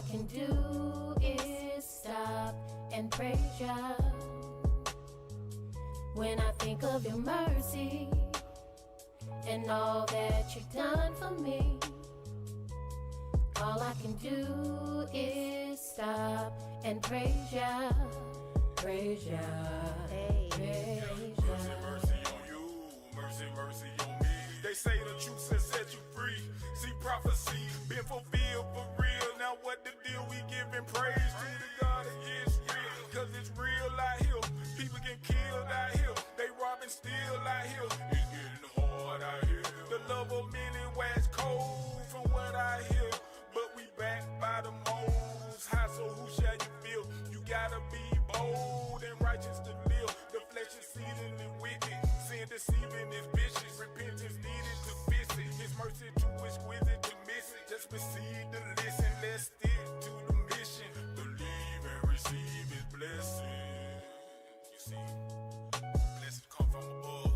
I can do is stop and praise ya. When I think of your mercy and all that you've done for me, all I can do is stop and praise ya, praise ya, praise ya. Mercy, mercy on you, mercy, mercy on me. They say the truth has set you free. See prophecy been fulfilled for real. Now what the deal? We giving praise to the God of Israel, cause it's real out here. People get killed out here. They robbing still out here. It's getting hard out here. The love of many wax cold from what I hear. But we backed by the Most High, so who shall you feel? You gotta be bold and righteous to live. The flesh is exceedingly wicked. Sin deceiving is vicious. Repentance needed to fix it. His mercy too exquisite to miss it. Just proceed to listen. Let's stick to the mission. Believe and receive his blessing. You see, blessings come from above.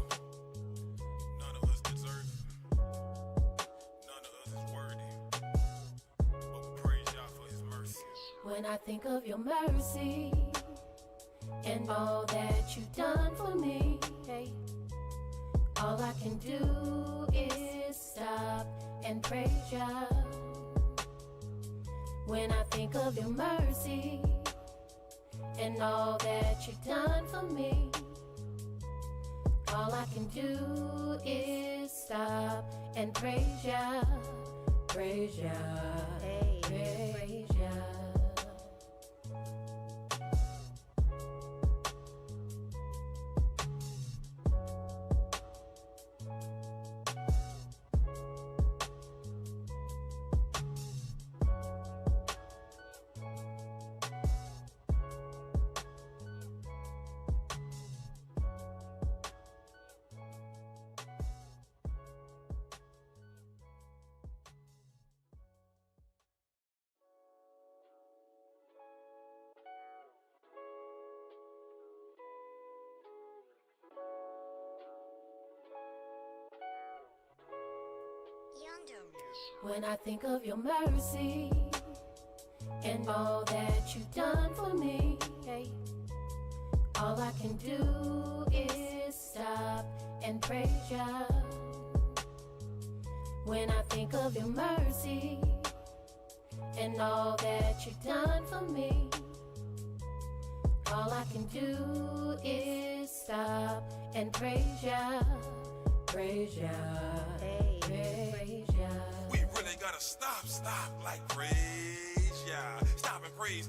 None of us deserve it. None of us is worthy. But we praise y'all for his mercy. When I think of your mercy and all that you've done for me, hey, all I can do is stop and praise ya. When I think of your mercy and all that you've done for me, all I can do is stop and praise ya, praise ya, praise ya. When I think of your mercy and all that you've done for me, hey, all I can do is stop and praise ya. When I think of your mercy and all that you've done for me, all I can do is stop and praise ya, praise ya, praise ya. We really gotta stop, like praise ya. Stop and praise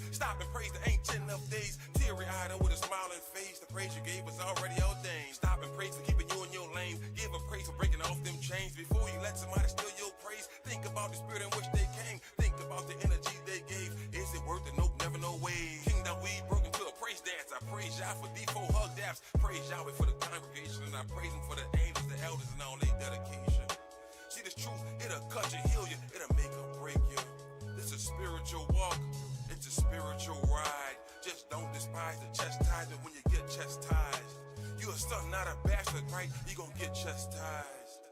the ancient of days. Teary-eyed and with a smiling face, the praise you gave was already ordained. Stop and praise for keeping you in your lane. Give a praise for breaking off them chains. Before you let somebody steal your praise, think about the spirit in which they came. Think about the energy they gave. Is it worth it? Nope, never no way. Kingdom we broke into a praise dance. I praise y'all for D4 hug daps. Praise Yahweh for the congregation, and I praise him for the angels, the elders, and all their dedication. See this truth, it'll cut you, heal you, it'll make or break you. This is a spiritual walk, it's a spiritual ride. Just don't despise the chastisement when you get chastised. You a son, not a bastard, right? You gon' get chastised.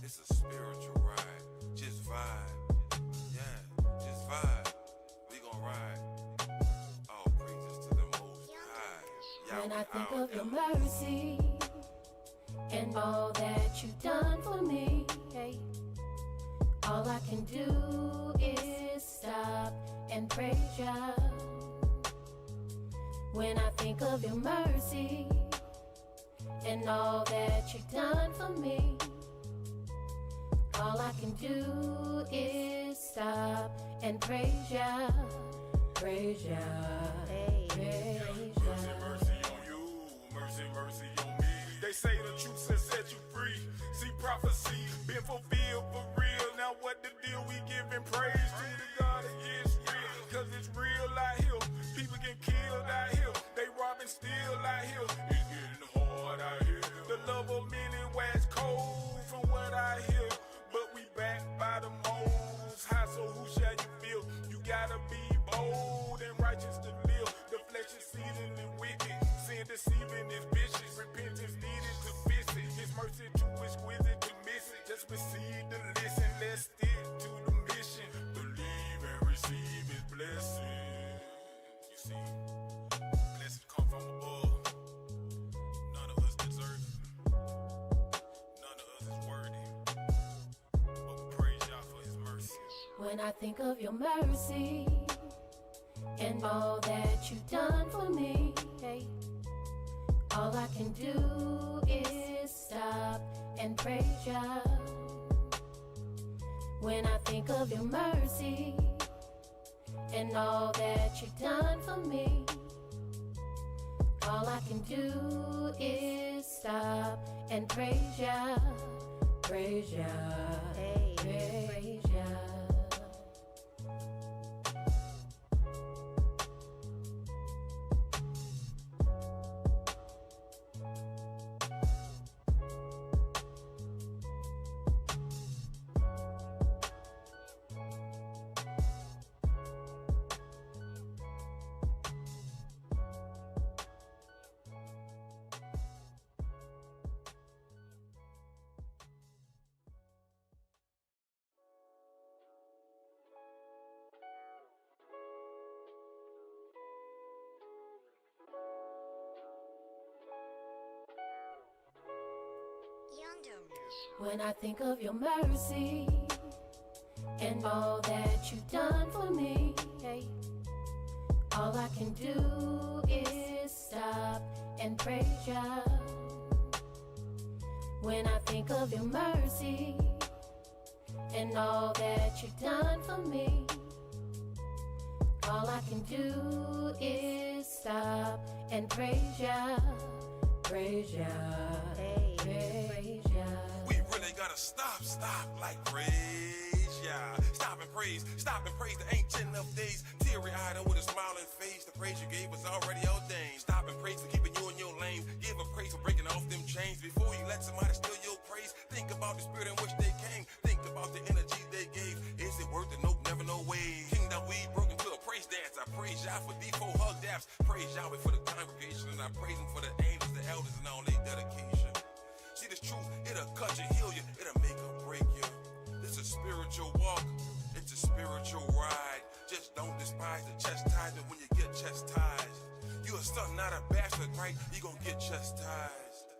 It's a spiritual ride, just vibe. Yeah, just vibe. We gon' ride. All praises to the Most High. When I think of your mercy and all that you've done for me, hey, all I can do is stop and praise ya. When I think of your mercy and all that you've done for me, all I can do is stop and praise ya, praise ya, praise ya. Mercy, mercy on you, mercy, mercy on me. They say the truth has set you free. See prophecy been fulfilled for real. Now what the deal? We giving praise to the God of Yisrael, cause it's real out here. People get killed out here. They robbing still out here. It's getting hard out here. The love of many wax cold from what I hear. But we backed by the Most High, so who shall you feel? You gotta be bold and righteous to live. The flesh is exceedingly wicked. Sin deceiving is vicious. Repentance needed to fix it. His mercy too exquisite to miss it. Just proceed to listen. Let's stick to the mission. Believe When I think of your mercy and all that you've done for me, hey, all I can do is stop and praise ya. When I think of your mercy and all that you've done for me, all I can do is stop and praise ya, praise ya, hey, praise ya. When I think of your mercy and all that you've done for me, hey, all I can do is stop and praise ya. When I think of your mercy and all that you've done for me, all I can do is stop and praise ya, praise ya, hey, praise ya. We really gotta stop like praise, yeah. Stop and praise the ancient of days. Teary-eyed and with a smiling face, the praise you gave was already ordained. Stop and praise for keeping you in your lane. Give a praise for breaking off them chains. Before you let somebody steal your praise, think about the spirit in which they came. Think about the energy they gave. Is it worth it? Nope, never, no way. Kingdom we broke into a praise dance. I praise y'all for D4 hug daps. Praise Yahweh for the congregation, and I praise him for the angels, the elders, and all their dedication. See this truth, it'll cut you, heal you, it'll make or break you. It's a spiritual walk, it's a spiritual ride. Just don't despise the chastisement when you get chastised. You a son, not a bastard, right? You gon' get chastised.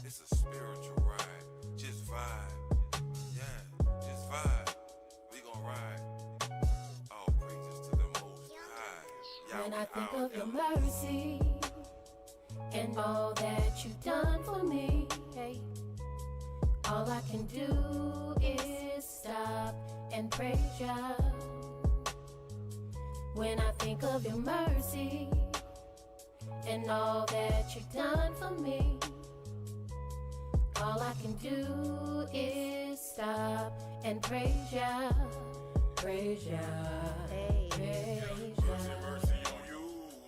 It's a spiritual ride, just vibe. Yeah, just vibe. We gon' ride. All praises to the Most High. When I think of your mercy and all that you've done for me, hey, all I can do is stop and praise ya. When I think of your mercy and all that you've done for me, all I can do is stop and praise ya, praise ya, hey, praise ya. Mercy, mercy on you,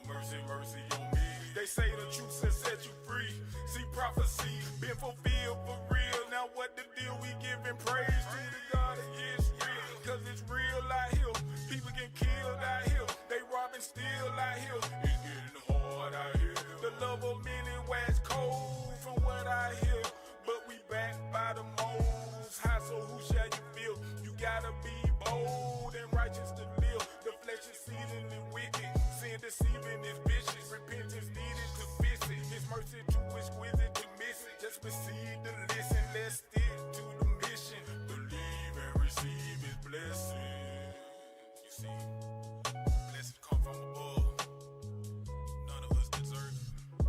mercy, mercy on me. They say the truth has set you free. See prophecy been fulfilled for real. Now what the deal? We giving praise to the God of Yisrael, cause it's real out here. People get killed out here. They robbing still out here. It's getting hard out here. The love of many wax cold from what I hear. But we backed by the Most High, so who shall you feel? You gotta be bold and righteous to live. The flesh is exceedingly wicked. Sin deceiving is vicious. Repentance needed to fix it. His mercy too exquisite to miss it. Just receive the listen. Let's stick to the mission. Believe and receive his blessing. You see, blessings come from above. None of us deserve it.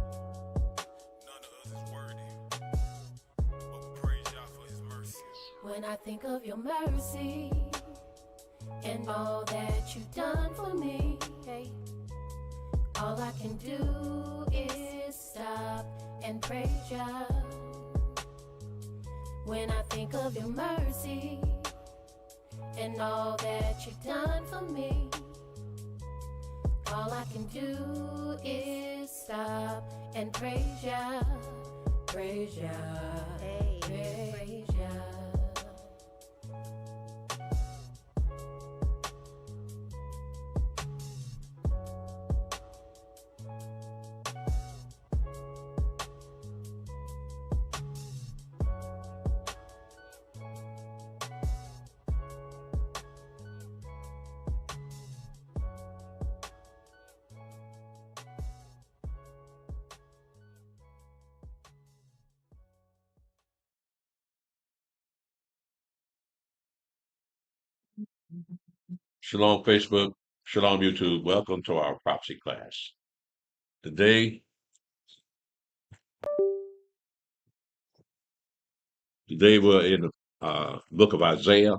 None of us is worthy. But we praise y'all for his mercy. When I think of your mercy and all that you've done for me, hey, all I can do is stop and praise ya. When I think of your mercy and all that you've done for me, all I can do is stop and praise ya, praise ya, hey, praise ya. Shalom Facebook, Shalom YouTube. Welcome to our prophecy class. Today we're in the book of Isaiah,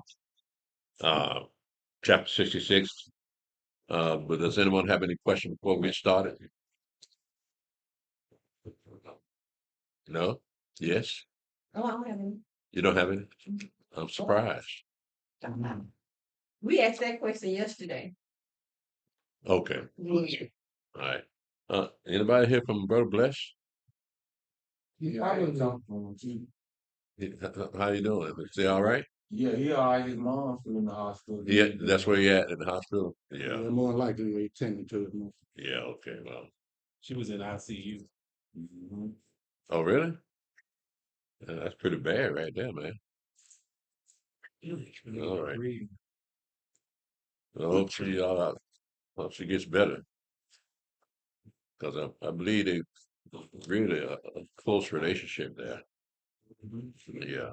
chapter 66. But does anyone have any questions before we get started? No? Yes? Oh, I don't have any. You don't have any? I'm surprised. We asked that question yesterday. Okay. All right. Anybody here from Brother Bless? I was on TV. How you doing? Is he all right? Yeah, he all right. His mom's still in the hospital. Yeah, that's where he at in the hospital? Yeah. More than likely they tending to it. Yeah, okay. Well, She was in ICU. Mm-hmm. oh, really? Yeah, that's pretty bad right there, man. All right. Well, hope she gets better. Because I believe they really a close relationship there. Yeah.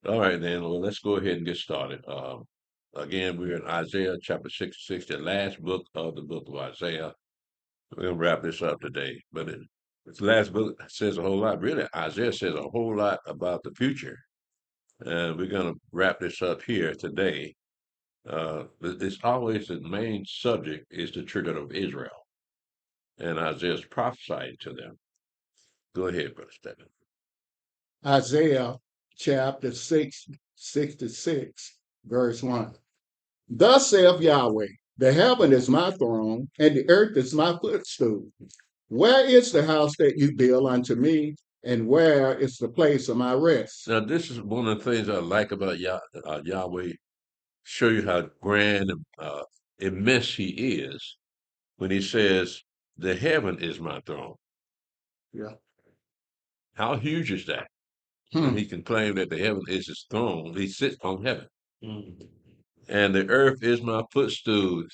All right, then. Well, let's go ahead and get started. Again, we're in Isaiah chapter 66, the last book of the book of Isaiah. We're going to wrap this up today. But this last book says a whole lot. Really, Isaiah says a whole lot about the future. And we're going to wrap this up here today. It's always the main subject is the children of Israel. And Isaiah's prophesying to them. Go ahead, Brother Stephen. Isaiah chapter 66, verse 1. Thus saith Yahweh, the heaven is my throne, and the earth is my footstool. Where is the house that you build unto me, and where is the place of my rest? Now, this is one of the things I like about Yahweh. Show you how grand and immense he is when he says, the heaven is my throne. Yeah. How huge is that? And he can claim that the heaven is his throne. He sits on heaven. And the earth is my footstool.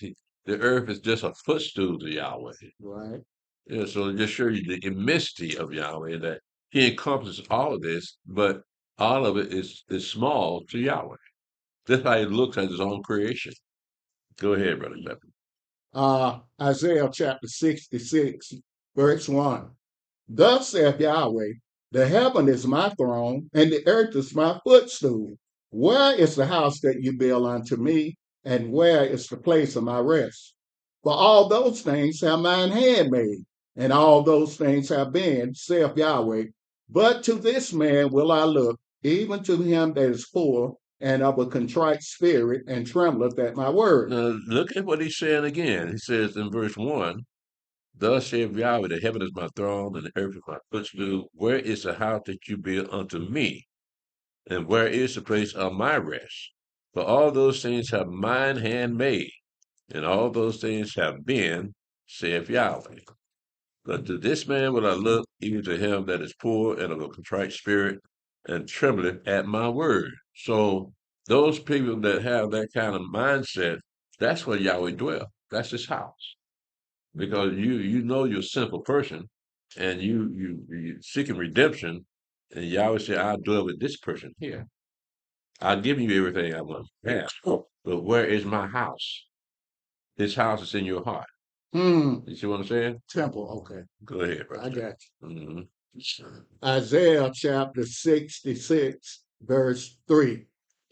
The earth is just a footstool to Yahweh. Right. Yeah, so it just shows you the immensity of Yahweh, that he encompasses all of this, but all of it is small to Yahweh. That's how he looks at his own creation. Go ahead, Brother Pepper. Isaiah chapter 66, verse 1. Thus saith Yahweh, the heaven is my throne, and the earth is my footstool. Where is the house that you build unto me, and where is the place of my rest? For all those things have mine hand made, and all those things have been, saith Yahweh. But to this man will I look, even to him that is poor and of a contrite spirit, and trembleth at my word. Now, look at what he's saying again. He says in verse 1, thus saith Yahweh, the heaven is my throne, and the earth is my footstool. Where is the house that you build unto me? And where is the place of my rest? For all those things have mine hand made, and all those things have been, saith Yahweh. But to this man will I look, even to him that is poor and of a contrite spirit, and trembleth at my word. So those people that have that kind of mindset, that's where Yahweh dwells. That's his house. Because you know you're a simple person, and you seeking redemption, and Yahweh said, I'll dwell with this person here. I'll give you everything I want to have. But where is my house? His house is in your heart. You see what I'm saying? Temple, okay. Go ahead, brother. I got you. Mm-hmm. Isaiah chapter 66, verse 3.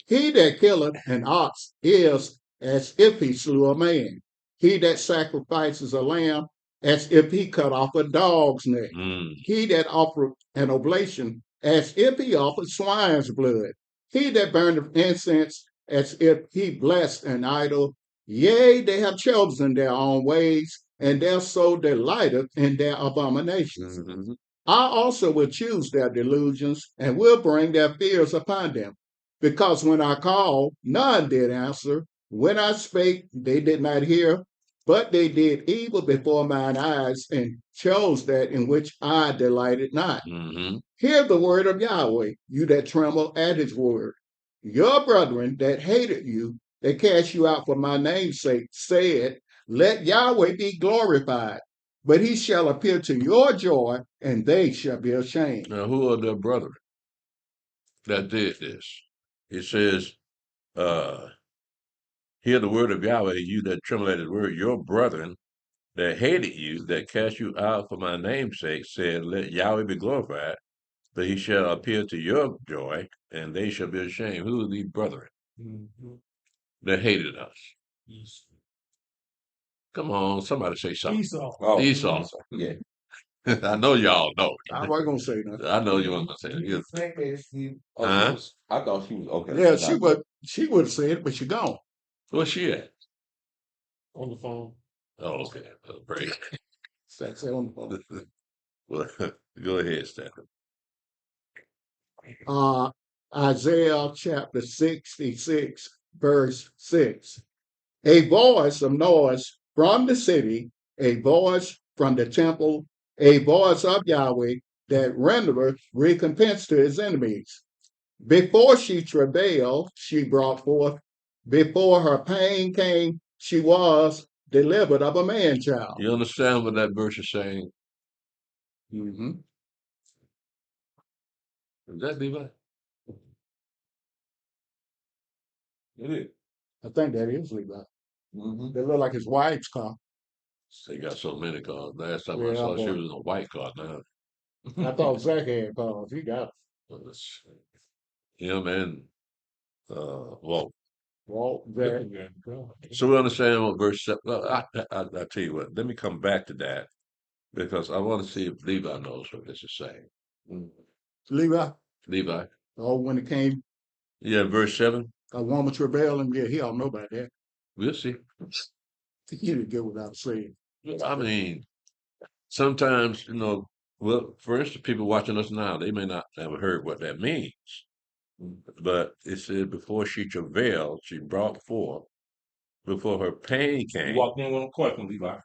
He that killeth an ox is as if he slew a man. He that sacrifices a lamb as if he cut off a dog's neck. He that offereth an oblation as if he offered swine's blood. He that burneth incense as if he blessed an idol. Yea, they have chosen their own ways, and their soul delighteth in their abominations. I also will choose their delusions, and will bring their fears upon them. Because when I called, none did answer. When I spake, they did not hear. But they did evil before mine eyes, and chose that in which I delighted not. Hear the word of Yahweh, you that tremble at his word. Your brethren that hated you, that cast you out for my name's sake, said, let Yahweh be glorified. But he shall appear to your joy, and they shall be ashamed. Now, who are the brethren that did this? It says, hear the word of Yahweh, you that tremble at his word, your brethren that hated you, that cast you out for my name's sake, said, let Yahweh be glorified, but he shall appear to your joy, and they shall be ashamed. Who are these brethren Mhm. that hated us? Esau. Come on, somebody say something. Esau. Oh, Esau. yeah. I know y'all know. I wasn't gonna say nothing. I know you want to say You it. think that she, oh, Huh? she was, I thought she was okay. Yeah, she's not- she would have said it, but she gone. Where's she at? On the phone. Oh, okay. Break. That's on the phone. Well, go ahead, Stephen. Isaiah chapter 66, verse 6. A voice of noise from the city, a voice from the temple, a voice of Yahweh that rendereth recompense to his enemies. Before she travailed, she brought forth. Before her pain came, she was delivered of a man child. You understand what that verse is saying? Mm-hmm. Is that Levi? It is. I think that is Levi. Mm-hmm. They look like his wife's car. They got so many cars. Last time I Yeah, saw, she boy. was in a white car now. I thought Zach had cars. He got Him and Walt. Walt, Zach. So we understand what verse 7. Well, I tell you what, let me come back to that because I want to see if Levi knows what this is saying. Levi. Levi. Oh, when it came, Yeah, verse 7. a woman travailing, yeah, he all know about that. We'll see. He didn't get what I was saying. I mean, sometimes, well, for instance, people watching us now, they may not have heard what that means. But it said, before she travailed, she brought forth. Before her pain You came. walked in with a question, Levi.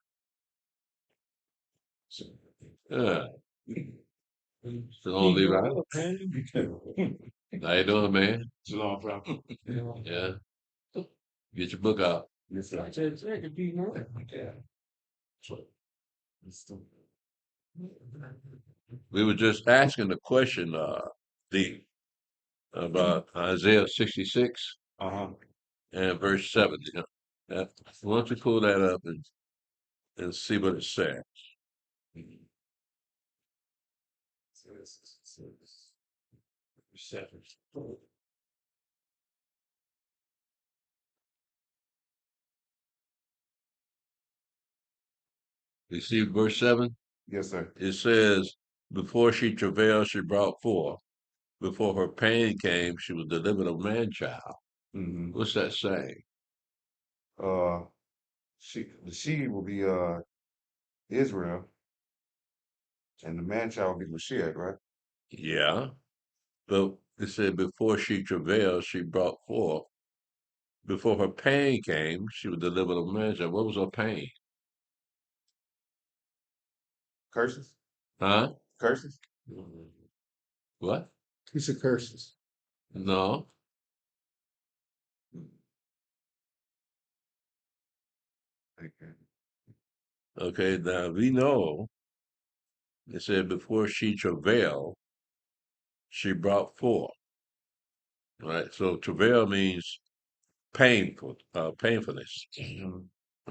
Yeah. Shalom, Levi. How you doing, man? Shalom, bro. Yeah. Get your book out. Yes, sir. Yeah. We were just asking the question, D, about Isaiah 66 Uh-huh. and verse 7. Why don't you pull that up and see what it says? You see verse 7? Yes, sir. It says, before she travailed, she brought forth. Before her pain came, she was delivered of man child. Mm-hmm. What's that saying? She will be Israel, and the man child will be Mashiach, right? Yeah. But it said, before she travailed, she brought forth. Before her pain came, she was delivered of man child. What was her pain? Curses? Huh? Curses? What? He said curses. No. Okay. Okay, now we know it said before she travailed, she brought forth. Right? So travail means painfulness. Mm-hmm.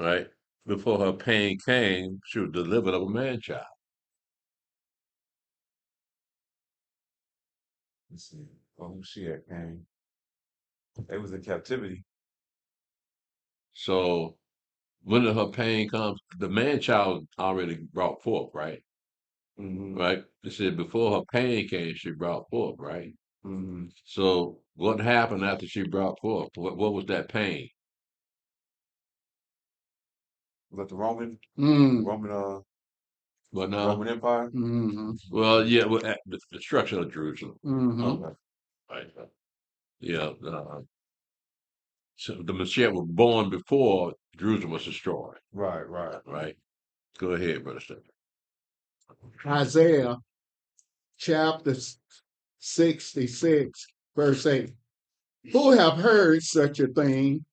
Right? Before her pain came, she was delivered of a man child. Let's see. Oh, Mashiach came. They was in captivity. So when did her pain come? The man child already brought forth, right? Mm-hmm. Right? It said before her pain came, she brought forth, right? Mm-hmm. So what happened after she brought forth? What was that pain? Was that the Roman Mm. Roman What now? Roman Empire? Mm-hmm. Well, yeah, well, the destruction of Jerusalem. Mm-hmm. Okay. Right. Yeah. So the Messiah was born before Jerusalem was destroyed. Right, right. Right. Go ahead, Brother Stephen. Isaiah chapter 66, verse 8. Who have heard such a thing?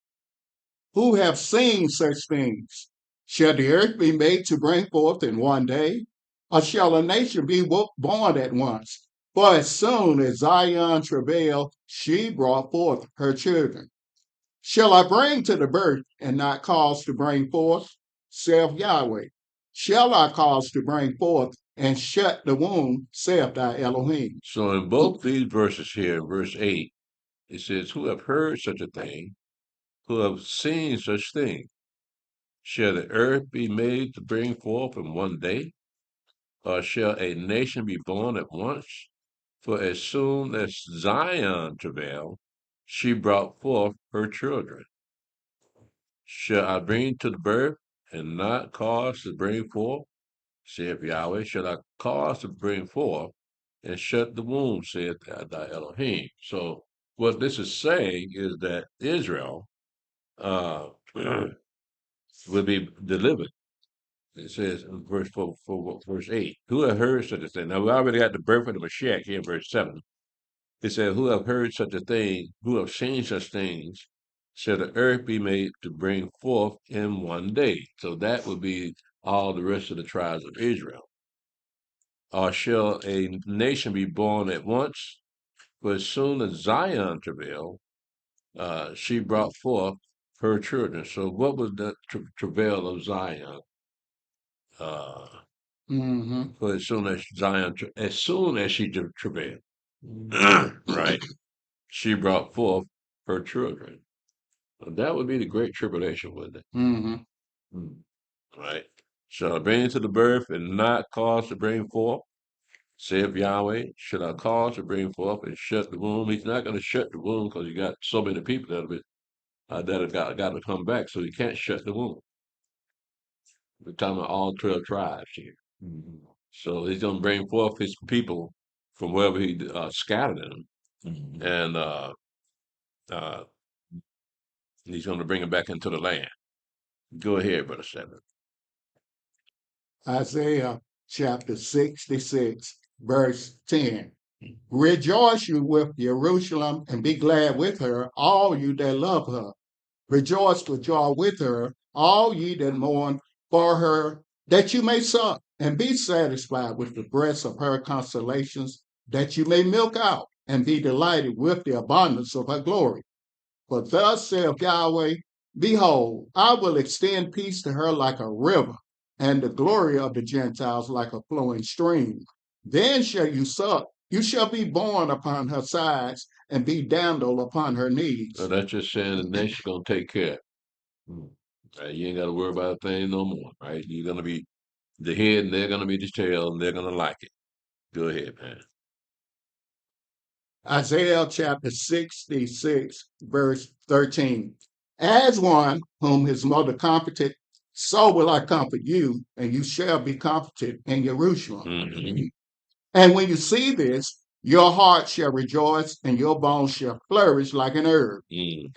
Who have seen such things? Shall the earth be made to bring forth in one day? Or shall a nation be born at once? For as soon as Zion travailed, she brought forth her children. Shall I bring to the birth and not cause to bring forth? Saith Yahweh. Shall I cause to bring forth and shut the womb? Saith thy Elohim. So in both these verses here, in verse 8, it says, who have heard such a thing, who have seen such thing? Shall the earth be made to bring forth in one day? Or shall a nation be born at once? For as soon as Zion travailed, she brought forth her children. Shall I bring to the birth and not cause to bring forth? Saith Yahweh. Shall I cause to bring forth and shut the womb? Saith thy Elohim. So what this is saying is that Israel will be delivered. It says in verse 8, who have heard such a thing? Now we already got the birth of the Mashiach here in verse 7. It says, who have heard such a thing, who have seen such things, shall the earth be made to bring forth in one day. So that would be all the rest of the tribes of Israel. Or shall a nation be born at once? For as soon as Zion travailed, she brought forth her children. So what was the travail of Zion? For as soon as as soon as she travailed, right, she brought forth her children. That would be the great tribulation, wouldn't it? Right. Shall I bring to the birth and not cause to bring forth? Saith Yahweh, should I cause to bring forth and shut the womb? He's not going to shut the womb because you got so many people that have got to come back, so he can't shut the womb. We're talking about all 12 tribes here. So he's going to bring forth his people from wherever he scattered them, and he's going to bring them back into the land. Go ahead, Brother Seven. Isaiah chapter 66, verse 10. Rejoice you with Jerusalem and be glad with her, all you that love her. Rejoice with joy with her, all ye that mourn for her, that you may suck and be satisfied with the breasts of her consolations, that you may milk out and be delighted with the abundance of her glory. For thus saith Yahweh, behold, I will extend peace to her like a river, and the glory of the Gentiles like a flowing stream. Then shall you suck, you shall be born upon her sides, and be dandled upon her knees. So that's just saying the nation's going to take care. Right? You ain't got to worry about a thing no more, right? You're going to be the head, and they're going to be the tail, and they're going to like it. Go ahead, man. Isaiah chapter 66, verse 13. As one whom his mother comforted, so will I comfort you, and you shall be comforted in Jerusalem. And when you see this, your heart shall rejoice, and your bones shall flourish like an herb.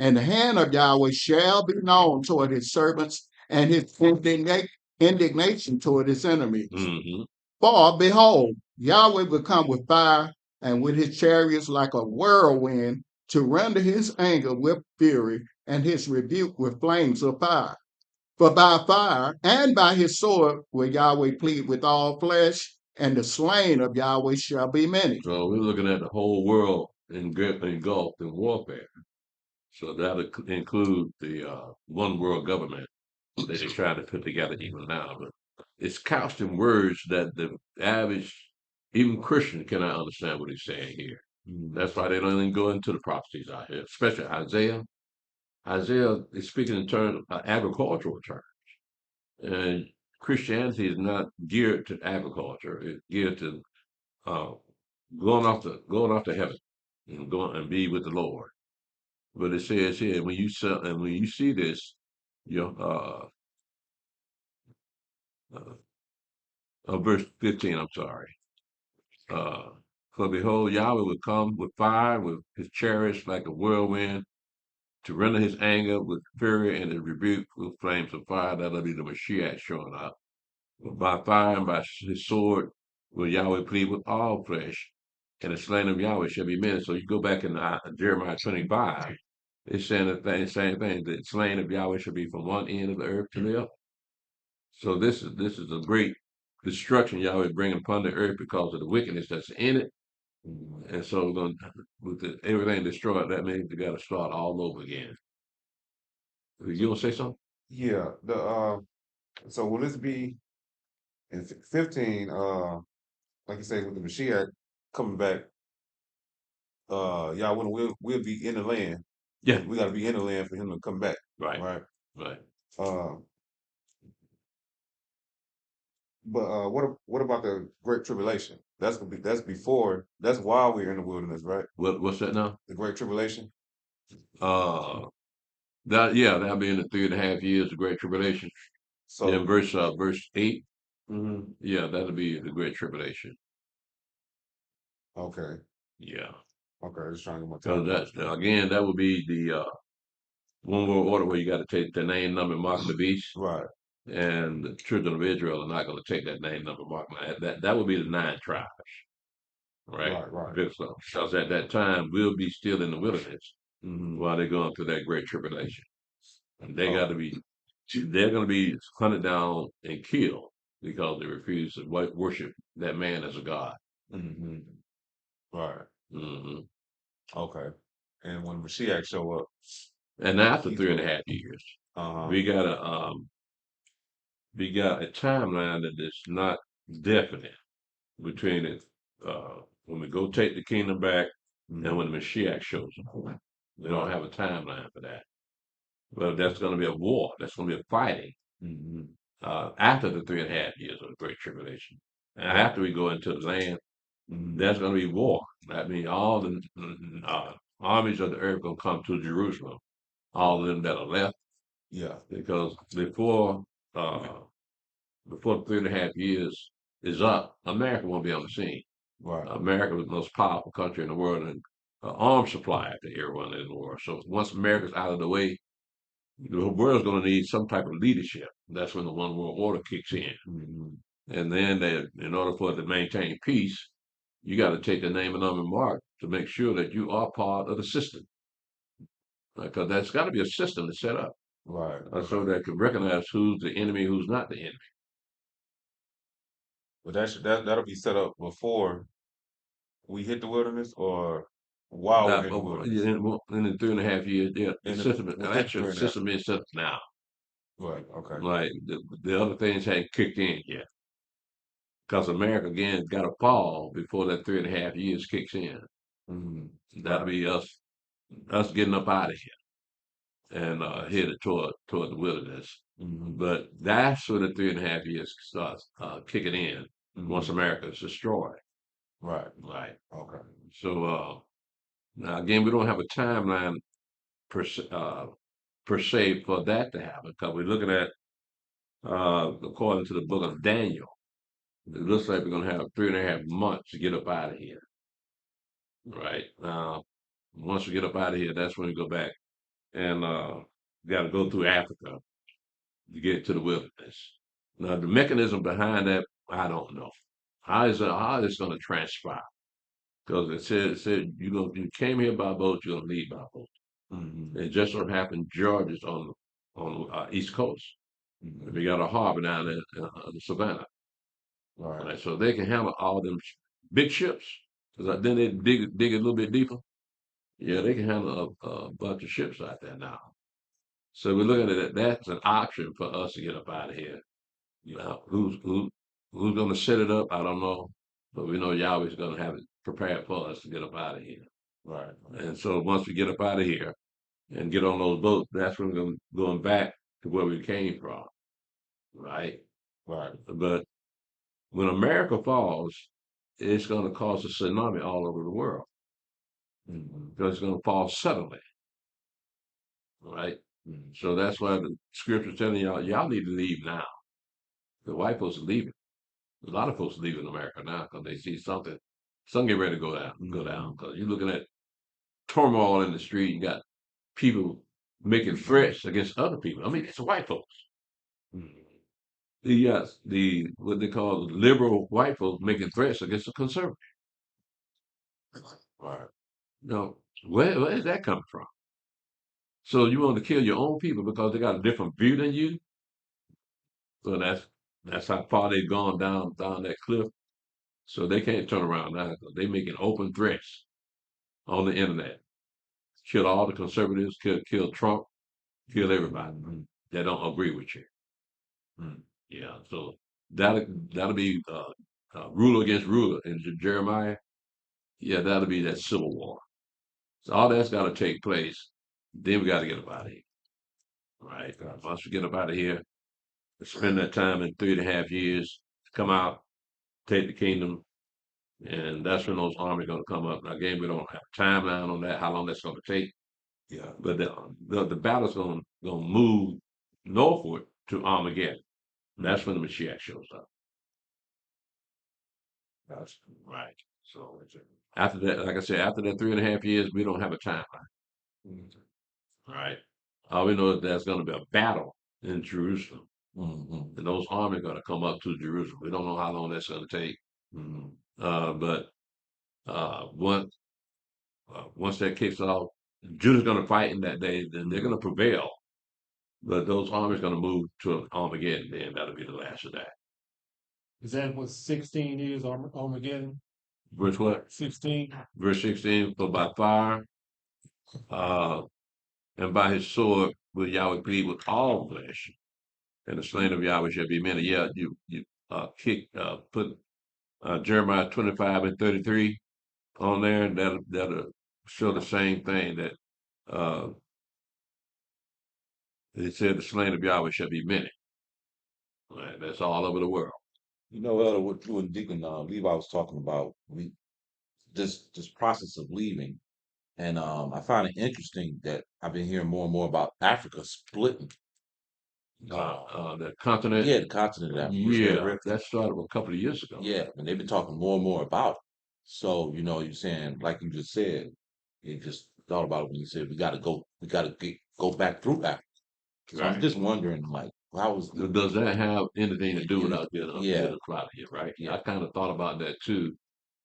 And the hand of Yahweh shall be known toward his servants, and his indignation toward his enemies. For behold, Yahweh will come with fire, and with his chariots like a whirlwind, to render his anger with fury, and his rebuke with flames of fire. For by fire and by his sword will Yahweh plead with all flesh, and the slain of Yahweh shall be many. So we're looking at the whole world engulfed in warfare. So that'll include the one world government that they're trying to put together even now. But it's couched in words that the average, even Christian, cannot understand what he's saying here. That's why they don't even go into the prophecies out here, especially Isaiah. Isaiah is speaking in terms of agricultural terms. And Christianity is not geared to agriculture. It's geared to uh, going off to heaven and going and be with the Lord. But it says here, when you see this, your verse 15. I'm sorry. For behold, Yahweh will come with fire, with his chariots like a whirlwind, to render his anger with fury and his rebuke with flames of fire. That'll be the Mashiach showing up. But by fire and by his sword will Yahweh plead with all flesh, and the slain of Yahweh shall be many. So you go back in Jeremiah 25, it's saying the same thing. The slain of Yahweh shall be from one end of the earth to the other. So this is a great destruction Yahweh bringing upon the earth because of the wickedness that's in it. And so with everything destroyed, that means you got to start all over again. You want to say something? Yeah. So will this be in 15? Like you say, with the Mashiach coming back, y'all we'll be in the land. Yeah. We got to be in the land for him to come back. Right. Right. Right. Uh, but what about the Great Tribulation? That's before. That's while we're in the wilderness, right? What's that now? The Great Tribulation. That'll be in the 3.5 years of Great Tribulation. So Verse 8. mhm, Yeah, that'll be the Great Tribulation. okay, Yeah, just trying to get my because time. that's again that would be the one world order where you got to take the name, number, and mark of the beast, Right, and the children of Israel are not going to take that name, number, mark. That would be the 9 tribes, right? right. Because at that time we'll be still in the wilderness Hmm. while they're going through that Great Tribulation, and they got Oh, to be. They're going to be hunted down and killed because they refuse to worship that man as a god. hmm, right. Hmm. Okay. And when Mashiach show up, And after he's three and a going. half years, Uh-huh. we got a timeline that is not definite between it when we go take the kingdom back and Hmm. when the Mashiach shows up. We don't Right. have a timeline for that. But that's going to be a war. That's going to be a fighting Hmm. after the 3.5 years of the Great Tribulation. And Right. after we go into the land, Hmm. there's going to be war. I mean, all the armies of the earth going to come to Jerusalem. All of them that are left, Yeah. because uh, before 3.5 years is up, America won't be on the scene. Right. America was the most powerful country in the world and arms supply to everyone in the world. So once America's out of the way, the world's going to need some type of leadership. That's when the one world order kicks in. Hmm. And then in order for it to maintain peace, you got to take the name and number and mark to make sure that you are part of the system. Because that's got to be a system to set up Right. so that can recognize who's the enemy, who's not the enemy. But that'll be set up before we hit the wilderness or while we're in the wilderness. In the 3.5 years, yeah, the In the system, within actually, three the and a half. system is set up now. Right. Okay. Like the other things hadn't kicked in yet. Because America, again, got to fall before that 3.5 years kicks in. Hmm. That'll Right. be us getting up out of here and Gotcha. headed toward the wilderness. Hmm. But that's when the 3.5 years starts kicking in once Hmm. America is destroyed. Right. Right. Okay. So now again, we don't have a timeline per se, for that to happen because we're looking at according to the book of Daniel, it looks like we're going to have 3.5 months to get up out of here. Right now, once we get up out of here, that's when we go back and got to go through Africa to get to the wilderness. Now, the mechanism behind that, I don't know. How is going to transpire? Because it said you came here by boat, you're going to leave by boat. Hmm. It just so happened Georgia's on East Coast. Hmm. We got a harbor down there, the Savannah, Right. right? So they can handle all them big ships. 'Cause then they dig a little bit deeper. Yeah, they can handle a bunch of ships out there now. So we're looking at it. That's an option for us to get up out of here. Now, who's going to set it up? I don't know, but we know Yahweh's going to have it prepared for us to get up out of here. Right. And so once we get up out of here and get on those boats, that's when we're going back to where we came from, right? Right. But when America falls, it's going to cause a tsunami all over the world Hmm. because it's going to fall suddenly, right? Hmm. So that's why the scripture's telling y'all need to leave now. The white folks are leaving. A lot of folks are leaving America now because they see something get ready to go down. Because you're looking at turmoil in the street. You got people making threats against other people. I mean, it's white folks. The what they call the liberal white folks making threats against the conservative. Right. Now, where is that coming from? So you want to kill your own people because they got a different view than you? So that's how far they've gone down that cliff. So they can't turn around now because they making open threats on the internet. Kill all the conservatives, kill Trump, kill everybody that don't agree with you. Yeah, so that'll be ruler against ruler in Jeremiah. Yeah, that'll be that civil war. So all that's got to take place. Then we got to get up out of here. Right. Once we get up out of here, spend that time in 3.5 years, come out, take the kingdom, and that's when those armies going to come up. Now, again, we don't have a timeline on that, how long that's going to take. Yeah. But the battle's going to move northward to Armageddon. That's when the Mashiach shows up. Gotcha. Right. So after that, like I said, after that 3.5 years, we don't have a timeline. Right. All we know is there's going to be a battle in Jerusalem. And those armies are going to come up to Jerusalem. We don't know how long that's going to take. But once that kicks off, Judah's going to fight in that day, then they're going to prevail. But those armies are going to move to Armageddon, then that'll be the last of that. Is that what 16 is, Armageddon? Verse what? 16. Verse 16, for by fire and by his sword will Yahweh plead with all flesh, and the slain of Yahweh shall be many. Yeah, you put Jeremiah 25:33 on there, and that'll show the same thing that it said the slain of Yahweh shall be many. Right, that's all over the world. You know, Elder, what you and Deacon Levi was talking about, this process of leaving, and I find it interesting that I've been hearing more and more about Africa splitting. The continent. Yeah, the continent of Africa. Yeah, that started a couple of years ago. Yeah, and they've been talking more and more about it. So, you know, you're saying, like you just said, you just thought about it when you said we got to go back through Africa. So I'm just wondering, like, how was Does that have anything to do with us getting Yeah. out of here, right? Yeah. I kind of thought about that too,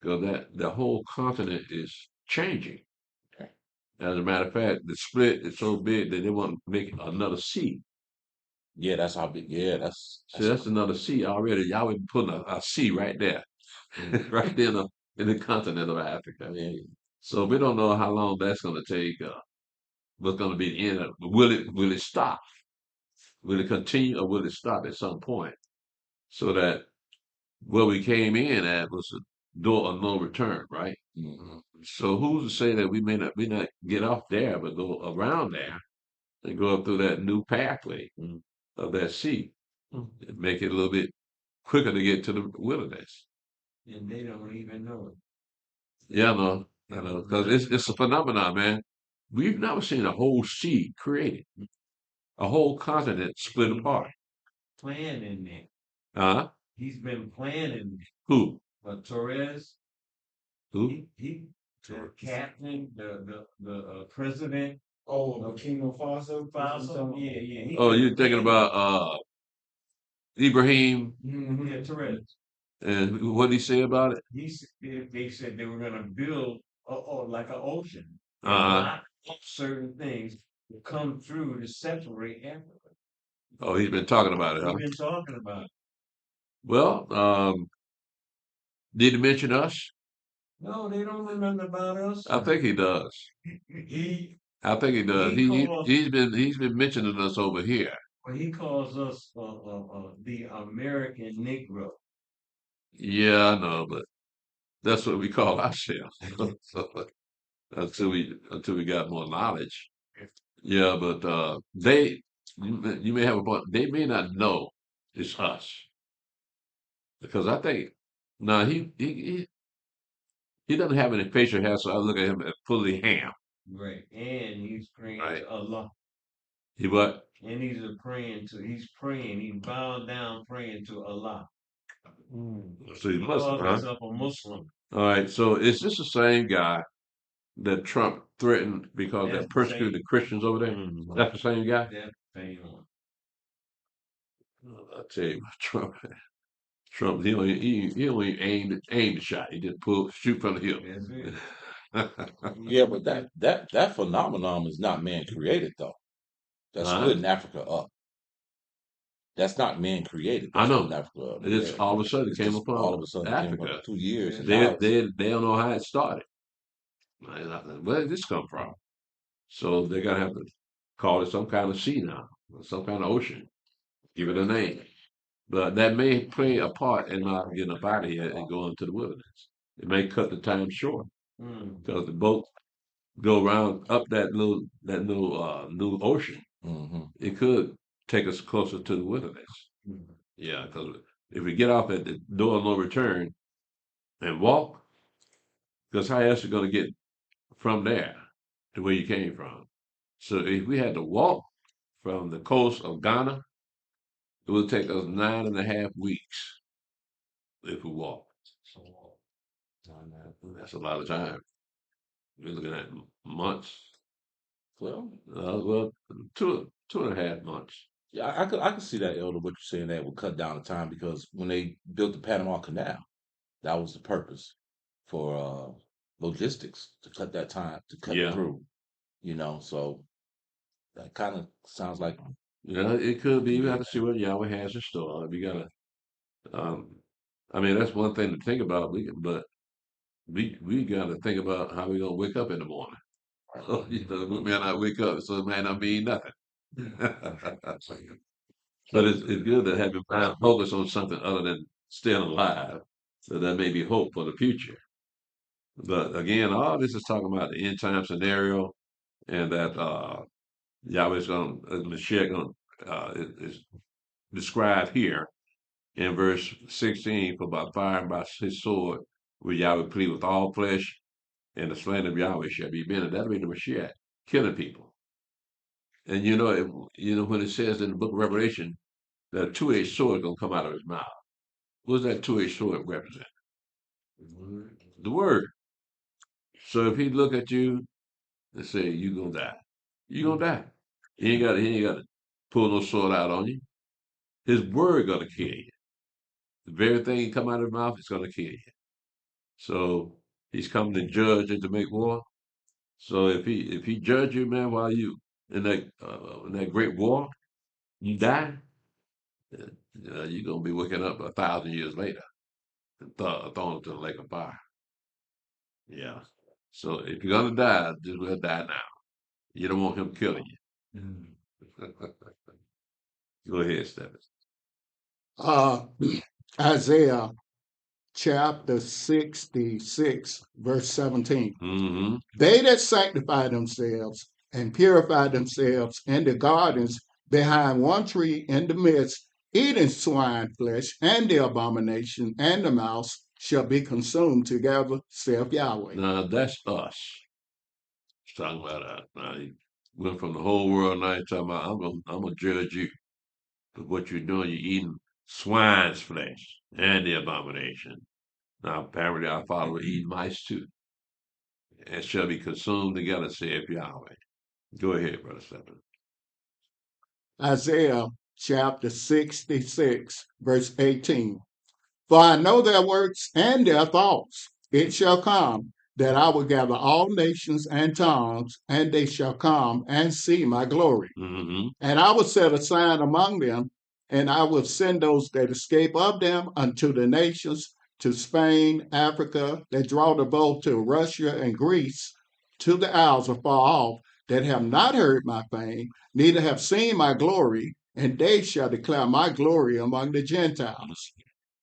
because the whole continent is changing. Okay. As a matter of fact, the split is so big that they want to make another sea. Yeah, that's how big. Yeah, that's See, that's another sea already. Y'all would put a sea right there, right there in the continent of Africa. yeah. So we don't know how long that's going to take. What's going to be the end of it? Will it stop? Will it continue or will it stop at some point? So that where we came in at was a door of no return, right? So who's to say that we may not get off there, but go around there and go up through that new pathway of that sea and make it a little bit quicker to get to the wilderness. And they don't even know it. Yeah, I know, because it's a phenomenon, man. We've never seen a whole sea created, a whole continent split apart. Planning it. Huh? He's been planning. Who? Torres. Who? He the captain, the president. Oh, Burkina Faso. Yeah. Oh, you're thinking about Ibrahim? Yeah, Torres. And what did he say about it? They said they were going to build like an ocean. Certain things will come through to separate Africa. Oh, he's been talking about it, huh? He's been talking about it. Well, did he mention us? No, they don't know nothing about us. I think he does. I think he does. He's been mentioning us over here. Well, he calls us the American Negro. Yeah, I know, but that's what we call ourselves. So, until we got more knowledge. Yeah, but you may have a point. They may not know it's us because I think no, he doesn't have any facial hair, so I look at him as fully ham. Right, and he's praying to Allah. He what? And he's praying. He's bowed down praying to Allah. So he's Muslim, huh? Himself a Muslim. All right. So is this the same guy that Trump threatened because they persecuted the Christians over there? That's the same guy. That's the same one. I tell you, Trump, he only aimed the shot. He just shoot from the hip. Yeah, but that phenomenon is not man created though. That's splitting Africa up. That's not man created. I know. Africa up. It's all of a sudden came upon all of a sudden Africa. 2 years. They don't know how it started. Where did this come from? So they're gonna have to call it some kind of sea now, some kind of ocean. Give it a name. But that may play a part in not getting up out of here and going to the wilderness. It may cut the time short because the boat go around up that little ocean. Mm-hmm. It could take us closer to the wilderness. Yeah, because if we get off at the door of no return and walk, because how else you going to get from there to where you came from? So if we had to walk from the coast of Ghana, it would take us 9.5 weeks if we walk. That's a lot of time. We're looking at months. Well, Well, two and a half months. yeah, I could see that, Elder. What you're saying that would cut down the time because when they built the Panama Canal, that was the purpose for logistics to cut that time to cut Yeah. through. So that kind of sounds like Yeah, it could be. We Yeah. have to see what Yahweh has in store. We gotta. Um, I mean, that's one thing to think about. But we gotta think about how we gonna wake up in the morning. We may not wake up, so it might not mean nothing. But it's good to have your mind focus on something other than staying alive. So that may be hope for the future. But again, all this is talking about the end time scenario, and that Yahweh's going, Mashiach going, is described here in verse 16. For by fire and by his sword will Yahweh plead with all flesh, and the slain of Yahweh shall be benned. That'll be the Mashiach killing people. And when it says in the book of Revelation that a two-edged sword is gonna come out of his mouth. What does that two-edged sword represent? The word. So if he look at you and say, "You gonna die," you gonna die. He ain't got to pull no sword out on you. His word gonna kill you. The very thing come out of his mouth is gonna kill you. So he's coming to judge and to make war. So if he judge you, man, while you in that great war, you die, you're gonna be waking up 1,000 years later and thrown into the lake of fire. Yeah. So if you're gonna die, just well die now. You don't want him killing you. Go ahead, Stephen. Isaiah chapter 66, verse 17. Mm-hmm. They that sanctify themselves and purify themselves in the gardens behind one tree in the midst, eating swine flesh and the abomination and the mouse shall be consumed together, saith Yahweh. Now that's us. It's talking about us. Now he went from the whole world. Now he's talking about I'm gonna judge you for what you're doing. You're eating swine's flesh and the abomination. Now apparently our father will eat mice too, and shall be consumed together, saith Yahweh. Go ahead, brother Stephen. Isaiah chapter 66, verse 18. For I know their works and their thoughts. It shall come that I will gather all nations and tongues, and they shall come and see my glory. Mm-hmm. And I will set a sign among them, and I will send those that escape of them unto the nations, to Spain, Africa, that draw the bow to Russia and Greece, to the isles afar off, that have not heard my fame, neither have seen my glory, and they shall declare my glory among the Gentiles.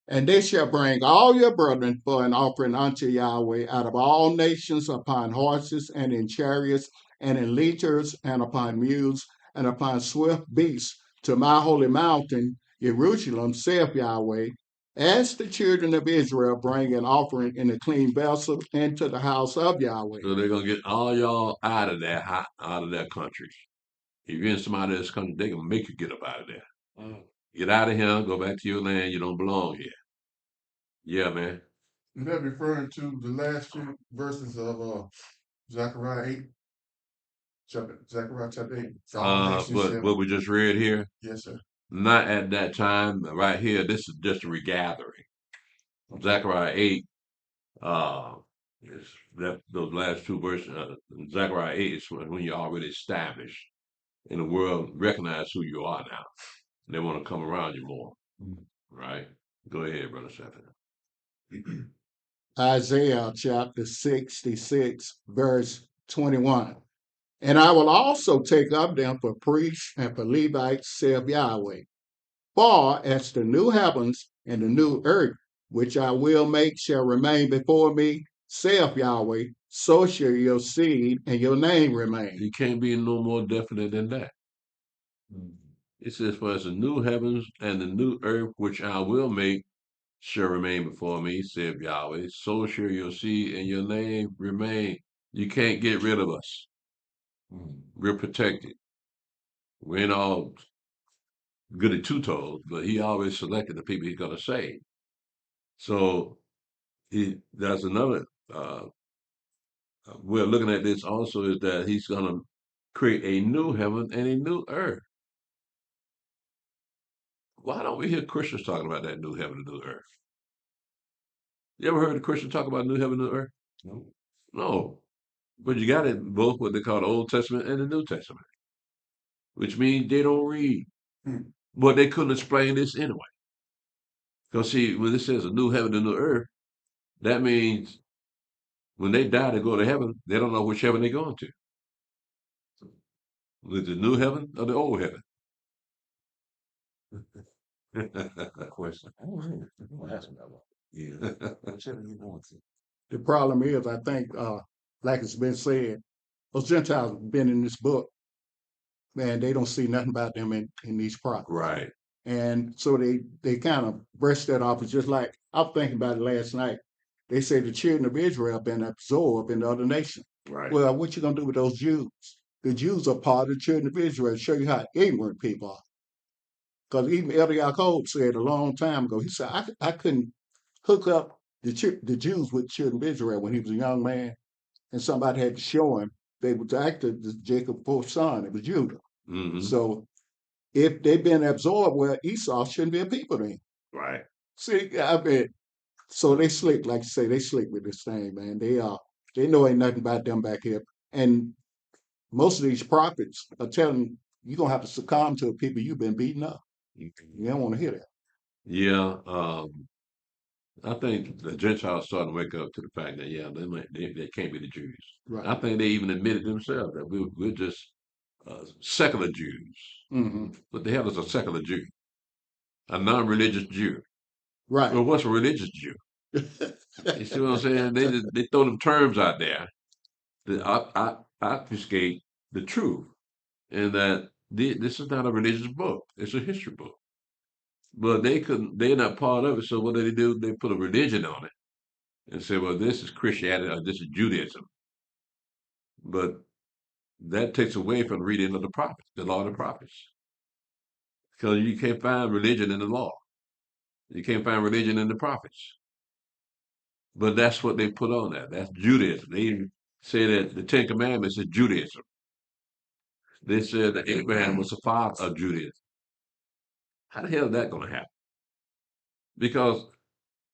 And they shall bring all your brethren for an offering unto Yahweh out of all nations upon horses and in chariots and in litters and upon mules and upon swift beasts to my holy mountain, Jerusalem, saith Yahweh, as the children of Israel bring an offering in a clean vessel into the house of Yahweh. So they're gonna get all y'all out of that country. If you're in somebody else's country, they gonna make you get up out of there. Get out of here, go back to your land. You don't belong here. Yeah, man. Is that referring to the last few verses of Zechariah 8? Zechariah chapter 8. What we just read here, Yes, sir. not at that time. Right here, this is just a regathering. Zechariah 8, is those last two verses. Zechariah 8 is when you're already established and the world recognize who you are now. They want to come around you more. Right? Go ahead, brother Stephen. Isaiah chapter 66, verse 21. And I will also take up them for priests and for Levites, saith Yahweh. For as the new heavens and the new earth, which I will make, shall remain before me, saith Yahweh, so shall your seed and your name remain. You can't be no more definite than that. It says, for as the new heavens and the new earth, which I will make, shall remain before me, saith Yahweh, so shall your seed and your name remain. You can't get rid of us. We're protected. We ain't all good at two toes, but he always selected the people he's going to save. So there's another way of looking at this also is that he's going to create a new heaven and a new earth. Why don't we hear Christians talking about that new heaven and new earth? You ever heard a Christian talk about new heaven and new earth? No. No. But you got it both what they call the Old Testament and the New Testament, which means they don't read. But they couldn't explain this anyway. Because see, when it says a new heaven and new earth, that means when they die to go to heaven, they don't know which heaven they're going to. With the new heaven or the old heaven? Question. I don't know. I'm gonna ask him that one. Yeah. Which heaven you going to? The problem is, I think, like it's been said, those Gentiles have been in this book, man, they don't see nothing about them in these prophets. Right. And so they kind of brush that off. It's just like, I was thinking about it last night. They say the children of Israel have been absorbed in the other nations. Right. Well, what you going to do with those Jews? The Jews are part of the children of Israel. Show you how ignorant people are. Because even Elder Yaakov said a long time ago, he said, I couldn't hook up the Jews with children of Israel when he was a young man. And somebody had to show him they was actually Jacob's fourth son. It was Judah. Mm-hmm. So if they've been absorbed, well, Esau shouldn't be a people then. Right. See, I mean, so they slick, like you say, they slick with this thing, man. They know ain't nothing about them back here. And most of these prophets are telling you're gonna have to succumb to people you've been beating up. You don't want to hear that. Yeah. I think the Gentiles starting to wake up to the fact that they can't be the Jews. Right. I think they even admitted themselves that we're just secular Jews. Mm-hmm. What the hell is a secular Jew? A non-religious Jew. Right. Well, what's a religious Jew? You see what I'm saying? They throw them terms out there that obfuscate the truth, and that this is not a religious book; it's a history book. But they're not part of it. So what do? They put a religion on it and say, well, this is Christianity or this is Judaism. But that takes away from the reading of the prophets, the law and the prophets. Because you can't find religion in the law. You can't find religion in the prophets. But that's what they put on that. That's Judaism. They say that the Ten Commandments is Judaism. They said that Abraham was the father of Judaism. How the hell is that going to happen? Because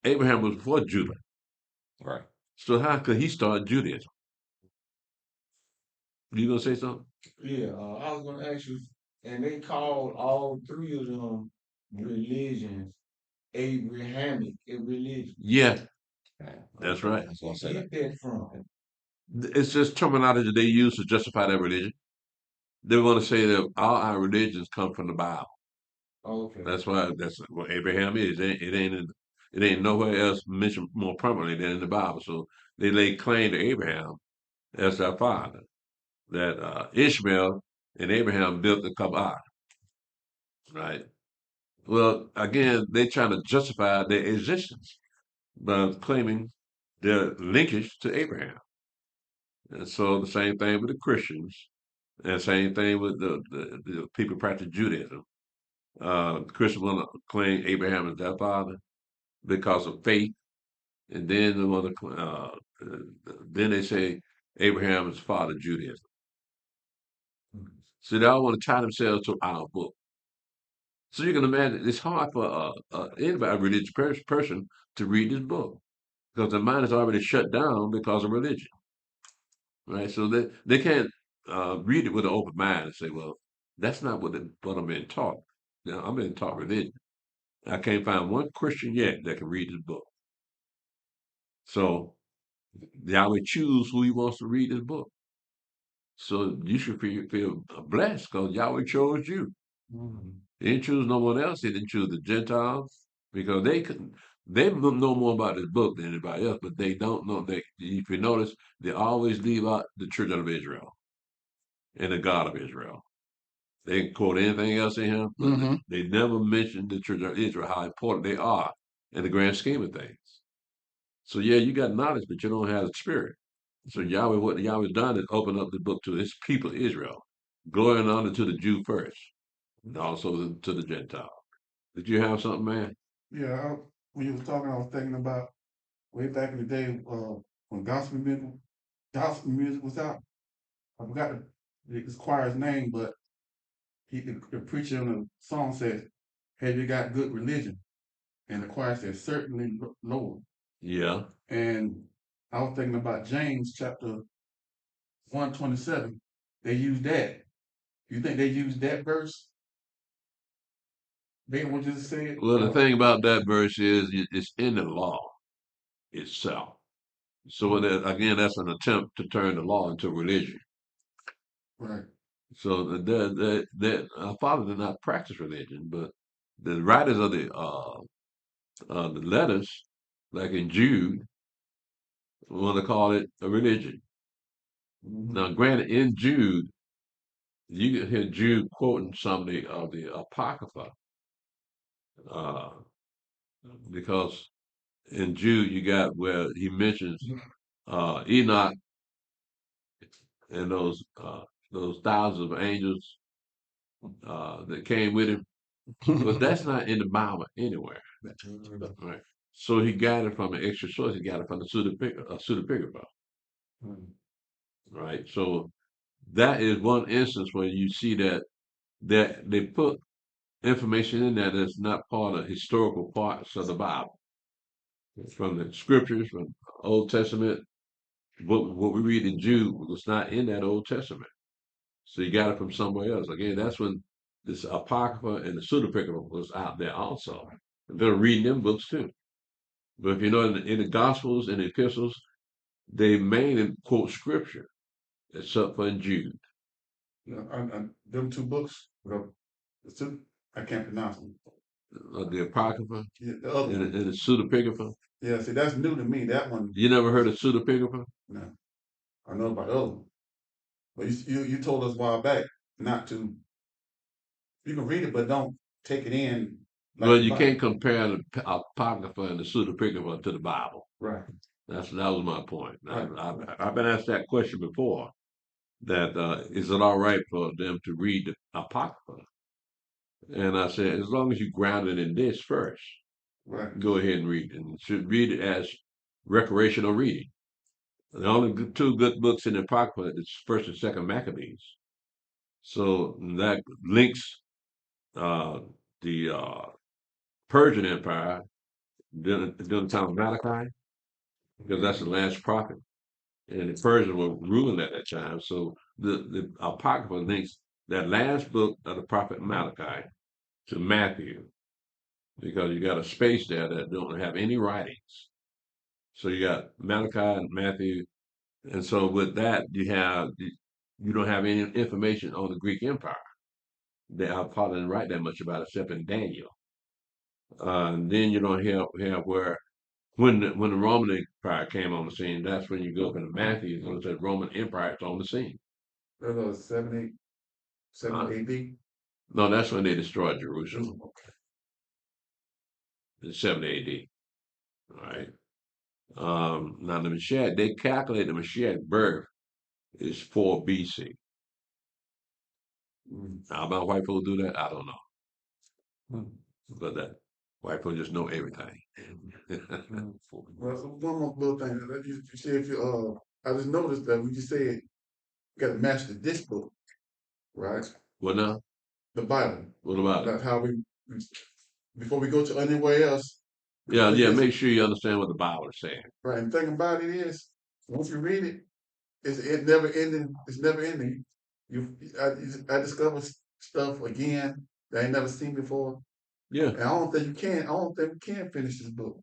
Abraham was before Judah. Right. So how could he start Judaism? You gonna say something? Yeah, I was gonna ask you, and they called all three of them religions Abrahamic religion. Yeah, that's right. I was gonna say Where that. you get that from? It's just terminology they use to justify their religion. They want to say that all our religions come from the Bible. Okay. That's what Abraham is. It ain't nowhere else mentioned more prominently than in the Bible. So they lay claim to Abraham as their father. That Ishmael and Abraham built the Kaaba, right? Well, again, they're trying to justify their existence by claiming their linkage to Abraham. And so the same thing with the Christians, and same thing with the people who practice Judaism. Christians want to claim Abraham as their father because of faith, and then then they say Abraham is father of Judaism. So they all want to tie themselves to our book. So you can imagine it's hard for anybody, a religious person, to read this book because their mind is already shut down because of religion, right? So they can't read it with an open mind and say, well, that's not what I'm being taught. Now, I'm being taught religion. I can't find one Christian yet that can read this book. So Yahweh choose who he wants to read this book. So you should feel blessed because Yahweh chose you. Mhm. He didn't choose no one else. He didn't choose the Gentiles because they couldn't. They know more about this book than anybody else, but they don't know. They, if you notice, they always leave out the children of Israel and the God of Israel. They can quote anything else in here, but Mm-hmm. they never mention the children of Israel, how important they are in the grand scheme of things. So yeah, you got knowledge, but you don't have the spirit. So Yahweh, what Yahweh done is open up the book to his people Israel, glory and honor to the Jew first, and also to the Gentile. Did you have something, man? Yeah, when you was talking, I was thinking about way back in the day when gospel music was out. I forgot the choir's name, but the preacher in the song said, "Have you got good religion?" And the choir said, "Certainly, Lord." Yeah. And I was thinking about James chapter 1:27. They use that. You think they use that verse? They what you just said? Well, the thing about that verse is it's in the law itself. So that again, that's an attempt to turn the law into religion. Right. So that our father did not practice religion, but the writers of the letters, like in Jude, want to call it a religion. Mhm. Now, granted, in Jude, you can hear Jude quoting some of the Apocrypha, uh, because in Jude you got where he mentions Enoch and those thousands of angels that came with him, but that's not in the Bible anywhere. Right. So he got it from an extra source. He got it from the pseudepigrapha. Mhm. Right. So that is one instance where you see that they put information in there that's not part of historical parts of the Bible. From the scriptures, from Old Testament, what we read in Jude was not in that Old Testament. So you got it from somewhere else. Again, that's when this Apocrypha and the pseudepigrapha was out there also. They're reading them books too. But if you know in the Gospels and the epistles, they mainly quote scripture, except for in Jude. Them two books, the two, I can't pronounce them. The Apocrypha Yeah, the other and, one. and the pseudepigrapha. Yeah, see, that's new to me. That one, You never heard of pseudepigrapha? no, I know about the other one. But you told us a while back not to. You can read it, but don't take it in like Well, the you can't Bible. compare the Apocrypha and the pseudepigrapha to the Bible. Right, That was my point. right. I've been asked that question before. That is it all right for them to read the Apocrypha? And I said, as long as you ground it in this first, Right. go ahead and read it. And you should read it as recreational reading. The only two good books in the Apocrypha is First and Second Maccabees. So that links uh, the Persian Empire during the time of Malachi, because that's the last prophet, and the Persians were ruling at that time. So the Apocrypha links that last book of the prophet Malachi to Matthew, because you got a space there that don't have any writings. So you got Malachi and Matthew, and so with that you don't have any information on the Greek Empire. They probably didn't write that much about it, except in Daniel. And then you don't have where when the Roman Empire came on the scene, that's when you go up into Matthew and it says Roman Empire is on the scene. That was 70, Uh, 70 AD. no, that's when they destroyed Jerusalem Okay. in 70 AD. All right. Now the Mashiach, they calculate the Mashiach birth is 4 BC. Mm. How about white people do that? I don't know. Mm. But that white people just know everything. Well, so one more little thing. You said if I just noticed that when you said you got to master this book, right? What now? The Bible. What about it? That's how before we go to anywhere else, we Yeah, study yeah. this. Make sure you understand what the Bible is saying. Right. And the thing about it is, once you read it, it never ending. It's never ending. I discover stuff again that I ain't never seen before. Yeah. And I don't think you can. I don't think we can finish this book.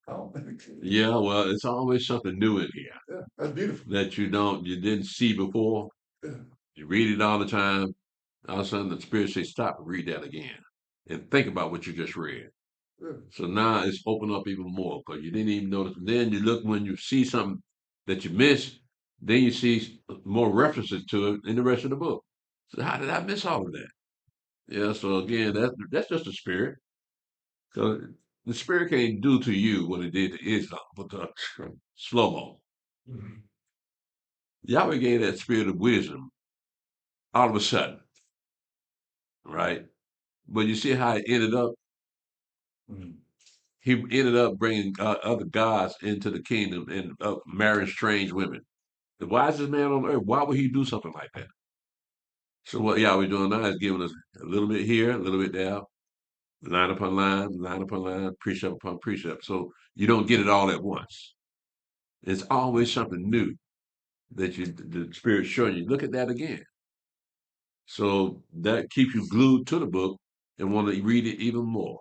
Oh, Yeah, well, it's always something new in here yeah, that's beautiful. that you didn't see before. Yeah, You read it all the time. All of a sudden, the Spirit says, "Stop and read that again, and think about what you just read." yeah. So now it's opened up even more because you didn't even notice. Then you look when you see something that you missed, then you see more references to it in the rest of the book. So how did I miss all of that? Yeah. So again, that's just the Spirit. So the Spirit can't do to you what it did to Islam, but to slow mo. Mhm. Yahweh gave that spirit of wisdom all of a sudden, right? But you see how it ended up. Mhm. He ended up bringing other gods into the kingdom and marrying strange women. The wisest man on earth. Why would he do something like that? So what Yahweh doing now is giving us a little bit here, a little bit there, line upon line, precept upon precept. So you don't get it all at once. It's always something new that the Spirit's showing you. Look at that again. So that keeps you glued to the book and want to read it even more.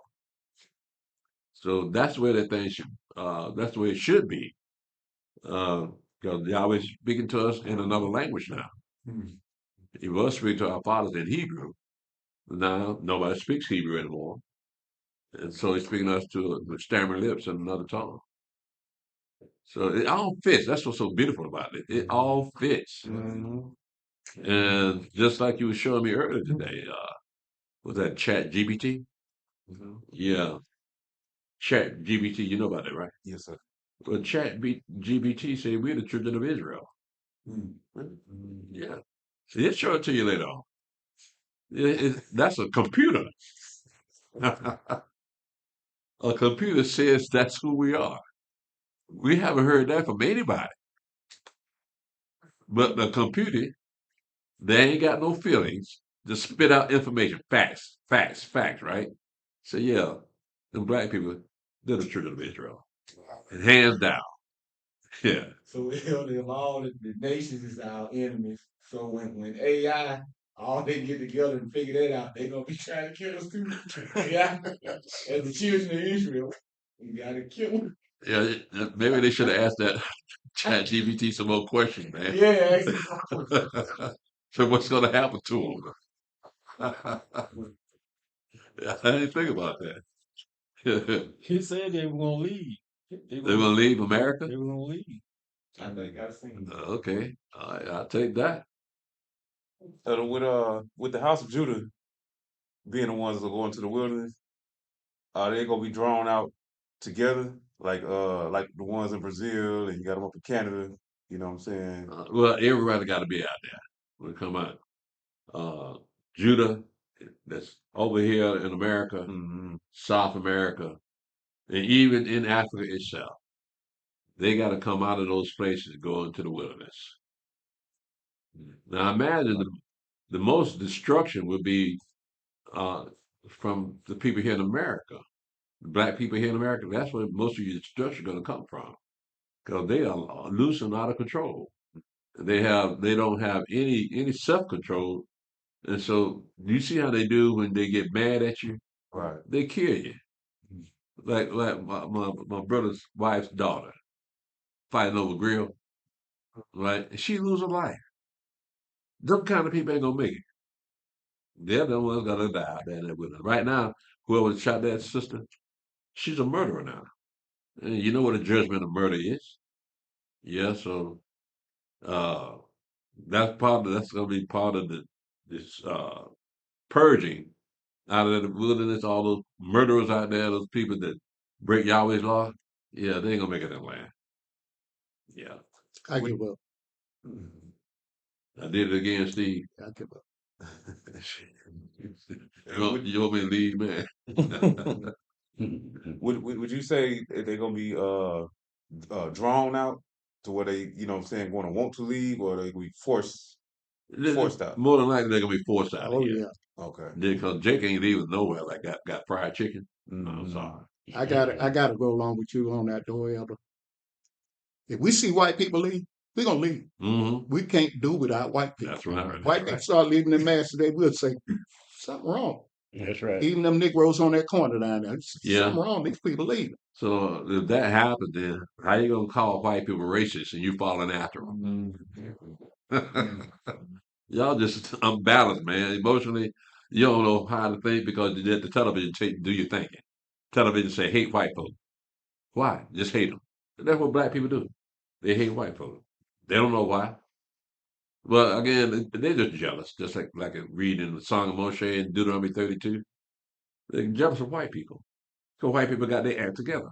So that's where that thing should. That's the way it should be. Because Yahweh's speaking to us in another language now. Mhm. He was speaking to our fathers in Hebrew. Now nobody speaks Hebrew anymore. And so he's speaking us to with stammering lips in another tongue. So it all fits. That's what's so beautiful about it. It all fits. Mhm. And just like you were showing me earlier today, was that Chat GBT? Mhm. Yeah, Chat GBT. You know about that, right? Yes, sir. Well, GBT said we're the children of Israel. Mhm. Yeah. See, it show it to you later on. That's a computer. A computer says that's who we are. We haven't heard that from anybody. But the computer, they ain't got no feelings. Just spit out information, facts, facts, facts, right? So yeah, the black people, they're the children of Israel. And hands down. Yeah. So elder of all the nations is our enemies. So when AI, all they get together and figure that out, they gonna be trying to kill us too. Yeah, as the children of Israel, we gotta kill them. Yeah, maybe they should have asked that Chat GBT some more questions, man. Yeah, So what's going to happen to them? I didn't think about that. They're He said they were gonna leave. going to leave America? They were gonna leave. I think I seen it. Okay, I'll take that. With the house of Judah being the ones that go into the wilderness, are they gonna be drawn out together like the ones in Brazil and you got them up in Canada? You know what I'm saying? Well, everybody got to be out there when it come out. Uh, Judah, that's over here in America, Hmm. South America, and even in Africa itself. They got to come out of those places and go into the wilderness. Now, imagine the most destruction would be uh, from the people here in America, the black people here in America. That's where most of your destruction going to come from because they are loose and out of control. They don't have any self control, and so you see how they do when they get mad at you. Right. They kill you. Like my brother's wife's daughter fighting over grill, right? And she lose her life. Them kind of people ain't gonna make it. They're the ones gonna die out there with her. Right now, whoever shot that sister, she's a murderer now. And you know what a judgment of murder is? Yeah, so uh that's gonna be part of this purging out of the wilderness, all those murderers out there, those people that break Yahweh's law. Yeah, they ain't gonna make it in land. Yeah. I With give up. I did it again, Steve. I give up. You want me to leave, man? would you say that they're gonna be drawn out to where they, you know what I'm saying, gonna want to leave or they gonna be forced out? More than likely, they're gonna be forced out of Oh here. yeah. Okay. Because Jake ain't leaving nowhere like got fried chicken. No, I'm Hmm. sorry. I gotta go along with you on that door, Elder. If we see white people leave, we're gonna leave. Mm-hmm. We can't do without white people. That's right. That's White people right. start leaving in mass today, we'll say something wrong. That's right. Even them Negroes on that corner down there. Yeah. Something wrong. These people leaving. So if that happened, then how you gonna call white people racist and you following after them? Y'all just unbalanced, man. Emotionally, you don't know how to think because you let the television do your thinking. Television say hate white folks. Why? Just hate them. That's what black people do. They hate white folks. They don't know why. Well, again, they're just jealous, just like reading the Song of Moshe in Deuteronomy 32. They're jealous of white people. So white people got their act together.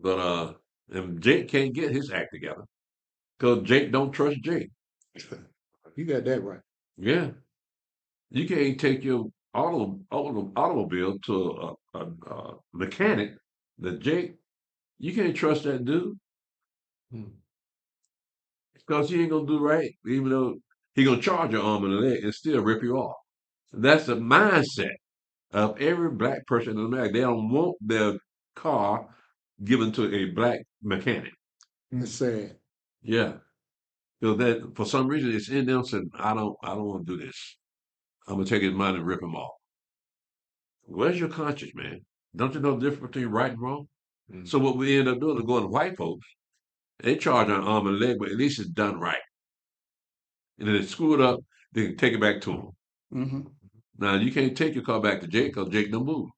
But and Jake can't get his act together because Jake don't trust Jake. You got that right. Yeah, you can't take your automobile to a mechanic. The Jake, you can't trust that dude because he ain't gonna do right, even though he gonna charge your arm and a leg and still rip you off. That's the mindset of every black person in America. They don't want their car given to a black mechanic. It's sad. Yeah. So that for some reason it's in them saying, I don't want to do this. I'm gonna take his money and rip him off. Where's your conscience, man? Don't you know the difference between right and wrong? So what we end up doing is going to white folks. They charge on arm and leg, but at least it's done right. And if they screw it up, they can take it back to them. Mm-hmm. Now you can't take your car back to Jake because Jake don't move.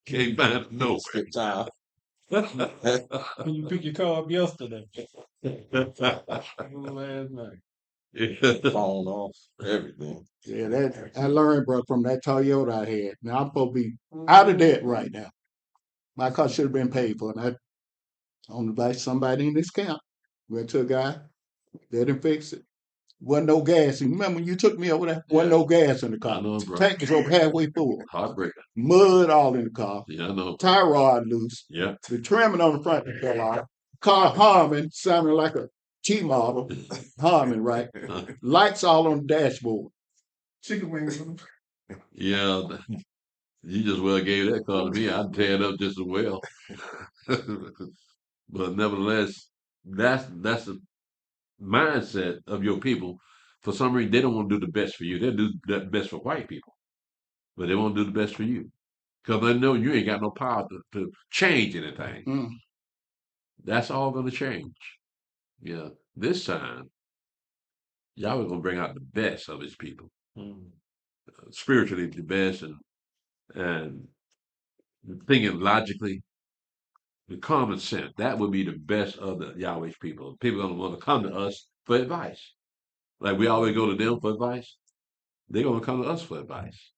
Can't find no Skip time. You picked your car up yesterday. Last night. Phone off, everything. Yeah, that I learned, bro, from that Toyota I had. Now I'm supposed to be out of debt right now. My car should have been paid for. And I on advice somebody in this camp. Went to a guy, they didn't fix it. Wasn't no gas. You remember when you took me over there? Wasn't no gas in the car. I know, bro. Tank was over halfway full. Heartbreaker. Mud all in the car. Yeah, I know. Tie rod loose. Yeah. The trimming on the front fell off. Car humming, sounding like a T model. Humming, right? Lights all on the dashboard. Chicken wings. Yeah. You just well gave that car to me. I'd tear it up just as well. But nevertheless, that's the mindset of your people. For some reason, they don't want to do the best for you. They'll do the best for white people, but they won't do the best for you because they know you ain't got no power to change anything. Mm. That's all going to change. Yeah, this time, Yahweh going to bring out the best of his people, spiritually the best, and thinking logically, the common sense. That would be the best of the Yahweh's people. People are going to want to come to us for advice. Like we always go to them for advice. They're going to come to us for advice.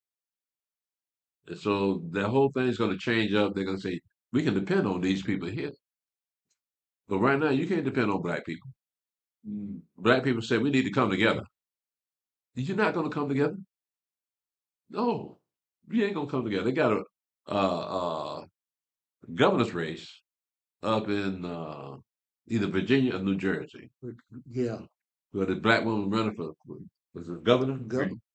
And so the whole thing's going to change up. They're going to say, we can depend on these people here. But right now, you can't depend on black people. Black people say, we need to come together. You're not going to come together. No, you ain't going to come together. They got a governor's race up in either Virginia or New Jersey. Yeah. Where the black woman running for, was it governor?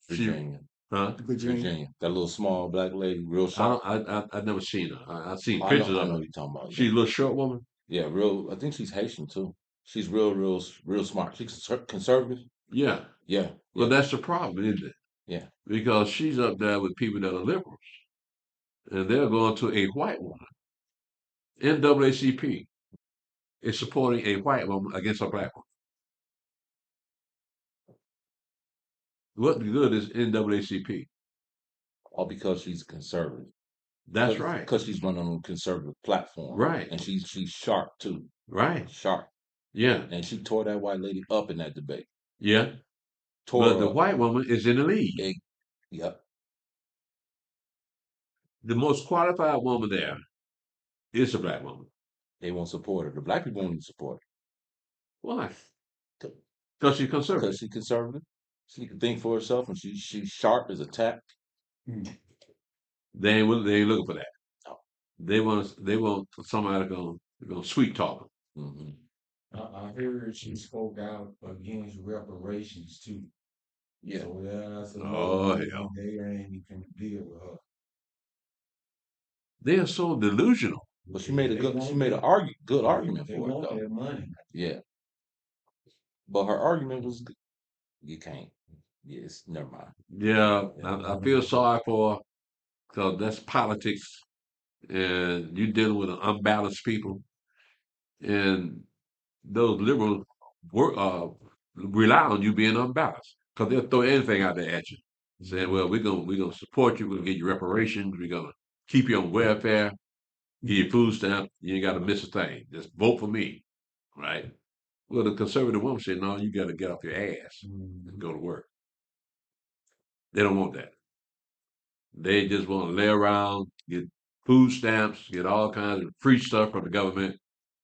Virginia. Huh? Virginia. That little small black lady, real sharp. I've never seen her. I've seen I pictures know of her. what you're talking about. She's a little short woman. Yeah, real. I think she's Haitian too. She's real smart. She's conservative. Yeah. Yeah. Well, that's the problem, isn't it? Yeah. Because she's up there with people that are liberals. And they're going to a white woman. NAACP is supporting a white woman against a black woman. What good is NAACP? All because she's conservative. That's right. Because she's running on a conservative platform. Right. And she's sharp too. Right. Sharp. Yeah. And she tore that white lady up in that debate. Yeah. But the white woman is in the lead. Yep. The most qualified woman there is a black woman. They won't support her. The black people won't even support her. Why? Because she's conservative. Because she's conservative. She can think for herself, and she's sharp as a tack. They ain't looking for that. No. They want somebody gonna sweet talk them. Mm-hmm. I heard she spoke out against reparations too. Yeah. So that's hell. They ain't even deal with her. They are so delusional. But she made a good argument for it though. Their money. Yeah. But her argument was, you can't. Yes, never mind. Yeah, I feel sorry for her because that's politics, and you're dealing with an unbalanced people, and those liberals work rely on you being unbalanced because they'll throw anything out there at you, saying, "Well, we're gonna support you. We're gonna give you reparations. We're gonna keep you on welfare, give you food stamp. You ain't got to miss a thing. Just vote for me, right?" Well, the conservative woman said, "No, you got to get off your ass and go to work." They don't want that. They just want to lay around, get food stamps, get all kinds of free stuff from the government,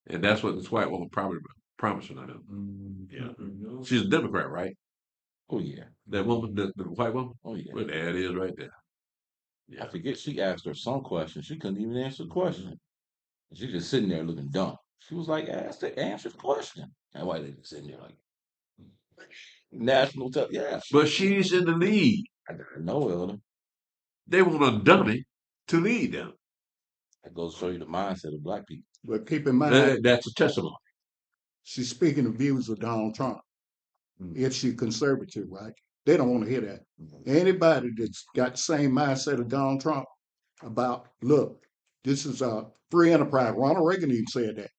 and that's what this white woman probably promising them. Yeah, she's a Democrat, right? Oh yeah. That woman, the white woman. Oh yeah. Well, there it is, right there. I forget she asked her some question. She couldn't even answer the question. She just sitting there looking dumb. She was like, answer the question. That white lady sitting there like yeah. But she's in the lead. I know, Elder. They want a dummy to lead them. That goes to show you the mindset of black people. But keep in mind, That's a testimony. she's speaking the views of Donald Trump. If she's conservative, right? They don't want to hear that. Anybody that's got the same mindset of Donald Trump about, look, this is a free enterprise. Ronald Reagan even said that.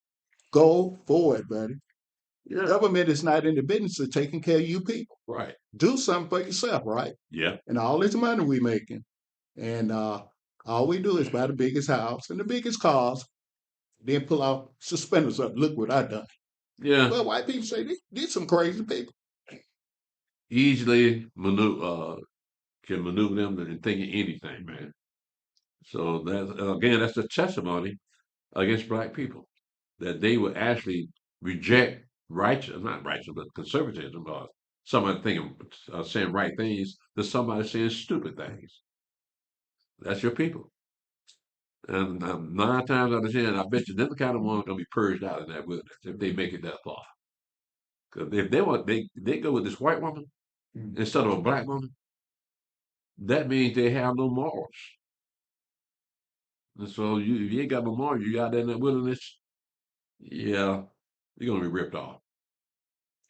Go for it, buddy. Yeah. Government is not in the business of taking care of you people. Right. Do something for yourself, right? Yeah. And all this money we making, and all we do is buy the biggest house and the biggest cars, then pull our suspenders up. Look what I done. Yeah. But white people say these some crazy people. Easily can maneuver them into thinking anything, man. So that's a testimony against black people that they would actually reject not righteous, but conservatism, or somebody thinking saying right things to somebody saying stupid things. That's your people. And 9 times out of 10, I bet you they're the kind of ones gonna be purged out in that wilderness if they make it that far. Because if they go with this white woman instead of a black woman, that means they have no morals. And so if you ain't got no morals, you out there in that wilderness, yeah, you're gonna be ripped off.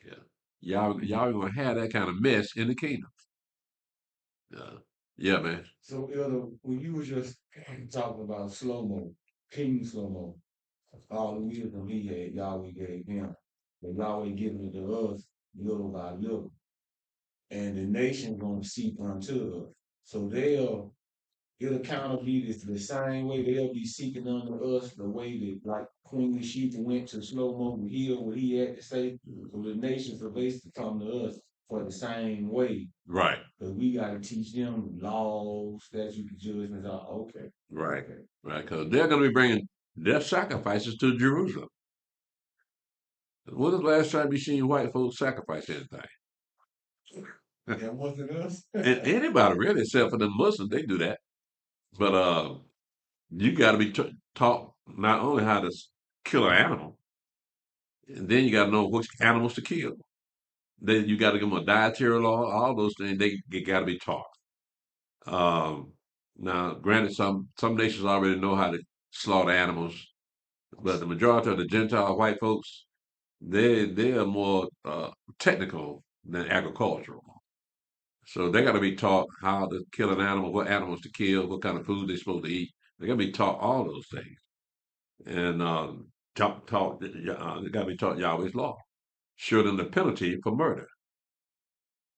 Yeah. Y'all gonna have that kind of mess in the kingdom. Yeah, man. So, Elder, when you was just talking about slow-mo, King slow-mo, all the wisdom he had, Yahweh gave him, but Yahweh giving it to us little by little. And the nation gonna seek unto us. So it'll kind of be the same way they'll be seeking unto us, the way that like Queen Sheba went to slow-mo to hear what he had to say. So the nations are basically come to us for the same way. Right. Because we got to teach them laws, statutes, judgments. Okay. Right. Right. Because they're going to be bringing their sacrifices to Jerusalem. When was the last time you seen white folks sacrifice anything? That wasn't us. Anybody really, except for the Muslims, they do that. But you got to be taught not only how to kill an animal, and then you got to know which animals to kill. Then you got to give them a dietary law. All those things they got to be taught. Now, granted, some nations already know how to slaughter animals, but the majority of the Gentile white folks, they are more technical than agricultural. So they got to be taught how to kill an animal, what animals to kill, what kind of food they're supposed to eat. They got to be taught all those things, and they got to be taught Yahweh's law, sure them the penalty for murder.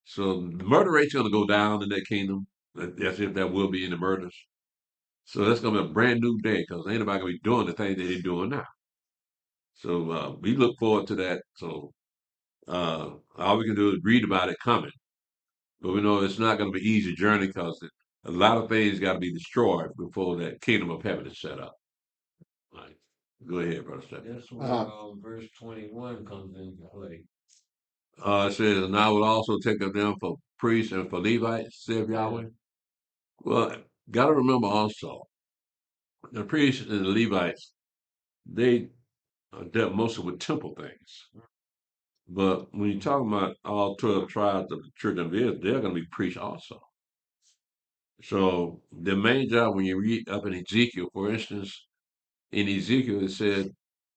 So the murder rate's going to go down in that kingdom. That's if there will be any murders. So that's going to be a brand new day because ain't nobody going to be doing the things that they're doing now. So we look forward to that. So all we can do is read about it coming. But we know it's not going to be an easy journey because a lot of things got to be destroyed before that kingdom of heaven is set up. Right. Go ahead, Brother Stephen. That's where verse 21 comes into play. It says, and I will also take of them for priests and for Levites, saith Yahweh. Well, got to remember also, the priests and the Levites, they dealt mostly with temple things. But when you're talking about all 12 tribes of the children of Israel, they're going to be priests also. So the main job, when you read up in Ezekiel, for instance, in Ezekiel it said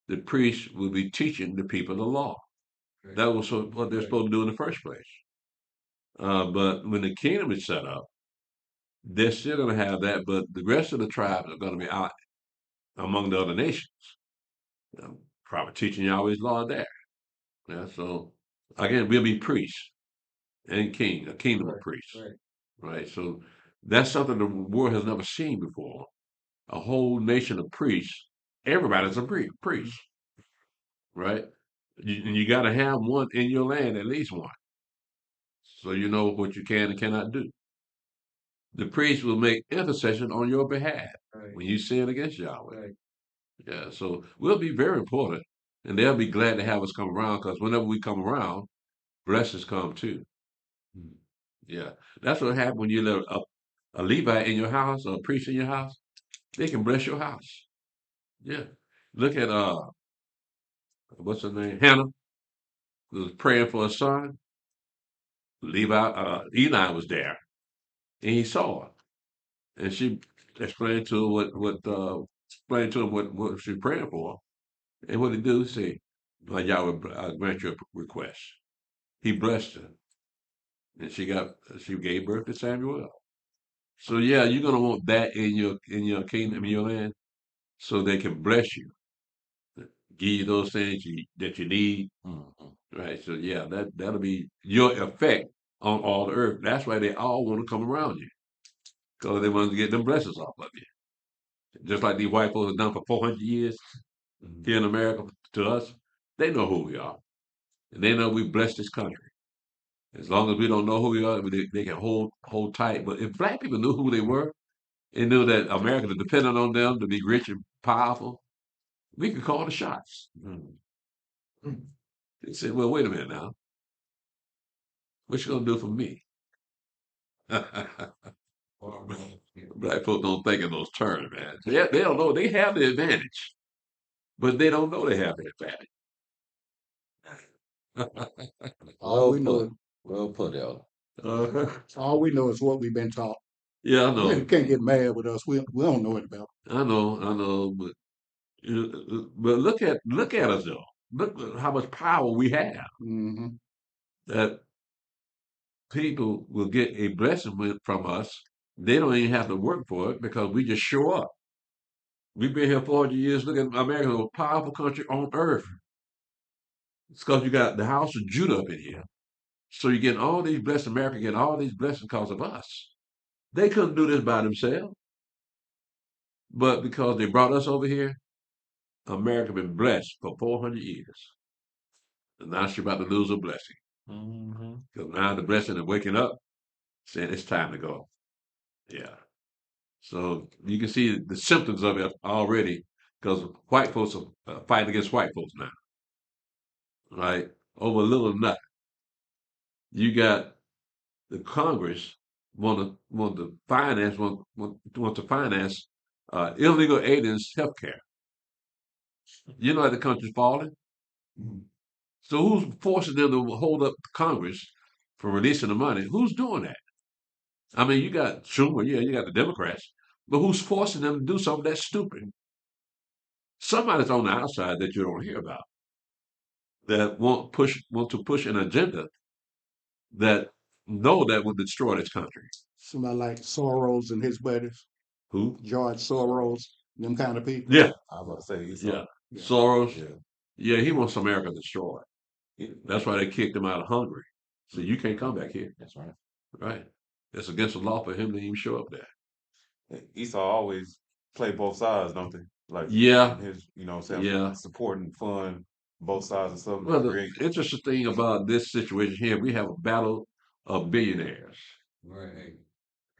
the priest will be teaching the people the law. That was what they're supposed to do in the first place. But when the kingdom is set up, they're still going to have that, but the rest of the tribes are going to be out among the other nations. Probably teaching Yahweh's law there. Yeah, so again, we'll be priests and king, a kingdom of priests. Right. So that's something the world has never seen before. A whole nation of priests. Everybody's a priest, right? And you got to have one in your land, at least one, so you know what you can and cannot do. The priest will make intercession on your behalf when you sin against Yahweh. Yeah, so we'll be very important, and they'll be glad to have us come around because whenever we come around, blessings come too. Yeah, that's what happened when you let a Levite in your house or a priest in your house. They can bless your house. Yeah, look at what's her name? Hannah was praying for a son. Eli was there, and he saw her, and she explained to him explained to him what she was praying for, and what he do? Say, Yahweh grant your request. He blessed her, and she gave birth to Samuel. So yeah, you're gonna want that in your kingdom, in your land, so they can bless you, give you those things that you need. Right. So yeah, that'll be your effect on all the earth. That's why they all want to come around you because they want to get them blessings off of you. Just like these white folks have done for 400 years here in America to us. They know who we are, and they know we bless this country. As long as we don't know who we are, they can hold tight. But if black people knew who they were and knew that America was dependent on them to be rich and powerful, we could call the shots. They said, "Well, wait a minute now. What you gonna do for me?" Black folks don't think in those terms, man. They don't know they have the advantage, but they don't know they have the advantage. All we know, Well put, Elder. all we know is what we've been taught. Yeah, I You know. can't get mad with us. We don't know it about. I know, but look at us though. Look at how much power we have. Mm-hmm. That people will get a blessing from us. They don't even have to work for it because we just show up. We've been here 400 years. Look at America, the most powerful country on earth. It's because you got the house of Judah up in here. So you get all these blessings. America get all these blessings because of us. They couldn't do this by themselves, but because they brought us over here, America been blessed for 400 years. And now she's about to lose her blessing. Because now the blessing is waking up, saying it's time to go. Yeah. So you can see the symptoms of it already because white folks are fighting against white folks now, right? Over little nothing. You got the Congress want to finance illegal aliens health care. You know that the country's falling. So who's forcing them to hold up Congress for releasing the money? Who's doing that? I mean, you got Schumer, yeah, you got the Democrats, but who's forcing them to do something that's stupid? Somebody's on the outside that you don't hear about that want to push an agenda that will destroy this country. Somebody like Soros and his buddies, Who? George Soros, them kind of people. Yeah, I was about to say, yeah. Yeah. Soros. Yeah. Yeah, he wants America destroyed. That's why they kicked him out of Hungary. So you can't come back here. That's right. Right. It's against the law for him to even show up there. Esau always play both sides, don't they? Like Yeah, his, you know what I'm saying, yeah. supporting fund both sides of something Well, to the create. interesting thing about this situation here, we have a battle of billionaires. Right.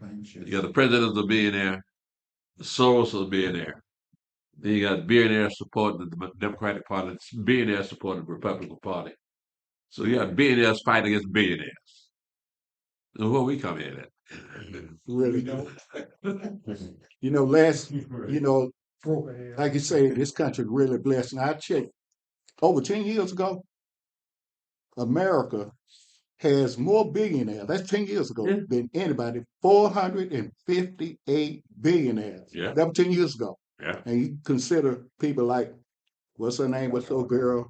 You got the president is a billionaire, Soros is a billionaire. Then you got billionaires supporting the Democratic Party, billionaires supporting the Republican Party. So you got billionaires fighting against billionaires. And where we come in at? Really. Last, like you say, this country really blessed. And I checked over 10 years ago, America has more billionaires. That's 10 years ago than anybody. 458 billionaires. Yeah. That was 10 years ago. Yeah. And you consider people like, what's her name? What's her girl?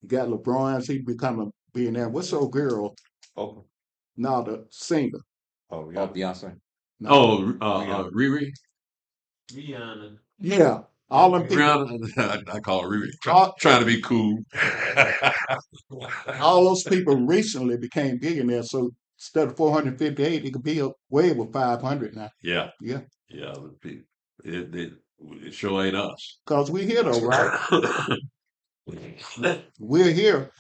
You got LeBron's, he become a billionaire. What's old girl? Oprah. No, the singer. Oh, Oh, yeah. Beyonce. No. Oh, Rihanna. Riri. Rihanna. Yeah. All them people, Rihanna. I call her Riri. all, Trying to be cool. all those people recently became billionaires. So instead of 458, it could be way over 500 now. Yeah. Yeah. Yeah. It sure ain't us. Because we're here though, right? We're here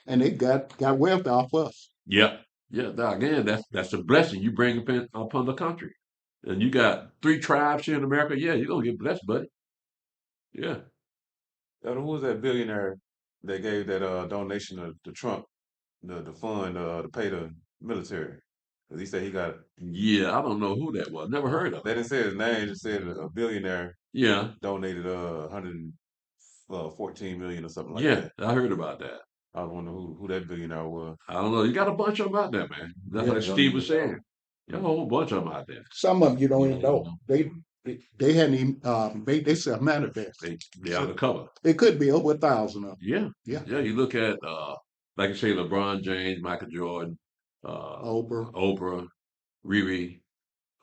and they got wealth off us. Yeah. Yeah. Again, that's a blessing you bring upon the country. And you got 3 tribes here in America. Yeah, you're gonna get blessed, buddy. Yeah. Who was that billionaire that gave that donation to Trump, the fund to pay the military? Because he said he got. Yeah, I don't know who that was. Never heard of They it. didn't say his name, just said a billionaire Yeah. donated 114 million or something like Yeah, that. I heard about that. I was wondering who that billionaire was. I don't know. You got a bunch of them out there, man. That's Yeah, like Steve was saying. You got a whole bunch of them out there. Some of them you don't even know. They hadn't even made themselves manifest. They undercover. It could be over 1,000 of them. Yeah. Yeah. Yeah, you look at like you say, LeBron James, Michael Jordan, Oprah, Riri.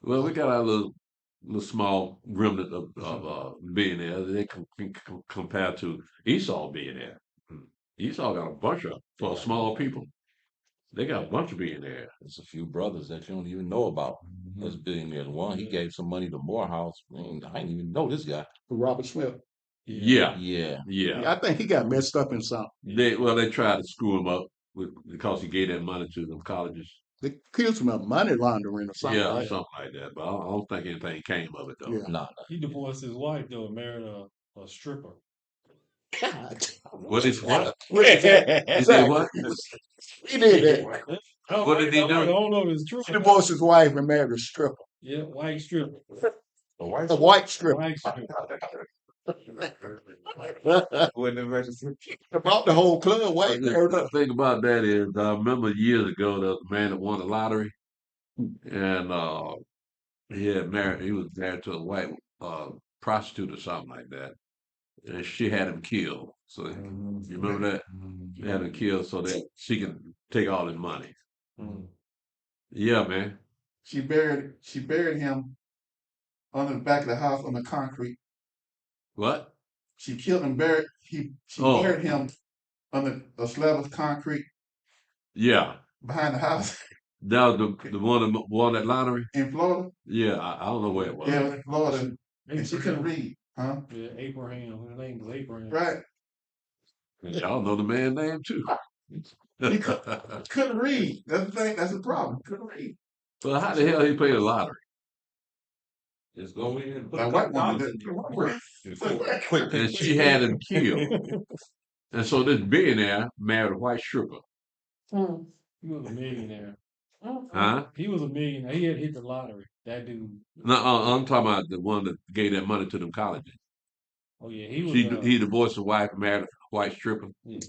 Well, we got our little small remnant of billionaires. They compare to Esau billionaire. Esau got a bunch of for small people. They got a bunch of billionaires. There's a few brothers that you don't even know about as billionaires. One, he gave some money to Morehouse. Man, I didn't even know this guy. Robert Smith. Yeah. Yeah. I think he got messed up in something. They tried to screw him up because he gave that money to them colleges. They accused him of money laundering or something. Yeah, right? something like that. But I don't think anything came of it though. Yeah. Nah. He divorced his wife though and married a stripper. God. What is what? Exactly. What? He did that. What did he do? I don't know if it's true. He divorced his wife and married a stripper. Yeah, white stripper. A white stripper. White stripper. Wouldn't have mentioned. About the whole club white. The thing about that is, I remember years ago the man that won the lottery, and he was married to a white prostitute or something like that, and she had him killed. So you remember that? She had him killed so that she could take all his money. Yeah, man. She buried him under the back of the house on the concrete. What? She killed and buried buried him under a slab of concrete Yeah. behind the house That was the one that won that lottery? in Florida. Yeah, I don't know where it was. Yeah, it was in Florida. And she couldn't read, huh? Yeah, Abraham. His name was Abraham. Right. Y'all know the man's name too. He couldn't read. That's the thing. That's the problem. Couldn't read. Well, how the hell he played the lottery? Just go in and put That a white couple woman dollars in did. Quick. And she had him killed. And so this billionaire married a white stripper. He was a millionaire. Huh? He was a millionaire. He had hit the lottery. That dude. No, I'm talking about the one that gave that money to them colleges. Oh yeah, he was. He divorced his wife and married a white stripper. Yeah.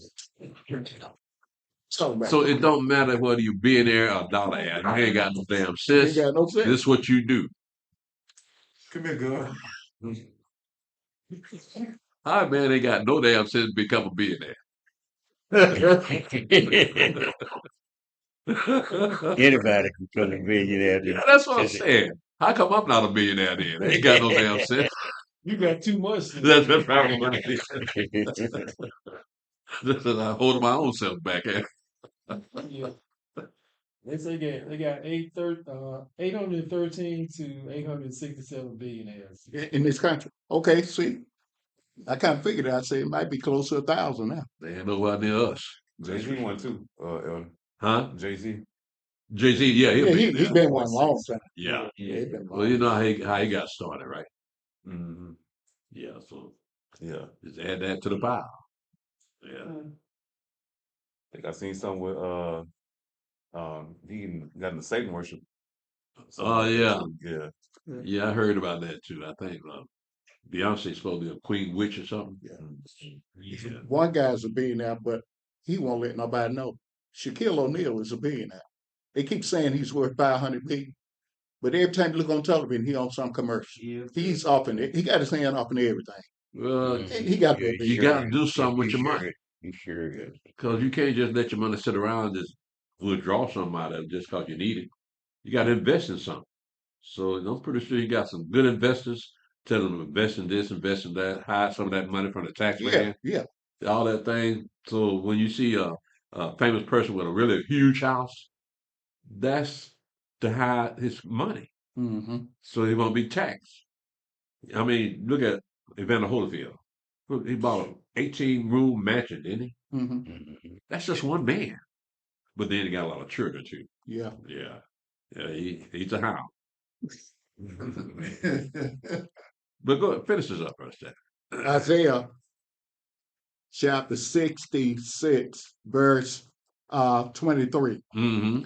So it don't matter whether you billionaire or dollar ass. You ain't got no damn sense. Ain't got no sense. This is what you do. Come here, girl. Our man ain't got no damn sense to become a billionaire. Anybody can become a millionaire. Yeah, that's what I'm saying. How come I'm not a billionaire then? I ain't got no damn sense. You got too much. That's probably what it is. This is I hold my own self back. Yeah. They say they got 813 to 867 billionaires. In this country. Okay, see. I kind of figured I say it might be close to 1,000 now. They ain't nowhere near us. Jay-Z won too, Elder. Huh? Jay-Z. Jay-Z, yeah, He's been one long time. Yeah. He been Well, you know how he got started, right? Mm-hmm. Yeah, so Yeah. just add that to the pile. Yeah. I think I seen something with he got into Satan worship. Oh yeah. Yeah. Yeah, I heard about that too. I think Beyonce's supposed to be a queen witch or something. Yeah. One guy's a billionaire, but he won't let nobody know. Shaquille O'Neal is a billionaire. They keep saying he's worth 500 billion, but every time you look on television, he on some commercial. He's off in it. He got his hand up in everything. Well, He got to be a you billionaire. got to do something with your money. He sure is. Because you can't just let your money sit around and just withdraw something out of it just because you need it. You got to invest in something. So I'm pretty sure you got some good investors. Tell them to invest in this, invest in that, hide some of that money from the tax Yeah, man, yeah. all that thing. So when you see a famous person with a really huge house, that's to hide his money. Mm-hmm. So he won't be taxed. I mean, look at Evander Holyfield. Look, he bought an 18-room mansion, didn't he? Mm-hmm. Mhm. That's just one man. But then he got a lot of children too. Yeah. Yeah. Yeah, he's a hound. But go ahead, finish this up for a second. Isaiah chapter 66, verse 23. Mm-hmm.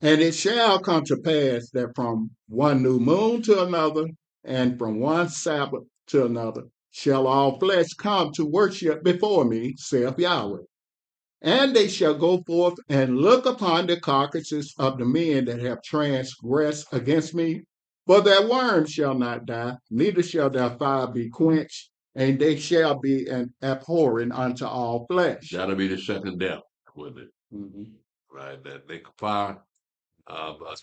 And it shall come to pass that from one new moon to another, and from one Sabbath to another, shall all flesh come to worship before me, saith Yahweh. And they shall go forth and look upon the carcasses of the men that have transgressed against me. For their worms shall not die, neither shall their fire be quenched, and they shall be an abhorring unto all flesh. That'll be the second death, wouldn't it? Mm-hmm. Right? That they could fire. But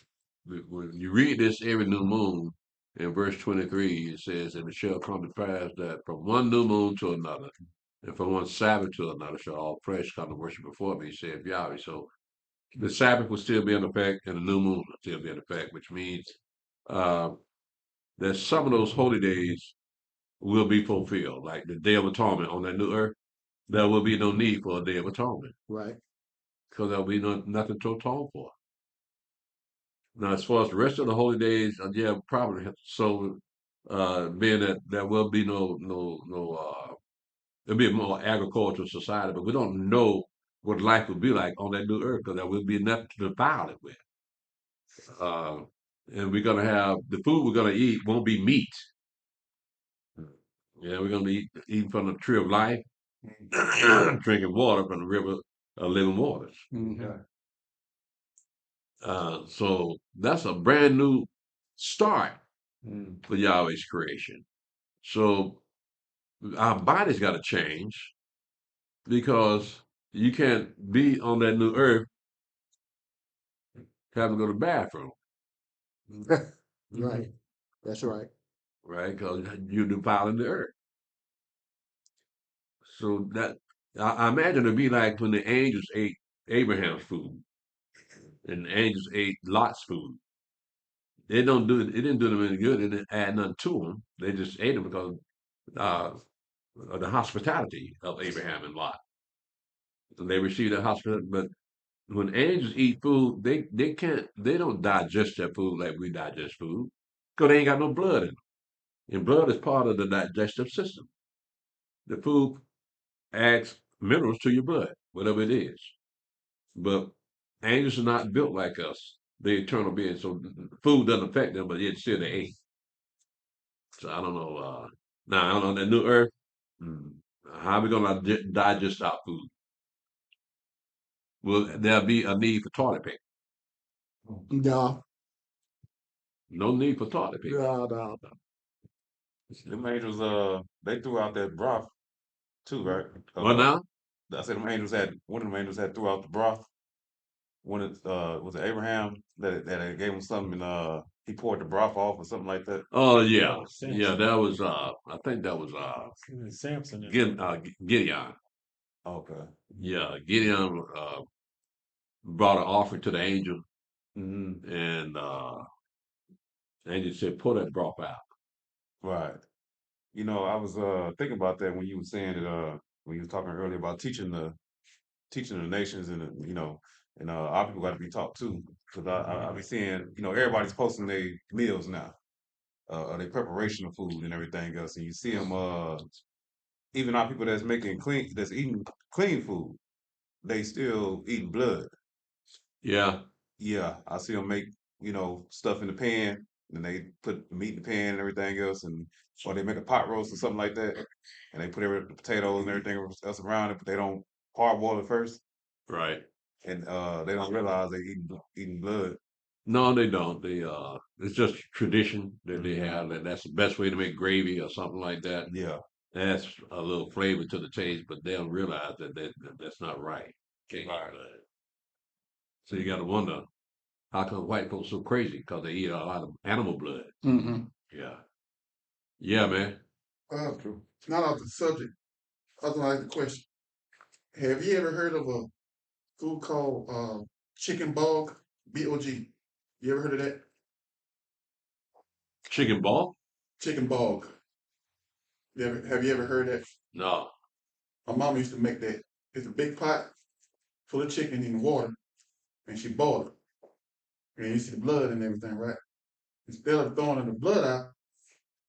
when you read this every new moon, in verse 23, it says, and it shall come to pass that from one new moon to another, and from one Sabbath to another, shall all flesh come to worship before me, saith Yahweh. So the Sabbath will still be in effect, and the new moon will still be in effect, which means uh, that some of those holy days will be fulfilled, like the Day of Atonement on that new earth. There will be no need for a Day of Atonement Right. because there'll be nothing to atone for. Now, as far as the rest of the holy days, yeah, probably so. Being that there will be there'll be a more agricultural society, but we don't know what life will be like on that new earth because there will be nothing to defile it with. Uh, and we're gonna have the food we're gonna eat won't be meat. Yeah, we're gonna be eating from the tree of life, drinking water from the river of living waters. Mm-hmm. So that's a brand new start Mm. for Yahweh's creation. So our body's got to change because you can't be on that new earth having to go to the bathroom. Right. That's right. Right? Because you're defiling the earth. So that I imagine it'd be like when the angels ate Abraham's food and the angels ate Lot's food. They don't do it. It didn't do them any good. It didn't add nothing to them. They just ate them because uh, of the hospitality of Abraham and Lot. And they received that hospitality. But when angels eat food, they don't digest their food like we digest food because they ain't got no blood in them. And blood is part of the digestive system. The food adds minerals to your blood, whatever it is. But angels are not built like us. They're eternal beings. So food doesn't affect them, but yet still they ate. So I don't know. Now on the new earth, mm, how are we gonna digest our food? Will there be a need for toilet paper? No. No need for toilet paper. No, no, no. Them angels, they threw out that broth too, right? What now? I said them angels had one of them angels had threw out the broth. When it was it Abraham that gave him something and he poured the broth off or something like that. Oh yeah, Samson. yeah. That was I think that was Samson. and- Gideon. Okay. Yeah, Gideon brought an offering to the angel, Mm-hmm. and the angel said, "Pour that broth out." Right. You know, I was thinking about that when you were saying that when you were talking earlier about teaching the nations and and our people got to be taught too because I be seeing everybody's posting their meals now, their preparation of food and everything else, and you see them even our people that's eating clean food, they still eating blood. Yeah, Yeah, I see them make stuff in the pan, and they put the meat in the pan and everything else, and or they make a pot roast or something like that, and they put the potatoes and everything else around it, but they don't parboil it first, right. and they don't realize they eating blood. No, they don't. They it's just tradition that they Hmm. have, and that's the best way to make gravy or something like that. Yeah, adds a little flavor to the taste, but they don't realize that's not right. Can't eat blood. So you got to wonder how come white folks so crazy because they eat a lot of animal blood. Mm-hmm. Yeah, yeah, man. True. Not off the subject. I was like the question. Have you ever heard of a food called chicken bog? BOG. You ever heard of that? Chicken ball? Chicken bog. Have you ever heard that? No. My mom used to make that. It's a big pot full of chicken in water, and she boiled it. And you see the blood and everything, right? Instead of throwing the blood out,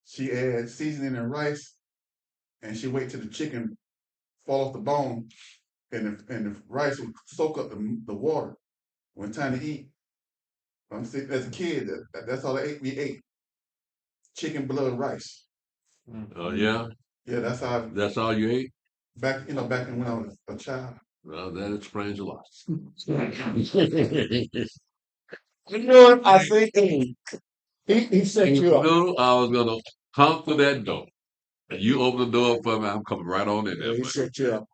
she adds seasoning and rice, and she wait till the chicken fall off the bone, and the rice will soak up the water. When time to eat, I'm saying as a kid, that's all we ate. Chicken blood rice. Oh yeah. Yeah, that's how. That's all you ate? Back in when I was a child. Well, that explains a lot. You know what? I think he set You you up. knew I was gonna come through that door. And you open the door for me, I'm coming right on in Yeah, there, he buddy. set you up.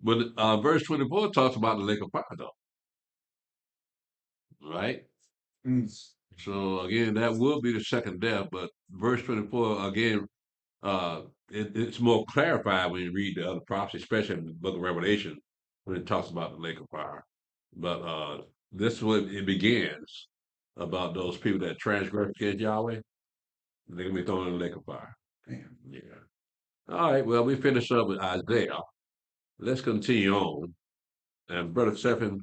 But verse 24 talks about the lake of fire, though, right? Mm. So again, that will be the second death. But verse 24 again, it's more clarified when you read the other prophecy, especially in the Book of Revelation, when it talks about the lake of fire. But this is what it begins about those people that transgress against Yahweh. They're gonna be thrown in the lake of fire. Damn. Yeah. All right. Well, we finish up with Isaiah. Let's continue on. And Brother Stephen,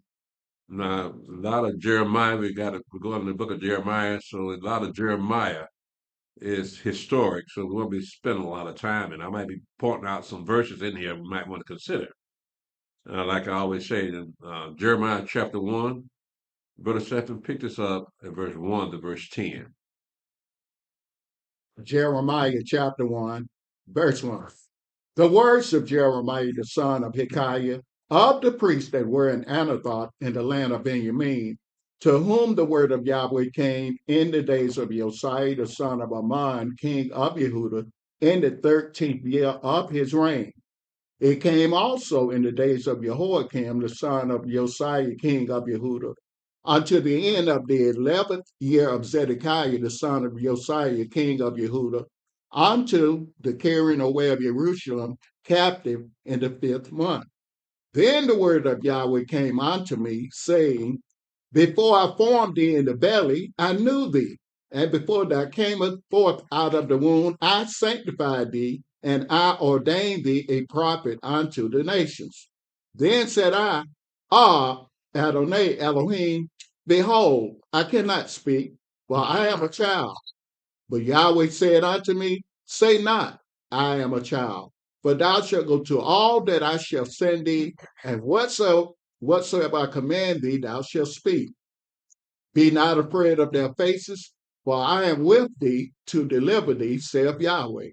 now a lot of Jeremiah. We're going to the book of Jeremiah. So a lot of Jeremiah is historic. So we're going to be spending a lot of time, and I might be pointing out some verses in here we might want to consider. Like I always say, in Jeremiah chapter 1, Brother Stephen, pick this up at verse 1 to verse 10. Jeremiah chapter 1, verse 1. The words of Jeremiah, the son of Hilkiah, of the priests that were in Anathoth in the land of Benjamin, to whom the word of Yahweh came in the days of Josiah, the son of Ammon, king of Yehudah, in the 13th year of his reign. It came also in the days of Jehoiakim, the son of Josiah, king of Yehudah, unto the end of the 11th year of Zedekiah, the son of Josiah, king of Yehudah, unto the carrying away of Jerusalem captive in the 5th month. Then the word of Yahweh came unto me, saying, Before I formed thee in the belly, I knew thee. And before thou camest forth out of the womb, I sanctified thee, and I ordained thee a prophet unto the nations. Then said I, Adonai Elohim, behold, I cannot speak, for I am a child. But Yahweh said unto me, Say not, I am a child, for thou shalt go to all that I shall send thee, and whatsoever I command thee, thou shalt speak. Be not afraid of their faces, for I am with thee to deliver thee, saith Yahweh.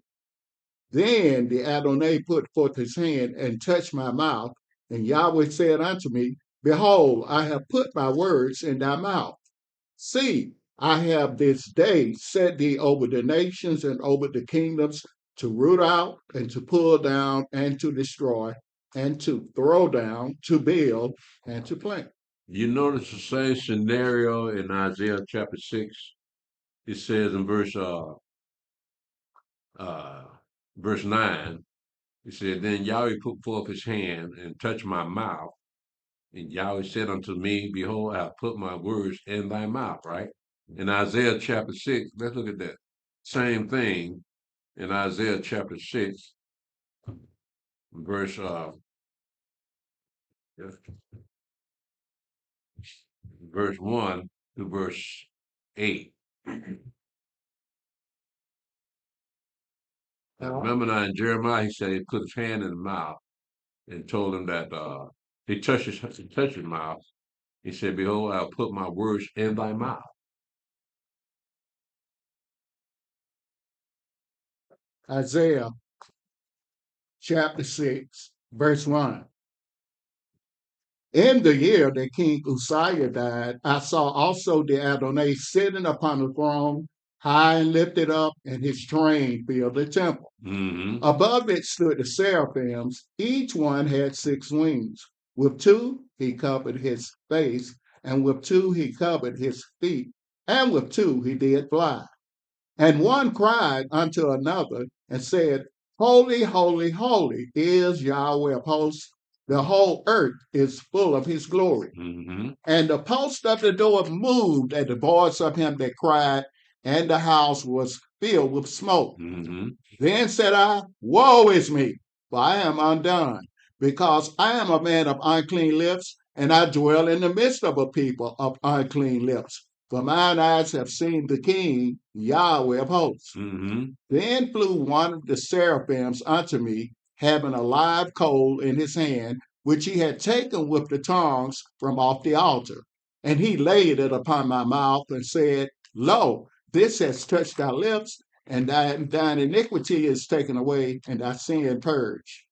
Then the Adonai put forth his hand and touched my mouth, and Yahweh said unto me, Behold, I have put my words in thy mouth. See, I have this day set thee over the nations and over the kingdoms to root out and to pull down and to destroy and to throw down, to build and to plant. You notice the same scenario in Isaiah chapter 6. It says in uh, verse 9, he said, Then Yahweh put forth his hand and touched my mouth. And Yahweh said unto me, Behold, I have put my words in thy mouth, right? In Isaiah chapter 6, let's look at that. Same thing in Isaiah chapter 6, verse verse 1 to verse 8. Remember now in Jeremiah, he said he put his hand in the mouth and told him that he touched his mouth. He said, Behold, I'll put my words in thy mouth. Isaiah chapter 6, verse 1. In the year that King Uzziah died, I saw also the Adonai sitting upon the throne, high and lifted up, and his train filled the temple. Mm-hmm. Above it stood the seraphims. Each one had 6 wings. With 2 he covered his face, and with 2 he covered his feet, and with 2 he did fly. And one cried unto another and said, Holy, holy, holy is Yahweh of hosts. The whole earth is full of his glory. Mm-hmm. And the post of the door moved at the voice of him that cried, and the house was filled with smoke. Mm-hmm. Then said I, Woe is me, for I am undone, because I am a man of unclean lips, and I dwell in the midst of a people of unclean lips. For mine eyes have seen the King, Yahweh of hosts. Mm-hmm. Then flew one of the seraphims unto me, having a live coal in his hand, which he had taken with the tongs from off the altar. And he laid it upon my mouth and said, Lo, this has touched thy lips, and thine iniquity is taken away, and thy sin purged.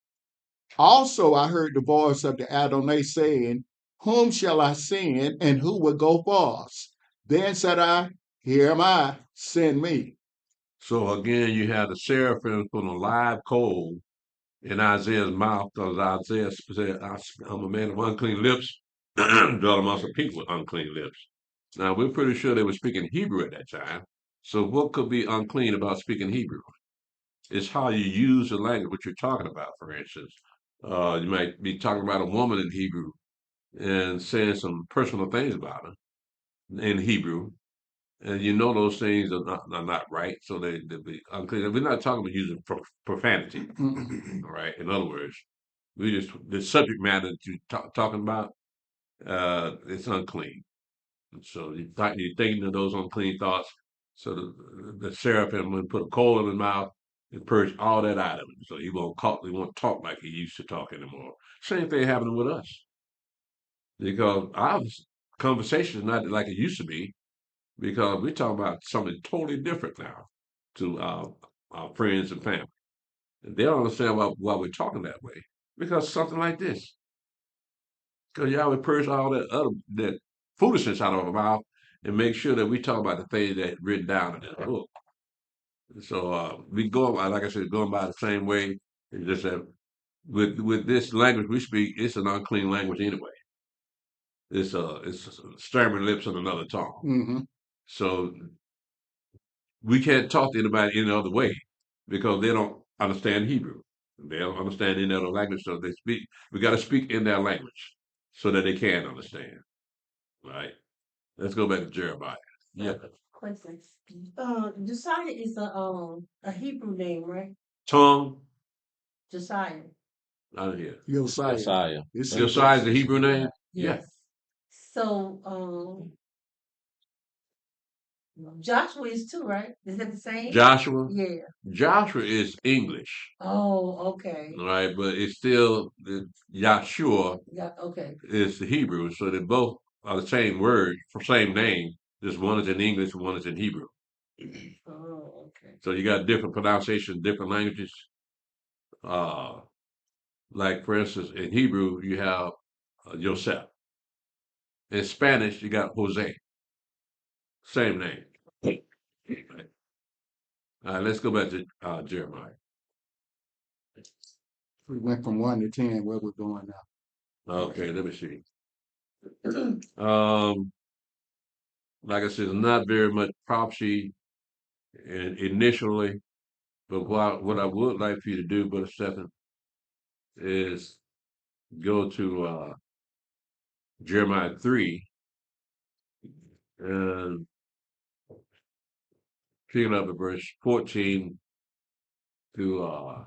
Also I heard the voice of the Adonai saying, Whom shall I send, and who will go for us? Then said I, Here am I, send me. So again, you have the seraphim from a live coal in Isaiah's mouth, because Isaiah said, I'm a man of unclean lips, dwell amongst a people with unclean lips. Now, we're pretty sure they were speaking Hebrew at that time. So what could be unclean about speaking Hebrew? It's how you use the language, what you're talking about, for instance. You might be talking about a woman in Hebrew and saying some personal things about her in Hebrew, and you know those things are not right, so they be unclean. We're not talking about using profanity, all right? In other words, we just the subject matter that you're talking about, it's unclean. So you're thinking of those unclean thoughts. So the seraphim would put a coal in his mouth and purge all that out of him. So he won't talk like he used to talk anymore. Same thing happening with us, because our conversation is not like it used to be, because we're talking about something totally different now to our friends and family. And they don't understand why we're talking that way, because something like this. Because y'all would purge all that foolishness out of our mouth and make sure that we talk about the things that written down in this book. So we go, like I said, going by the same way. It's just that with this language we speak, it's an unclean language anyway. It's stammering lips in another tongue. Mm-hmm. So we can't talk to anybody any other way, because they don't understand Hebrew. They don't understand any other language, so they speak. We got to speak in their language so that they can understand. Right? Let's go back to Jeremiah. Yeah. Question. Josiah is a Hebrew name, right? Tongue. Josiah. Out of here. Josiah. Josiah. Josiah is the Hebrew name? Yeah. Yes. So Joshua is too, right? Is that the same? Joshua? Yeah. Joshua is English. Oh, okay. Right, but it's still Yahshua Yeah, okay. is the Hebrew, so they both are the same word for same name. Just one is in English and one is in Hebrew. Oh, okay. So you got different pronunciation, different languages. Like for instance, in Hebrew you have Joseph. In Spanish you got Jose. Same name. Right. All right, let's go back to Jeremiah. We went from 1 to 10. Where we're going now? Okay, let me see. Like I said, not very much prophecy initially, but what I would like for you to do, Brother Stephen, is go to Jeremiah 3 and picking up at verse 14 to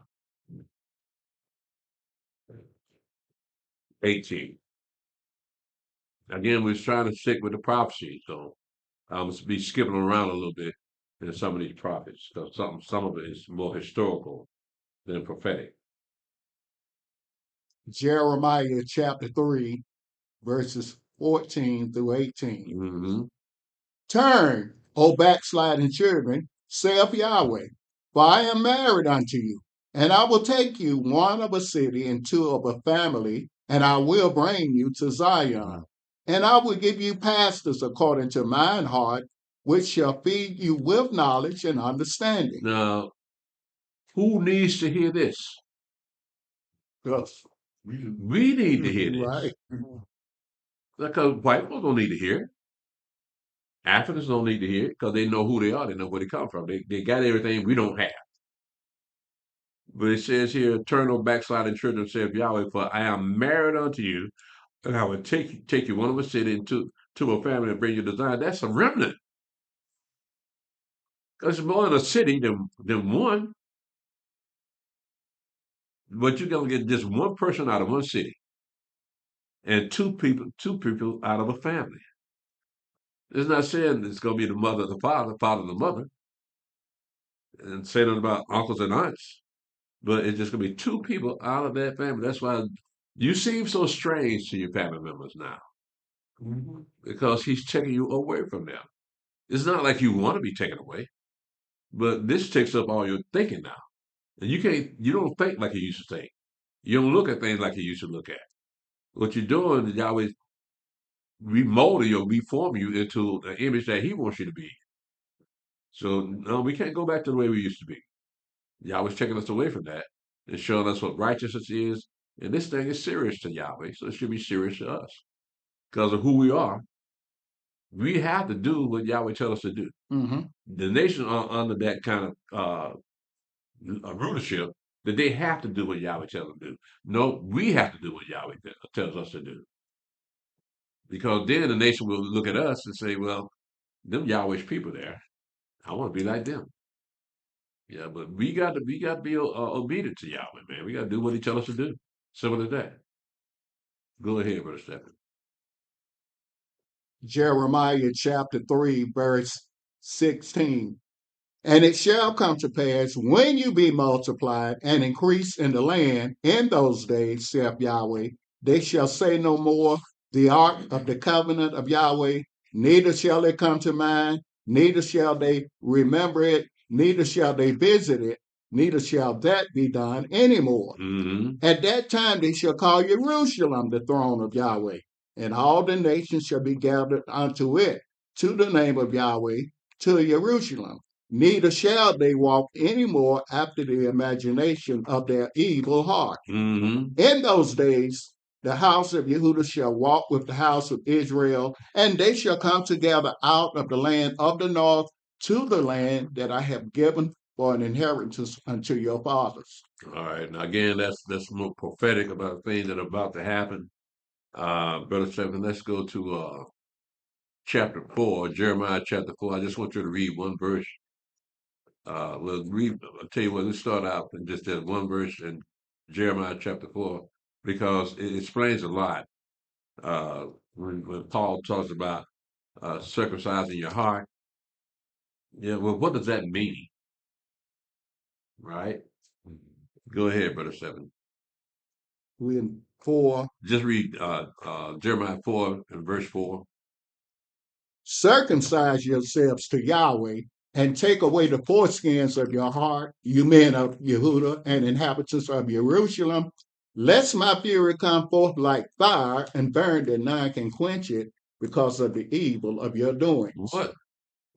18. Again, we're trying to stick with the prophecy, so I'm going to be skipping around a little bit in some of these prophets, because some of it is more historical than prophetic. Jeremiah chapter 3, verses 14 through 18. Mm-hmm. Turn, O backsliding children, saith Yahweh, for I am married unto you, and I will take you one of a city and two of a family, and I will bring you to Zion. And I will give you pastors according to mine heart, which shall feed you with knowledge and understanding. Now, who needs to hear this? Yes. We need to hear this. Right. Because white folks don't need to hear it. Africans don't need to hear it because they know who they are. They know where they come from. They got everything we don't have. But it says here, turn no backsliding children, saith Yahweh, for I am married unto you, and I will take you one of a city into to a family and bring you to Zion. That's a remnant. Because it's more in a city than one. But you're gonna get just one person out of one city and two people out of a family. It's not saying it's gonna be the mother, the father, the mother, and saying nothing about uncles and aunts. But it's just gonna be two people out of that family. That's why you seem so strange to your family members now. Because he's taking you away from them. It's not like you want to be taken away, but this takes up all your thinking now. And you don't think like you used to think. You don't look at things like you used to look at. What you're doing is Yahweh remolding you, reforming you into the image that he wants you to be. So no, we can't go back to the way we used to be. Yahweh's taking us away from that and showing us what righteousness is. And this thing is serious to Yahweh, so it should be serious to us. Because of who we are, we have to do what Yahweh tells us to do. Mm-hmm. The nations are under that kind of rulership that they have to do what Yahweh tells them to do. No, we have to do what Yahweh tells us to do. Because then the nation will look at us and say, well, them Yahweh's people there, I want to be like them. Yeah, but we got to be obedient to Yahweh, man. We got to do what he tells us to do. Simple as that. Go ahead, Brother Stephen. Jeremiah chapter 3, verse 16. And it shall come to pass when you be multiplied and increase in the land in those days, saith Yahweh, they shall say no more, the ark of the covenant of Yahweh, neither shall it come to mind, neither shall they remember it, neither shall they visit it, neither shall that be done anymore. At that time they shall call Jerusalem the throne of Yahweh, and all the nations shall be gathered unto it, to the name of Yahweh, to Jerusalem. Neither shall they walk any more after the imagination of their evil heart. In those days, the house of Yehuda shall walk with the house of Israel, and they shall come together out of the land of the north to the land that I have given for an inheritance unto your fathers. All right. Now again, that's more prophetic about things that are about to happen. Brother Stephen, let's go to chapter 4, Jeremiah chapter 4. I just want you to read one verse. I'll tell you what, let's start out and just that one verse in Jeremiah chapter 4, because it explains a lot. When Paul talks about circumcising your heart, yeah, well, what does that mean? Right? Go ahead, Brother Stephen. We in 4. Just read Jeremiah 4 and verse 4. Circumcise yourselves to Yahweh and take away the foreskins of your heart, you men of Yehuda and inhabitants of Jerusalem, lest my fury come forth like fire and burn that none can quench it because of the evil of your doings.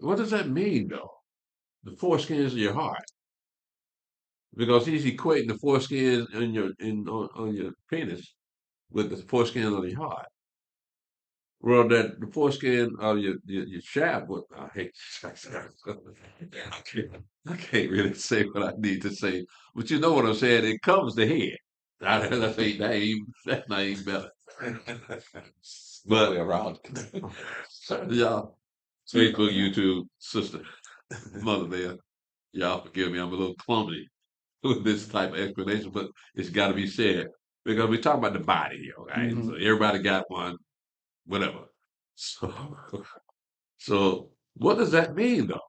What does that mean, though? The foreskins of your heart. Because he's equating the foreskins on your penis with the foreskin on your heart. Well, that the foreskin of your shaft. I can't really say what I need to say, but you know what I'm saying. It covers the head. That's not even better. But around. y'all, Facebook, YouTube, sister, mother there, y'all forgive me. I'm a little clumsy with this type of explanation, but it's got to be said because we're talking about the body here, right? So everybody got one, whatever. So what does that mean, though?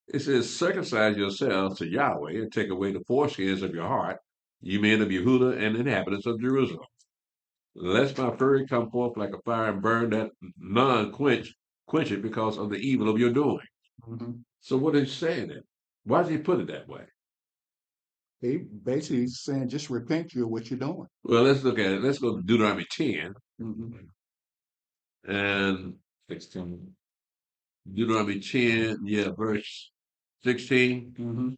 It says, circumcise yourselves to Yahweh and take away the foreskins of your heart, you men of Yehuda and inhabitants of Jerusalem. Lest my fury come forth like a fire and burn that none quench it because of the evil of your doing. So what is he saying then? Why does he put it that way? He basically saying just repent you of what you're doing. Well, let's look at it. Let's go to Deuteronomy 10 Mm-hmm. and 16. Deuteronomy 10, yeah, verse 16. Mm-hmm.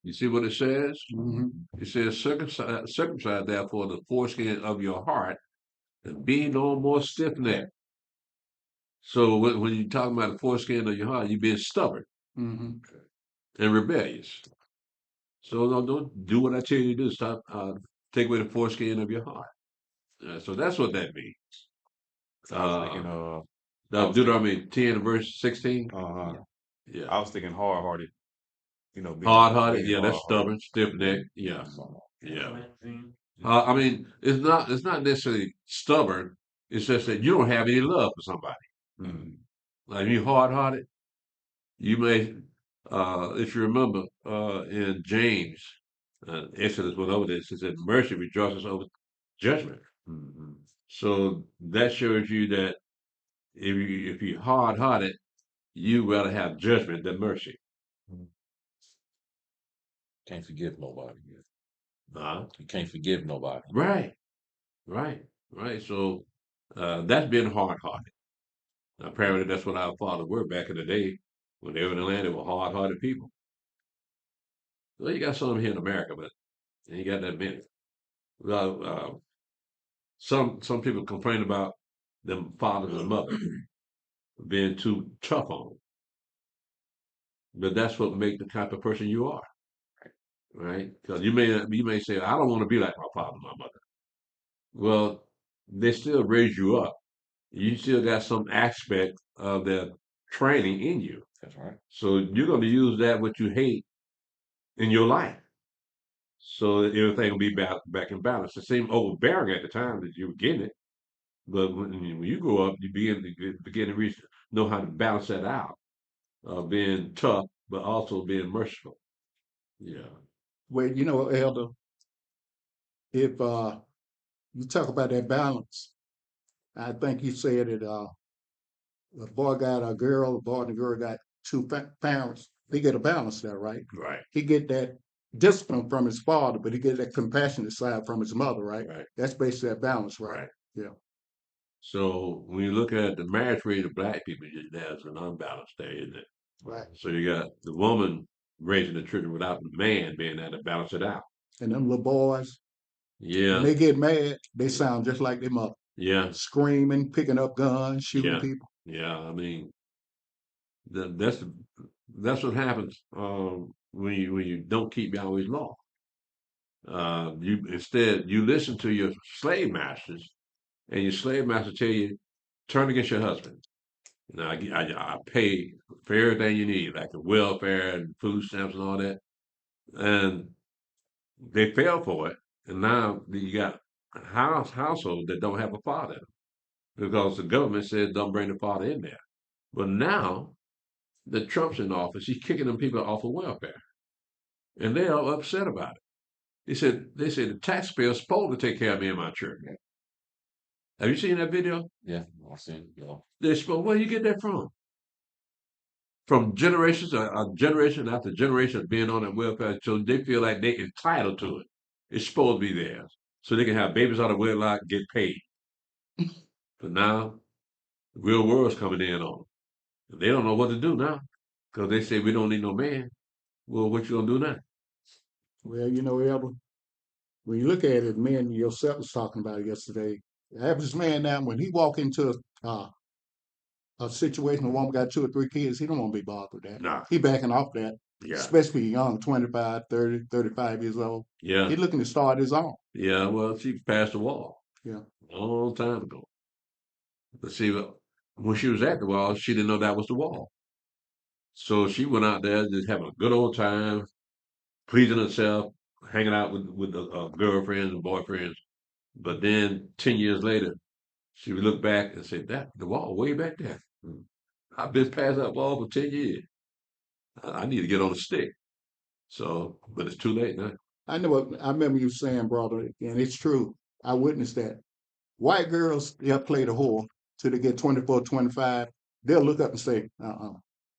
You see what it says? Mm-hmm. It says, circumcise therefore the foreskin of your heart and be no more stiff-necked. So when you're talking about the foreskin of your heart, you're being stubborn Mm-hmm. and rebellious. So don't do what I tell you to do. Stop, take away the foreskin of your heart. So that's what that means. I was thinking, Deuteronomy 10 verse 16. Yeah. I was thinking hard-hearted. Being Hard-hearted, being yeah, that's hard-hearted. stubborn, stiff-necked, yeah, Mm-hmm. yeah. thing. I mean, it's not necessarily stubborn. It's just that you don't have any love for somebody. Mm. Like you hard-hearted, you may, if you remember, in James, Exodus went over this. It said, "Mercy rejoices over judgment." Mm-hmm. So that shows you that if you're hard-hearted, you rather have judgment than mercy. Can't forgive nobody. Uh, You can't forgive nobody. right, right. So that's being hard-hearted. Apparently, that's what our fathers were back in the day when they were in the land. They were hard-hearted people. Well, you got some here in America, but you got that many. Well, some people complain about them fathers and mothers being too tough on them, but that's what makes the type of person you are, right? Because you may say, I don't want to be like my father and my mother. Well, they still raise you up. You still got some aspect of their training in you. That's right. So you're going to use that what you hate in your life. So everything will be back in balance. It seemed overbearing at the time that you were getting it, but when you grow up, you begin to know how to balance that out, being tough but also being merciful. Yeah, Well, Elder, if you talk about that balance, I think you said it. A boy got a girl, a boy and a girl got two parents. They get a balance there, right? right, He get that discipline from his father, but he get that compassionate side from his mother, right? right, That's basically that balance, right? right. Yeah. So when you look at the marriage rate of black people, there's an unbalance there, isn't it? Right. So you got the woman raising the children without the man being there to balance it out. And them little boys, when Yeah, they get mad, they sound just like their mother, yeah, screaming, picking up guns, shooting yeah, people. yeah. I mean, that's that's what happens when you don't keep Yahweh's law. You listen to your slave masters, and your slave master tell you turn against your husband. Now I pay for everything you need, like the welfare and food stamps and all that, and they fell for it, and now you got households that don't have a father in them because the government says don't bring the father in there. But now that Trump's in office, he's kicking them people off of welfare, and they are upset about it. They said the taxpayer's supposed to take care of me and my children. Have you seen that video? Yeah, I've seen it. Yeah. They're supposed. Where you get that from? From generations, a generation after generation of being on that welfare, so they feel like they're entitled to it. It's supposed to be theirs, so they can have babies out of wedlock, get paid. But now, the real world's coming in on them. They don't know what to do now because they say we don't need no man. Well, what you gonna do now? Well, Elder, when you look at it, me and yourself was talking about it yesterday. The average man now, when he walk into a situation where a woman got two or three kids, he don't want to be bothered with that. Nah. He backing off that, Yeah. especially young, 25, 30, 35 years old. Yeah. He looking to start his own. Yeah. Well, she passed the wall. Yeah. A long time ago. But see, when she was at the wall, she didn't know that was the wall. So she went out there just having a good old time, pleasing herself, hanging out with the girlfriends and boyfriends. But then 10 years later, she would look back and say, "That the wall way back there. I've been past that wall for 10 years. I need to get on a stick." So, but it's too late now. I remember you saying, brother, and it's true. I witnessed that. White girls, they'll play the whore till they get 24, 25. They'll look up and say,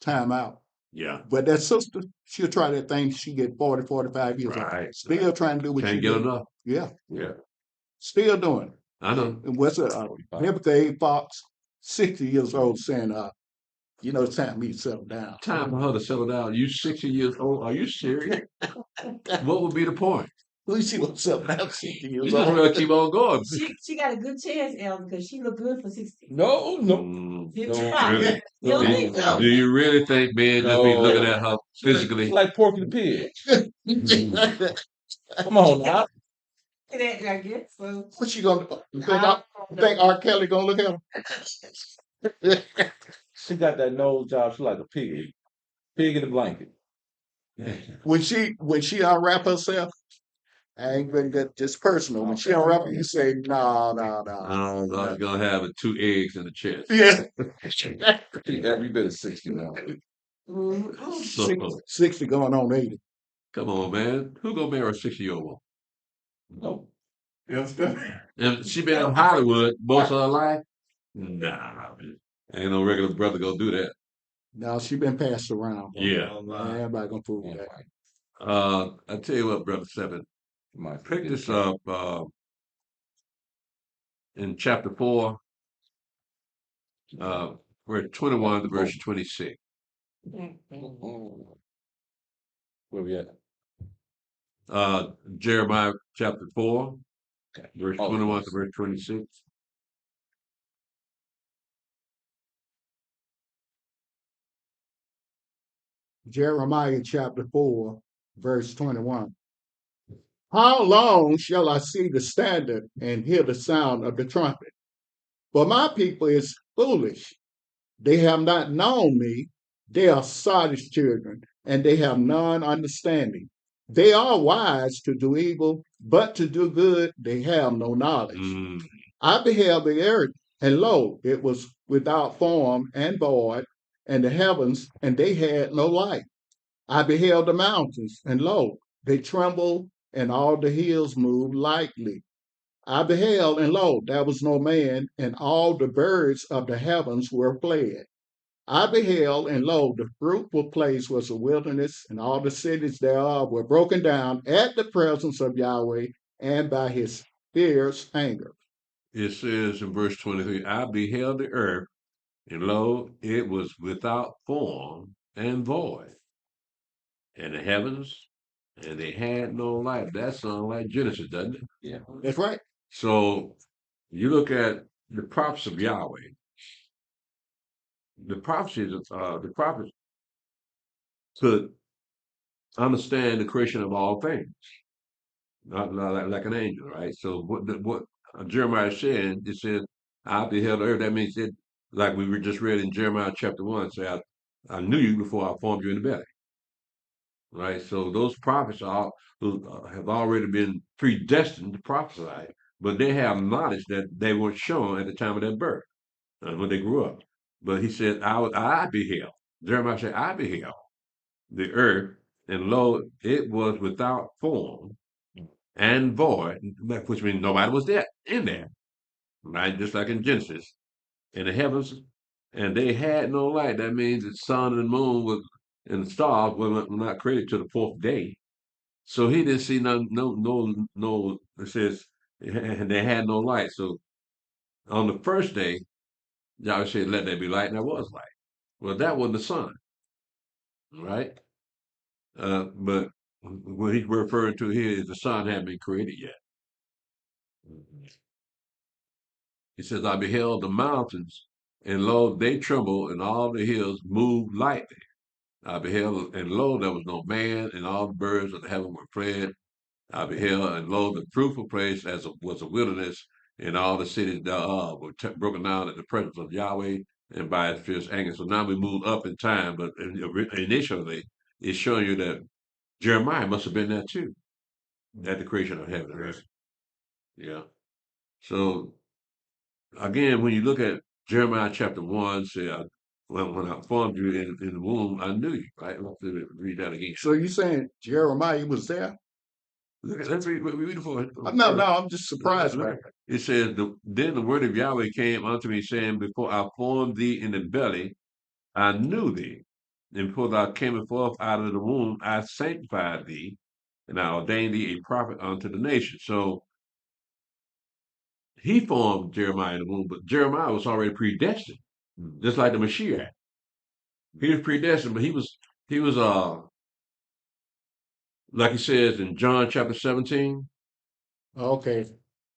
time out. Yeah. But that sister, she'll try that thing. She get 40, 45 years old. Right. Still trying to do what Can't she get did. enough. Yeah. Yeah. Still doing it. I know. And what's Biblical A. Fox, 60 years old, saying, it's time for me to settle down. Time for her to settle down. You 60 years old. Are you serious? What would be the point? Who she gonna settle down 60 You years just old? gonna keep on going. She got a good chance, Elder, because she look good for 60. No, no, Did no, you try? Really? You don't think so? Do you really think men just be looking at her It's physically? like Porky the Pig. Come on now. I guess so. What she gonna do? Think R. Kelly gonna look at her? She got that nose job. She like a pig. Pig in a blanket. When she unwrap herself, I ain't gonna get just personal. When she unwrap it, you say, no. Oh, no, you're gonna have 2 eggs in the chest. Yeah. Every bit of 60 now. So, 60 going on 80. come on, man. Who gonna marry a 60-year-old woman? No. And she been in Hollywood most of her life? Nah, ain't no regular brother gonna do that. No, she been passed around. Yeah. Everybody gonna prove that. I tell you what, Brother Seven, pick this up in chapter 4, verse 21 to verse 26. Where we at? Jeremiah chapter 4, verse 21 to verse 26. Jeremiah chapter 4, verse 21. How long shall I see the standard and hear the sound of the trumpet? For my people is foolish. They have not known me. They are Sardis children, and they have none understanding. They are wise to do evil, but to do good they have no knowledge. I beheld the earth, and lo, it was without form and void, and the heavens, and they had no light. I beheld the mountains, and lo, they trembled, and all the hills moved lightly. I beheld, and lo, there was no man, and all the birds of the heavens were fled. I beheld, and lo, the fruitful place was a wilderness, and all the cities thereof were broken down at the presence of Yahweh and by his fierce anger. It says in verse 23, I beheld the earth, and lo, it was without form and void, and the heavens, and they had no light. That sounds like Genesis, doesn't it? Yeah. That's right. So you look at the prophets of Yahweh. The prophets could understand the creation of all things, not like an angel, right? So what Jeremiah said, it said, I beheld the earth. That means it, like we were just read in Jeremiah chapter 1, say, I knew you before I formed you in the belly. Right? So those prophets have already been predestined to prophesy, but they have knowledge that they weren't shown at the time of their birth, when they grew up. But he said, I beheld. Jeremiah said, I beheld the earth, and lo, it was without form and void, which means nobody was there in there, right? Just like in Genesis, in the heavens, and they had no light. That means the sun and the moon and the stars were not created to the 4th day. So he didn't see no. It says, and they had no light. So on the first day, Yahweh said, "Let there be light," and there was light. Well, that wasn't the sun, right? But what he's referring to here is the sun hadn't been created yet. He says, I beheld the mountains, and lo, they trembled, and all the hills moved lightly. I beheld, and lo, there was no man, and all the birds of the heaven were fled. I beheld, and lo, the fruitful place was a wilderness, and all the cities thereof were broken down at the presence of Yahweh and by his fierce anger. So now we move up in time, but initially, it's showing you that Jeremiah must have been there too, at the creation of heaven and earth. Yeah. So again, when you look at Jeremiah chapter 1, say, when I formed you in the womb, I knew you, right? Let's read that again. So you saying Jeremiah was there? Let's read before. No, I'm just surprised by it. It says, then the word of Yahweh came unto me, saying, before I formed thee in the belly, I knew thee. And before thou camest forth out of the womb, I sanctified thee, and I ordained thee a prophet unto the nation. So he formed Jeremiah in the womb, but Jeremiah was already predestined, just like the Mashiach. He was predestined, but he was like he says in John chapter 17, Okay.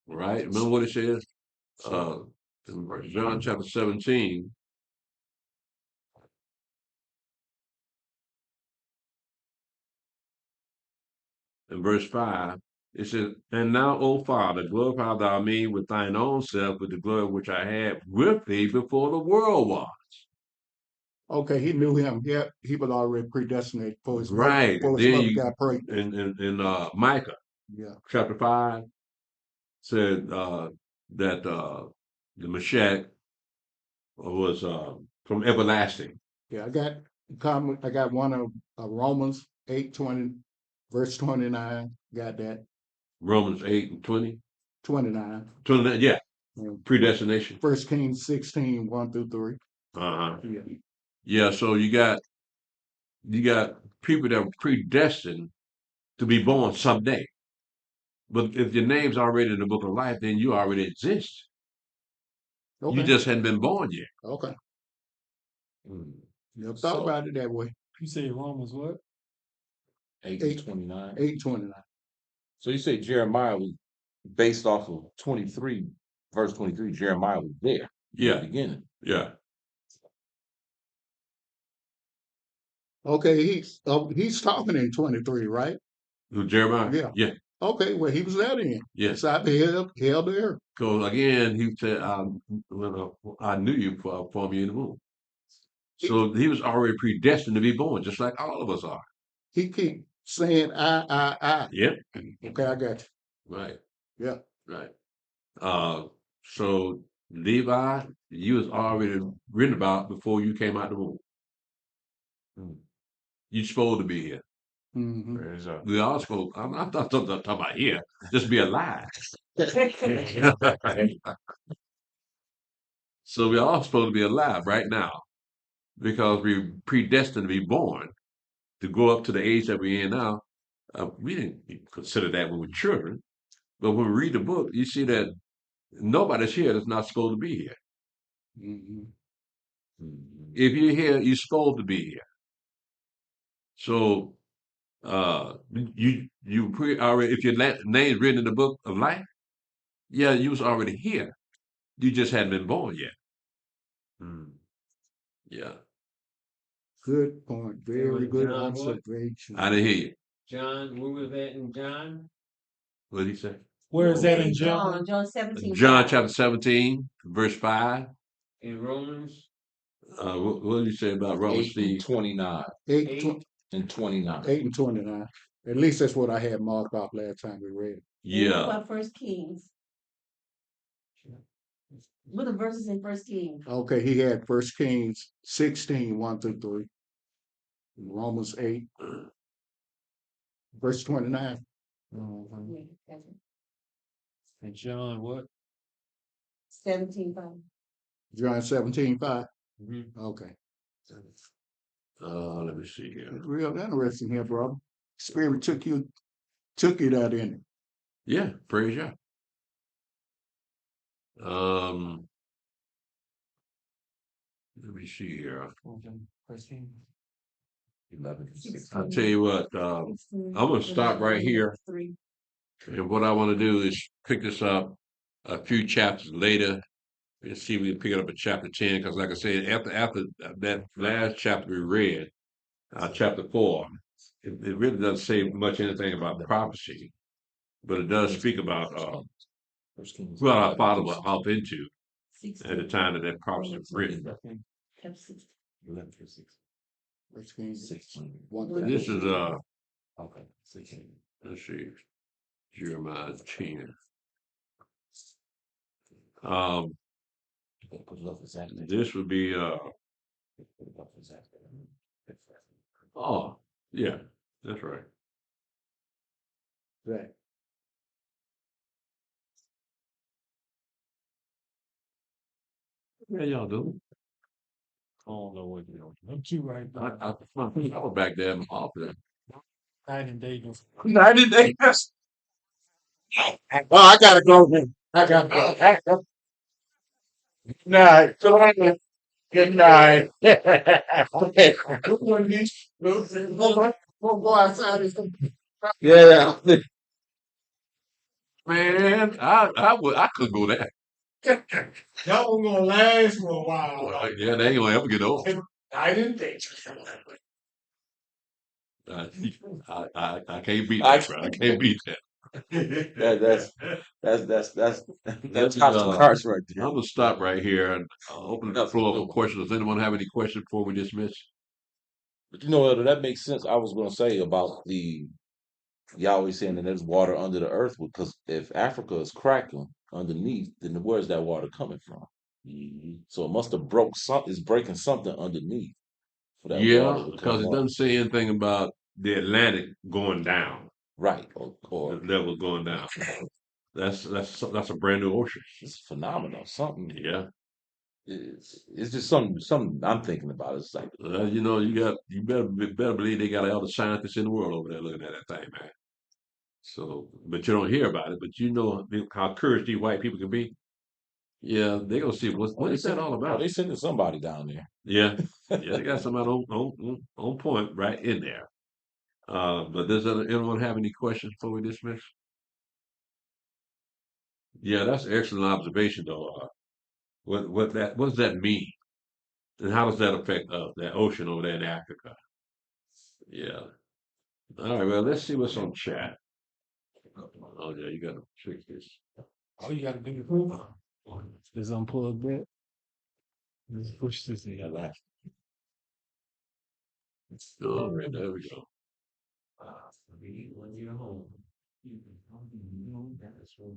right? Remember what it says? In John chapter 17, in verse 5, it says, and now, O Father, glorify thou me with thine own self, with the glory which I had with thee before the world was. Okay, he knew him. Yeah, he was already predestinated for his mother. Right. Before his Then mother you got pregnant. in Micah Yeah. chapter 5 said that the Mashiach was from everlasting. Yeah, I got one of Romans 8:20, verse 29. Got that. Romans 8 and 20. 29. 29, yeah. And Predestination. 1 Kings 16, 1 through 3. Uh-huh. Yeah. Yeah, so you got people that were predestined to be born someday. But if your name's already in the book of life, then you already exist. Okay. You just hadn't been born yet. Okay. Mm. Never thought about it that way. You say Romans what? 8:29. 8:29. So you say Jeremiah was based off of 23, verse 23. Jeremiah was there in Yeah. the beginning. Yeah. Okay, he's talking in 23, right? Who, Jeremiah? Yeah. Yeah. Okay, well, he was there then. Yes. Inside the hell there. Because again, he said, I knew you from you in the womb. So he was already predestined to be born, just like all of us are. He keep saying I. Yep. Okay, I got you. Right. Yeah. Right. So Levi, you was already written about before you came out the womb. You're supposed to be here. Mm-hmm. Praise God. We all supposed. I'm not talking about here. Just be alive. So we're all supposed to be alive right now because we're predestined to be born to go up to the age that we're in now. We didn't consider that when we were children, but when we read the book, you see that nobody's here that's not supposed to be here. Mm-hmm. If you're here, you're supposed to be here. So you already, if your name's written in the book of life, yeah, you was already here. You just hadn't been born yet. Yeah. Good point. Very good John what? observation. I didn't hear you. John, where was that in John? What did he say? Where is that in John? John? John 17. John chapter 17, verse 5. In Romans? What did you say about Romans 8 and Steve? 29 8 and 29. and 29. At least that's what I had marked off last time we read it. What Yeah. about First Kings? What are the verses in First Kings? Okay, he had 1 Kings 16, 1 through 3. Romans 8, verse 29. And John what? 17:5. John 17, 5. Mm-hmm. Okay. Let me see here. It's real interesting here, brother. Spirit took you there, didn't it? Yeah, praise God. Let me see here. 11 and 6. I'll tell you what, I'm going to stop right here. And what I want to do is pick this up a few chapters later and see if we can pick it up at chapter 10. Because, like I said, after that last chapter we read, chapter 4, it really doesn't say much anything about prophecy, but it does speak about what our father was up into at the time that prophecy was written. 11 through 6. First Kings 16. 1. This is Okay. 16. let's see, Jeremiah 10. Put it up exactly. This would be Put it up exactly. oh yeah, that's right. Right. Yeah, y'all do. I don't know what you're doing. I'm too right I, now. I, I was back there in the office. 90 days. 90 days. Well, I gotta go then. I gotta go. Good night. Good night. Okay. Good morning. Go outside. Yeah. Man, I could go there. That one gonna last for a while. Well, yeah, they ain't gonna ever get old. I didn't think. Uh, I can't beat that, bro. I can't beat that. That's house of cards right there. I'm gonna stop right here and open the floor for questions. Does anyone have any questions before we dismiss? But you know what? That makes sense. I was going to say about the Yahweh saying that there's water under the earth, because if Africa is cracking underneath, then where's that water coming from? So it must have broke something. It's breaking something underneath for that water Yeah, to because come it up. doesn't say anything about the Atlantic going down. Right. The Or level going down. That's a brand new ocean. it's phenomenal. Something. Yeah. It's just something I'm thinking about. It's like, You know, you better believe they got all the scientists in the world over there looking at that thing, man. So, but you don't hear about it. But you know how curious these white people can be. Yeah, they gonna see what is that all oh, about. they sending somebody down there. Yeah, yeah, they got somebody on point right in there. But does anyone have any questions before we dismiss? Yeah, that's an excellent observation, though. What does that mean, and how does that affect that ocean over there in Africa? Yeah. All right. Well, let's see what's on chat. Oh yeah, you got to fix this. All you gotta do is unplug that. Just push this in. All right, there we go. When you're home, you know that's what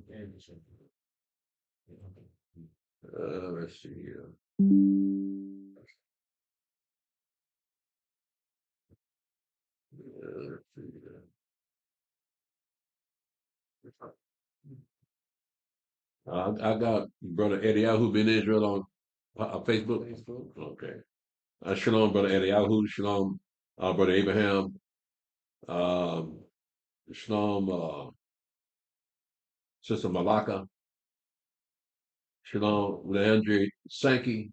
Let's see here. Let's see here. I got brother Eliyahu been Israel on Facebook. Okay. Shalom, brother Eliyahu. Shalom, brother Abraham. Um, Shalom, sister Malaka. Shalom, Leandre Sankey.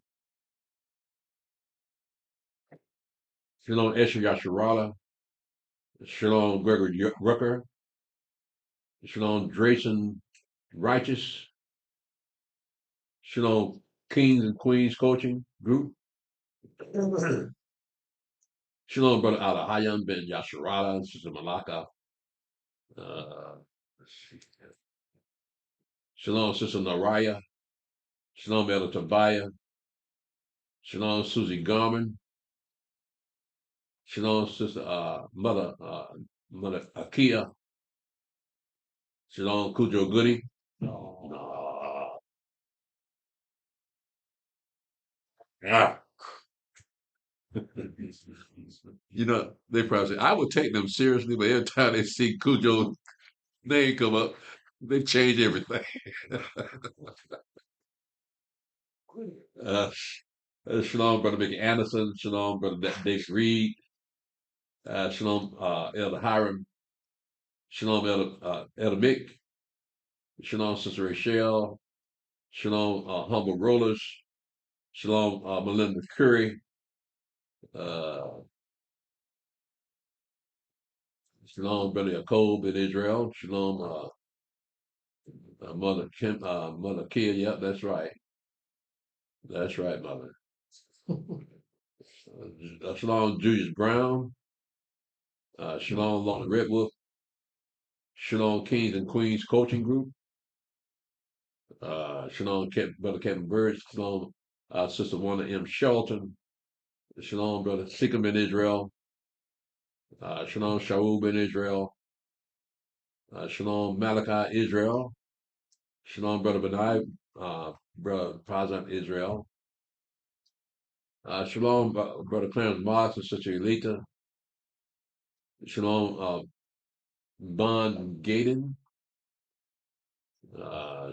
Shalom, Esher Yasharala. Shalom, Gregory Rucker. Shalom, Drayson Righteous. Shalom, Kings and Queens Coaching Group. Shalom, brother Alahayan Ben Yasharala and sister Malaka. Let's see. Shalom, sister Naraya. Shalom, Elder Tobiah. Shalom, Susie Garman. Shalom, sister Mother Akia. Shalom, Kujo Goody. No. Ah. You know, they probably say, I would take them seriously, but every time they see Cujo's name come up, they change everything. uh, Shalom, Brother Mickey Anderson. Shalom, Brother Dave Reed. Shalom, Elder Hiram. Shalom, Elder Mick. Shalom, Sister Rachel. Shalom, Humble Rollers. Shalom, Melinda Curry. Uh, Shalom, Brother Jacob in Israel. Shalom, Mother Kia. Yep, that's right. That's right, Mother. Shalom, Julius Brown. Shalom, Lorna Redwolf. Shalom, Kings and Queens Coaching Group. Shalom, Brother Kevin Bird. Shalom, Sister Wanda M. Shelton. Shalom, Brother Sikkim in Israel. Shalom, Shaul in Israel. Shalom, Malachi, Israel. Shalom, Brother Benai, Brother Pazan, Israel. Shalom, Brother Clarence Moss and Sister Elita. Shalom, Bond Gaden.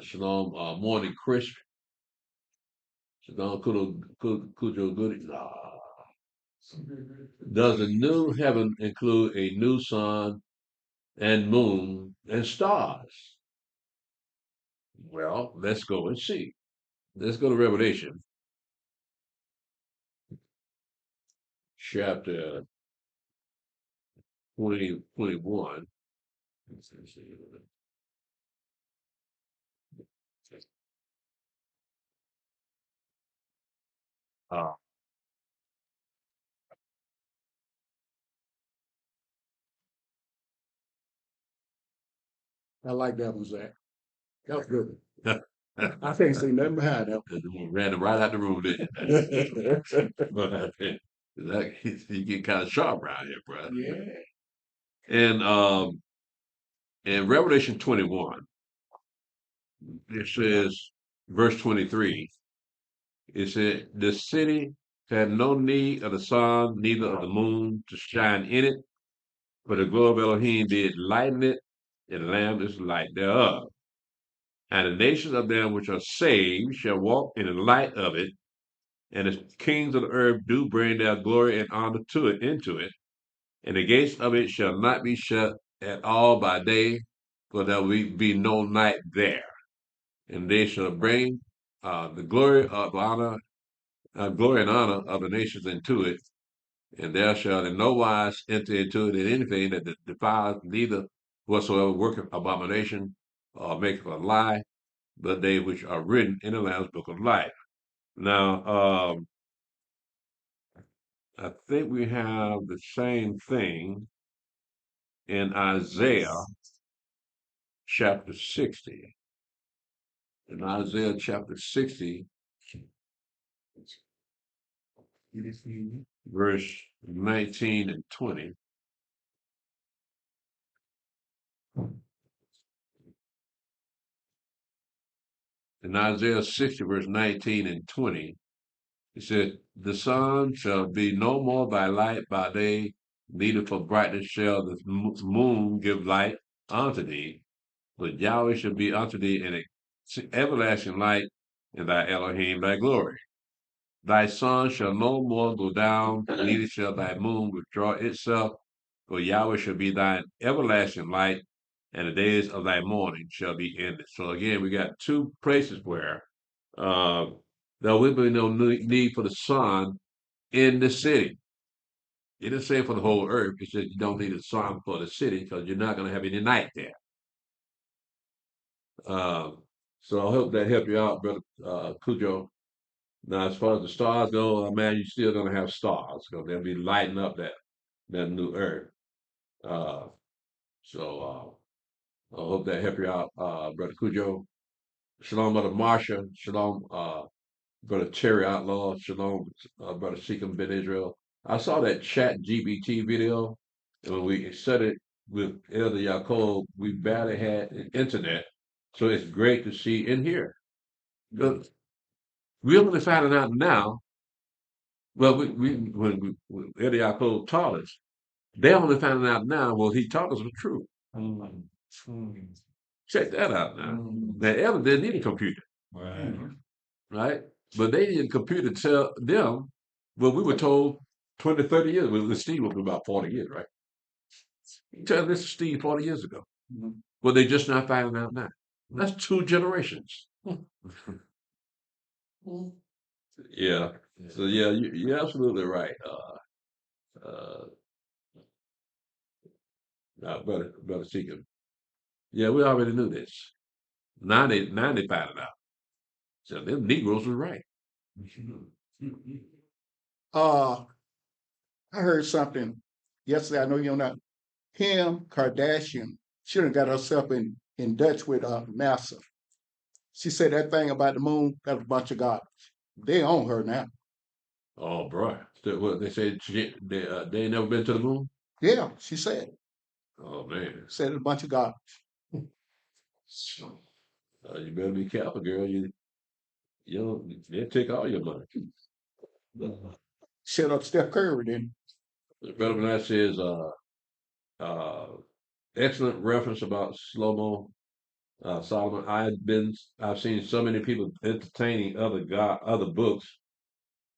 Shalom, Morning Crisp. Shalom, Kujo Goody. Does the new heaven include a new sun and moon and stars? Well, let's go and see. Let's go to Revelation chapter 21. Uh, I like that one, Zach. That was good. I can't see nothing behind that. Ran him right out the room, didn't you? You get kind of sharp around here, bro. Yeah. And in Revelation 21, it says, verse 23, it said, the city had no need of the sun, neither of the moon to shine in it, for the glory of Elohim did lighten it, and the Lamb is the light thereof. And the nations of them which are saved shall walk in the light of it, and the kings of the earth do bring their glory and honor to it into it, and the gates of it shall not be shut at all by day, for there will be no night there. And they shall bring the glory and honor of the nations into it, and there shall in no wise enter into it in anything that defiles, neither whatsoever worketh abomination or maketh a lie, but they which are written in the Lamb's book of life. Now, I think we have the same thing in Isaiah chapter 60. In Isaiah chapter 60, verse 19 and 20. In Isaiah 60, verse 19 and 20, it said, the sun shall be no more by light by day, neither for brightness shall the moon give light unto thee, but Yahweh shall be unto thee an everlasting light, and thy Elohim thy glory. Thy sun shall no more go down, neither shall thy moon withdraw itself, for Yahweh shall be thine everlasting light, and the days of thy mourning shall be ended. So again, we got two places where there will be no need for the sun in the city. It didn't say for the whole earth. It says you don't need a sun for the city because you're not going to have any night there. So I hope that helped you out, brother Cujo. Now, as far as the stars go, man, you're still going to have stars because they'll be lighting up that new earth. So I hope that helped you out, brother Cujo. Shalom, brother Marsha. Shalom, brother Terry Outlaw. Shalom, brother Seekum Ben Israel. I saw that Chat GBT video, and when we studied with Elder Yaakov, we barely had internet, so it's great to see in here. We're only finding out now. Well, when Elder Yaakov taught us, they're only finding out now. Well, he taught us the truth. Check that out now. Now, Elder didn't need a computer, right? But they needed a computer to tell them what we were told 20, 30 years. Well, Steve was about 40 years, right? Tell this to Steve 40 years ago. Well, they're just not finding out now. That's 2 generations. Yeah. So yeah, you're absolutely right. Brother Seeker. Yeah, we already knew this. Now they found it out. So them Negroes were right. I heard something yesterday. I know you're not. Kim Kardashian, she done got herself in Dutch with NASA. She said that thing about the moon, that was a bunch of garbage. They own her now. Oh, bro. What they said they ain't never been to the moon? Yeah, she said. Oh man. Said it's a bunch of garbage. You better be careful, girl. You know, they take all your money. Shut up Steph Curry then. Brother Bernard says, uh, excellent reference about slow-mo. Solomon, I've seen so many people entertaining other books,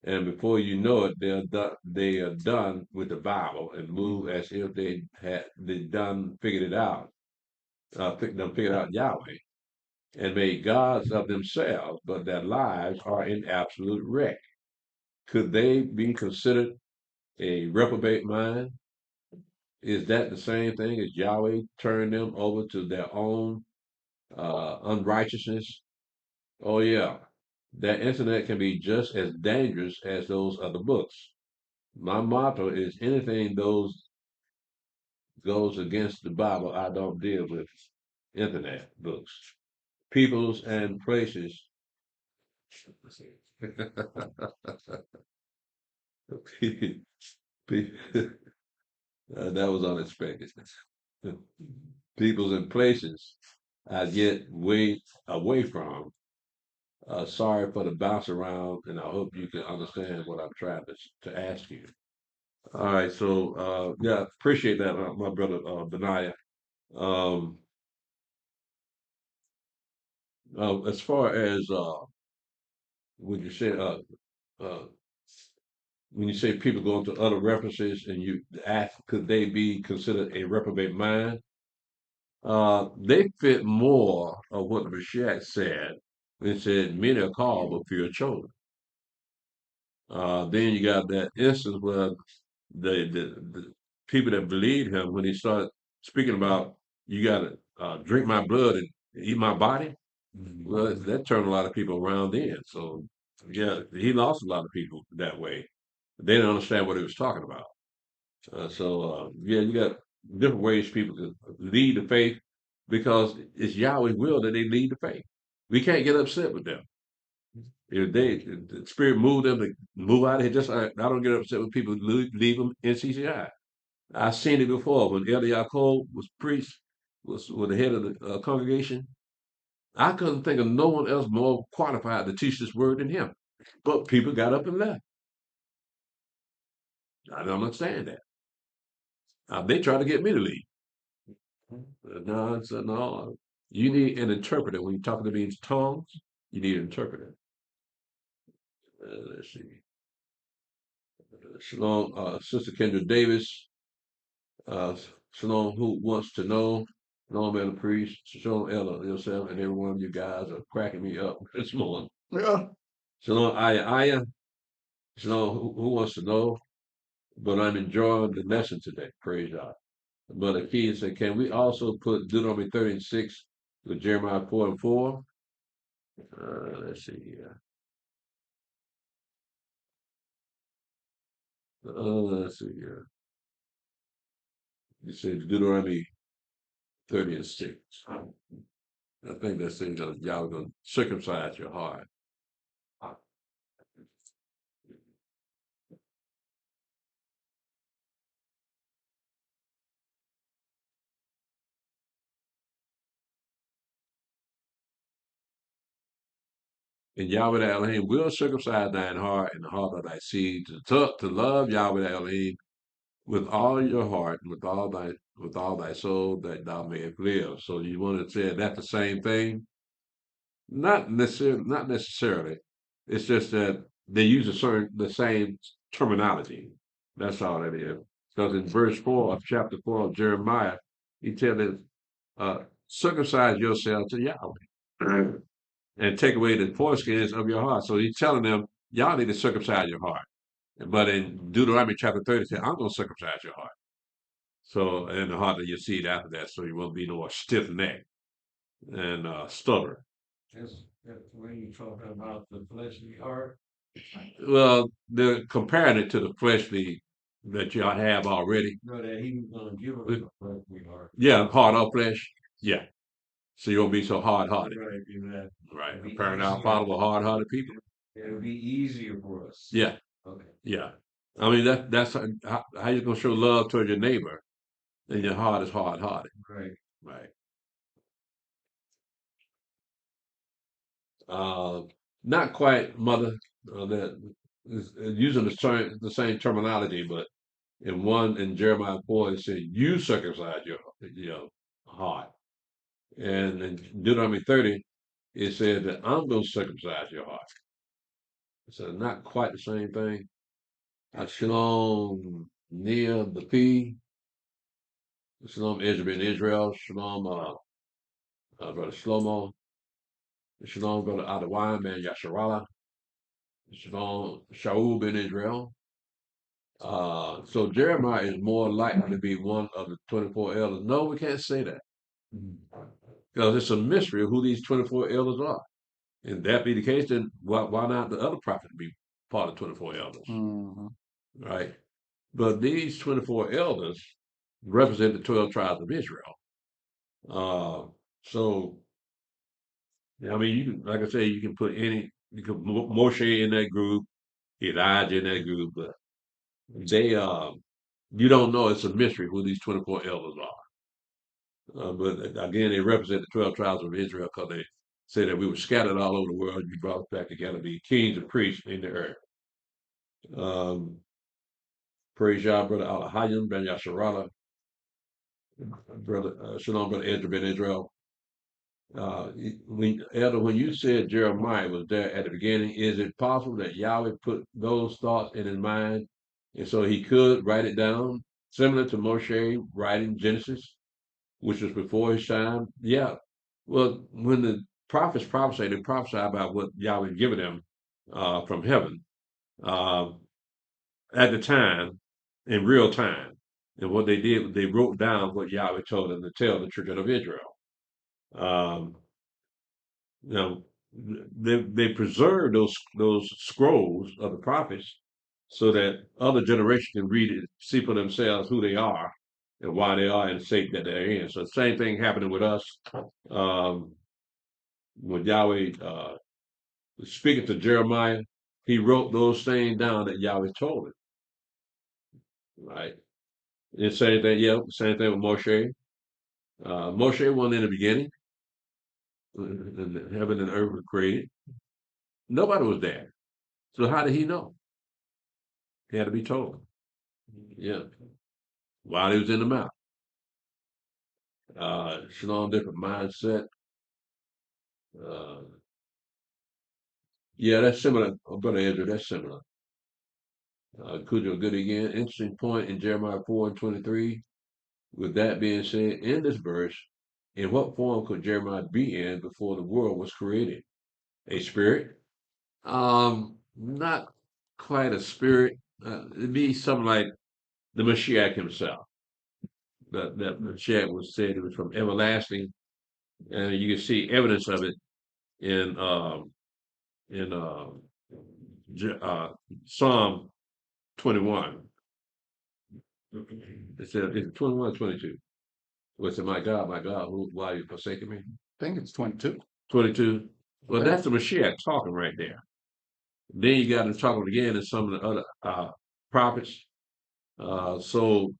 and before you know it, they are done with the Bible and move as if they done figured it out, done figured out Yahweh, and made gods of themselves, but their lives are in absolute wreck. Could they be considered a reprobate mind? Is that the same thing as Yahweh turned them over to their own unrighteousness? Oh yeah, that internet can be just as dangerous as those other books. My motto is anything those goes against the Bible, I don't deal with internet books. Peoples and places. That was unexpected. Peoples and places I get way away from. Sorry for the bounce around, and I hope you can understand what I'm trying to ask you. All right, so yeah, appreciate that, my brother Benaiah. Um, as far as when you say uh, when you say people go into other references and you ask could they be considered a reprobate mind, they fit more of what the Mashiach said. It said many are called but few are chosen. Then you got that instance where the people that believed him when he started speaking about you got to drink my blood and eat my body. Well, that turned a lot of people around then. So yeah, he lost a lot of people that way. They didn't understand what he was talking about. Yeah, you got different ways people can lead the faith because it's Yahweh's will that they lead the faith. We can't get upset with them. If the spirit moved them to move out of here, just like I don't get upset with people who leave them in CCI. I've seen it before when Elder Yaakov was priest, was the head of the congregation. I couldn't think of no one else more qualified to teach this word than him. But people got up and left. I don't understand that. They tried to get me to leave. No, I said, no. You need an interpreter. When you're talking to me in tongues, you need an interpreter. Let's see. Shalom, Sister Kendra Davis. Shalom, who wants to know? Shalom, Elder Priest. Shalom, Elder, yourself, and every one of you guys are cracking me up this morning. Yeah. Shalom, Aya. Shalom, who wants to know? But I'm enjoying the lesson today. Praise God. But the key said, can we also put Deuteronomy 36 with Jeremiah 4 and 4? Let's see here. Let's see here. You said Deuteronomy 30 and 6. I think that says y'all going to circumcise your heart. And Yahweh Elohim will circumcise thine heart and the heart of thy seed to love Yahweh Elohim with all your heart and with all thy soul that thou mayest live. So you want to say that's the same thing? Not necessarily. Not necessarily. It's just that they use the same terminology. That's all that is. Because in verse 4 of chapter 4 of Jeremiah, he tells us, circumcise yourself to Yahweh and take away the foreskins of your heart. So he's telling them, y'all need to circumcise your heart. But in Deuteronomy chapter 30, he said, I'm going to circumcise your heart. So, and the heart of your seed after that, so you won't be no stiff neck and stubborn. That's when you're talking about the fleshly heart. Well, they're comparing it to the fleshly that y'all have already. No, that he was going to give us a fleshly heart. Yeah, heart of flesh. Yeah. So you won't be so hard-hearted. Right, exactly. Right. Comparing our Father with hard-hearted people. It'll be easier for us. Yeah. Okay. Yeah. I mean, that's how you going to show love toward your neighbor, and your heart is hard-hearted. Right. Right. Not quite, Mother. That is using the same terminology, but And one in Jeremiah 4, it said, "You circumcise your heart." And in Deuteronomy 30, it said that I'm going to circumcise your heart. So not quite the same thing. Shalom, Nia, the P. Shalom, Ezra in Israel. Shalom, Brother Shlomo. Shalom, Brother Adawan, man, Yasharala. Shalom, Shaul in Israel. So Jeremiah is more likely to be one of the 24 elders. No, we can't say that. Because it's a mystery of who these 24 elders are. And that be the case, then why not the other prophet be part of 24 elders? Right? But these 24 elders represent the 12 tribes of Israel. So, I mean, you can, like I say, you can put you can Moshe in that group, Elijah in that group, but they, you don't know, it's a mystery who these 24 elders are. But again, they represent the 12 tribes of Israel because they say that we were scattered all over the world. You brought us back together to be kings and priests in the earth. Praise Yah, Brother Alahayim, Ben Yasharala, Brother Shalom, Brother Ezra Ben Israel. Elder, when you said Jeremiah was there at the beginning, is it possible that Yahweh put those thoughts in his mind and so he could write it down, similar to Moshe writing Genesis, which was before his time? Yeah. Well, when the prophets prophesy, they prophesy about what Yahweh had given them from heaven at the time, in real time. And what they did, they wrote down what Yahweh told them to tell the children of Israel. Now, they preserved those scrolls of the prophets so that other generations can read it, see for themselves who they are and why they are in the state that they're in. So the same thing happening with us. When Yahweh was speaking to Jeremiah, he wrote those things down that Yahweh told him. Right? And same thing, same thing with Moshe. Moshe wasn't in the beginning. And heaven and earth were created. Nobody was there. So how did he know? He had to be told. Yeah. While he was in the mouth. Shalom, different mindset. Yeah, that's similar. Brother Ezra, that's similar. Kujo, good again. Interesting point in Jeremiah 4:23. With that being said, in this verse, in what form could Jeremiah be in before the world was created? A spirit? Not quite a spirit. It'd be something like the Mashiach himself. That Mashiach was said it was from everlasting, and you can see evidence of it in Psalm 21. It said it's 21, 22. What's it? My God, why are you forsaking me? I think it's 22. 22. Well, Okay. that's the Mashiach talking right there. Then you got him talking again in some of the other prophets. So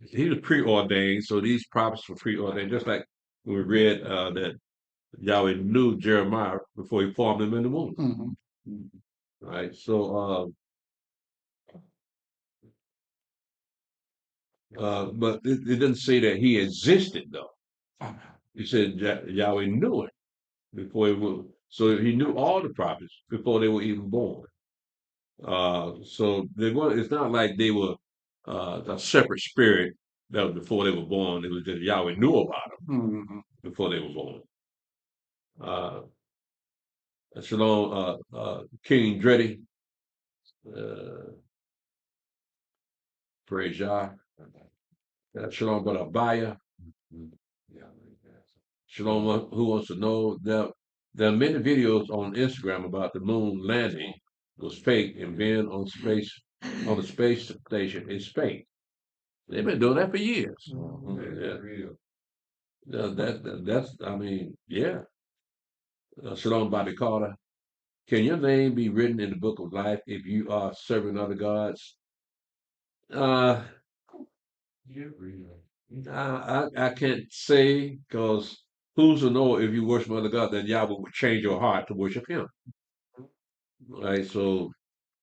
he was preordained. So these prophets were preordained, just like we read that Yahweh knew Jeremiah before he formed him in the womb. Mm-hmm. Right. So, but it didn't say that he existed, though. He said Yahweh knew it before he was. So he knew all the prophets before they were even born. So it's not like they were a separate spirit that was before they were born. It was just Yahweh knew about them before they were born. Shalom, King Dreddy. Praise Yah. Shalom, Brother Abaya. Shalom, who wants to know that there are many videos on Instagram about the moon landing was fake and being on the space station is fake. They've been doing that for years. That's I mean, yeah. Shalom, Bobby Carter. Can your name be written in the book of life if you are serving other gods? I can't say because who's to know if you worship other God, then Yahweh would change your heart to worship Him. Right. So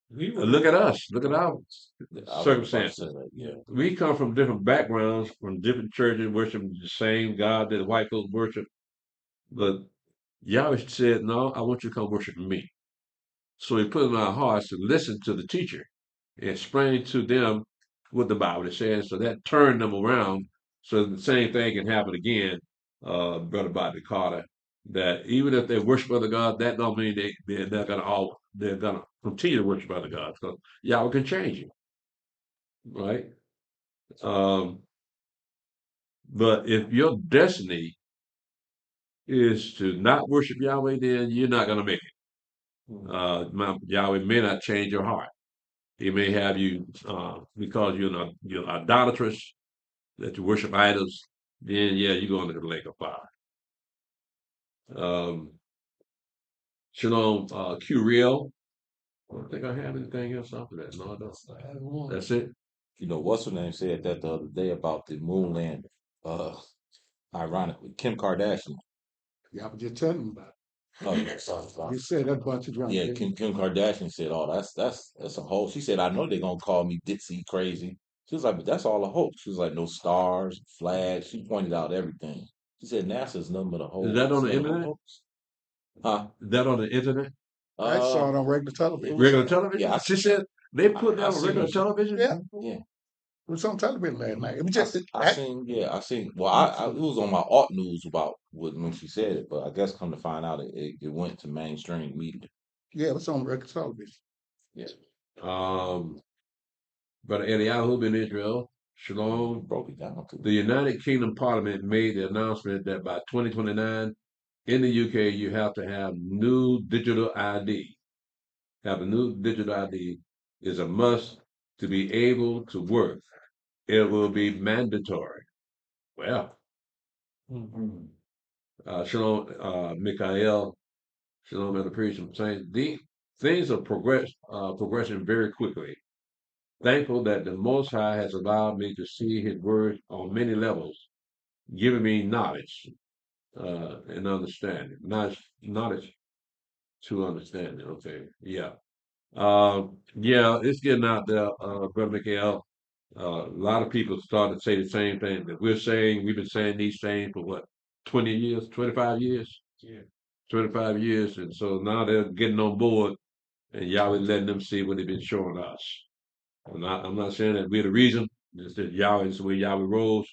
Look at us. Look at our I was about to circumstances. say that, yeah. We come from different backgrounds, from different churches, worshiping the same God that white folks worship. But Yahweh said, "No, I want you to come worship me." So He put in our hearts to listen to the teacher and explain to them what the Bible is saying. So that turned them around. So the same thing can happen again, Brother Bobby Carter. That even if they worship other gods, that don't mean they're gonna continue to worship other gods, because Yahweh can change you, right? Um, but if your destiny is to not worship Yahweh, then you're not gonna make it. Yahweh may not change your heart. He may have you because you're idolatrous, that you worship idols. Then yeah, you go into the lake of fire. Shalom, Q Real. I don't think I have anything else after that. No, I don't. That's it. You know, what's her name said that the other day about the moon landing. Ironically, Kim Kardashian. Yeah, I was just telling them about Oh yeah, sorry, it. sorry. You said that bunch of drunk. Yeah, Kim Kardashian said, "Oh, that's a hoax." She said, "I know they're gonna call me ditzy crazy." She was like, "But that's all a hoax." She was like, "No stars, flags." She pointed out everything. She said, "NASA's nothing but a Is whole that on the same internet? hoax." Huh? Is that on the internet? I saw it on regular It television. was Regular television? yeah. She said they put that I on regular seen television? Yeah, yeah. it was on television last night. It was I, just I seen yeah. I seen well. It was on my alt news about when she said it, but I guess come to find out it went to mainstream media. yeah, it was on regular television. Yeah, Um, Brother Eliyahu in Israel, Shalom. broke it down to The United Kingdom Parliament made the announcement that by 2029, in the UK, you have to have new digital ID. Have a new digital ID is a must to be able to work. It will be mandatory. Well, Shalom, Mikhael, Shalom, and the priest, I'm saying these things are progressing very quickly. Thankful that the Most High has allowed me to see His word on many levels, giving me knowledge and understanding. Knowledge to understanding. Okay, yeah. Yeah, it's getting out there, Brother Mikhail. A lot of people started to say the same thing that we're saying. We've been saying these things for what, 20 years, 25 years? Yeah. 25 years. And so now they're getting on board, and Yahweh letting them see what they've been showing us. I'm not saying that we're the reason. It's that Yahweh is the way Yahweh rolls.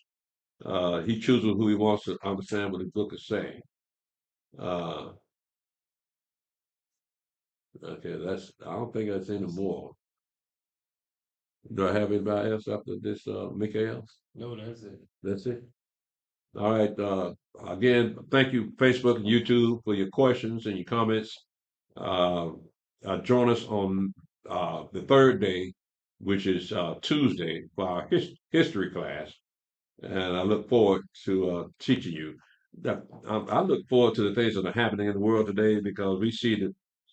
He chooses who he wants to understand what the book is saying. Uh, okay, I don't think that's any more. Do I have anybody else after this, Mikhail? No, that's it. That's it. All right. Again, thank you, Facebook and YouTube, for your questions and your comments. Uh, join us on the third day, which is Tuesday, for our history class. And I look forward to teaching you. I look forward to the things that are happening in the world today, because we see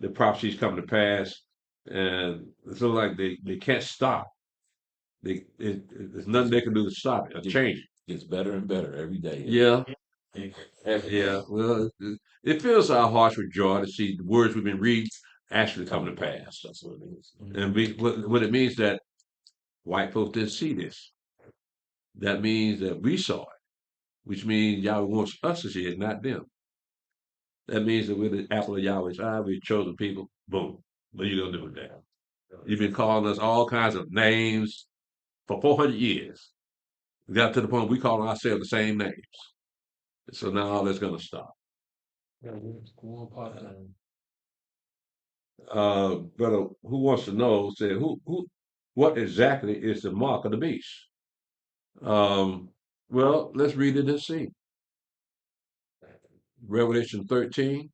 the prophecies coming to pass, and it's like they can't stop. There's nothing they can do to stop it or change it. Gets better and better every day. Yeah, yeah. Well, it fills our hearts with joy to see the words we've been reading actually come to pass. That's what it is. And what it means that white folks didn't see this. That means that we saw it, which means Yahweh wants us to see it, not them. That means that we're the apple of Yahweh's eye. We're chosen people. Boom. What are you gonna do with that? You've been calling us all kinds of names for 400 years. We got to the point we call ourselves the same names. So now all that's gonna stop. Brother, who wants to know, said, what exactly is the mark of the beast? Well, let's read it and see. Revelation 13.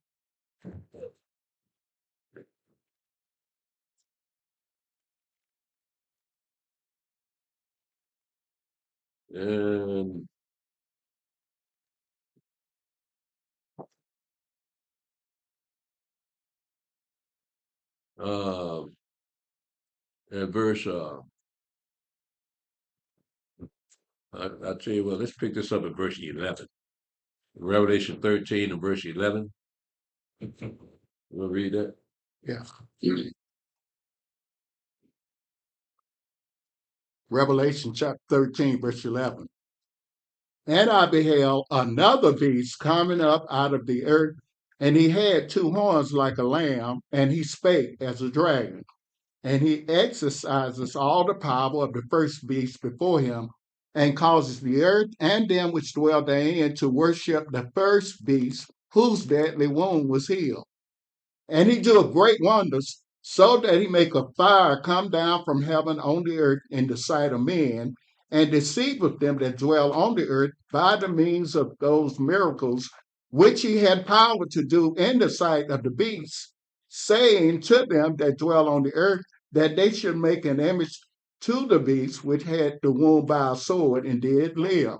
And uh, at verse, I tell you what, let's pick this up at verse 11. Revelation 13 and verse 11. We'll read that. Yeah. Revelation chapter 13, verse 11. And I beheld another beast coming up out of the earth, and he had two horns like a lamb, and he spake as a dragon. And he exercises all the power of the first beast before him, and causes the earth and them which dwell therein to worship the first beast, whose deadly wound was healed. And he doeth great wonders, so that he make a fire come down from heaven on the earth in the sight of men, and deceiveth them that dwell on the earth by the means of those miracles which he had power to do in the sight of the beasts, saying to them that dwell on the earth that they should make an image to the beast which had the wound by a sword and did live.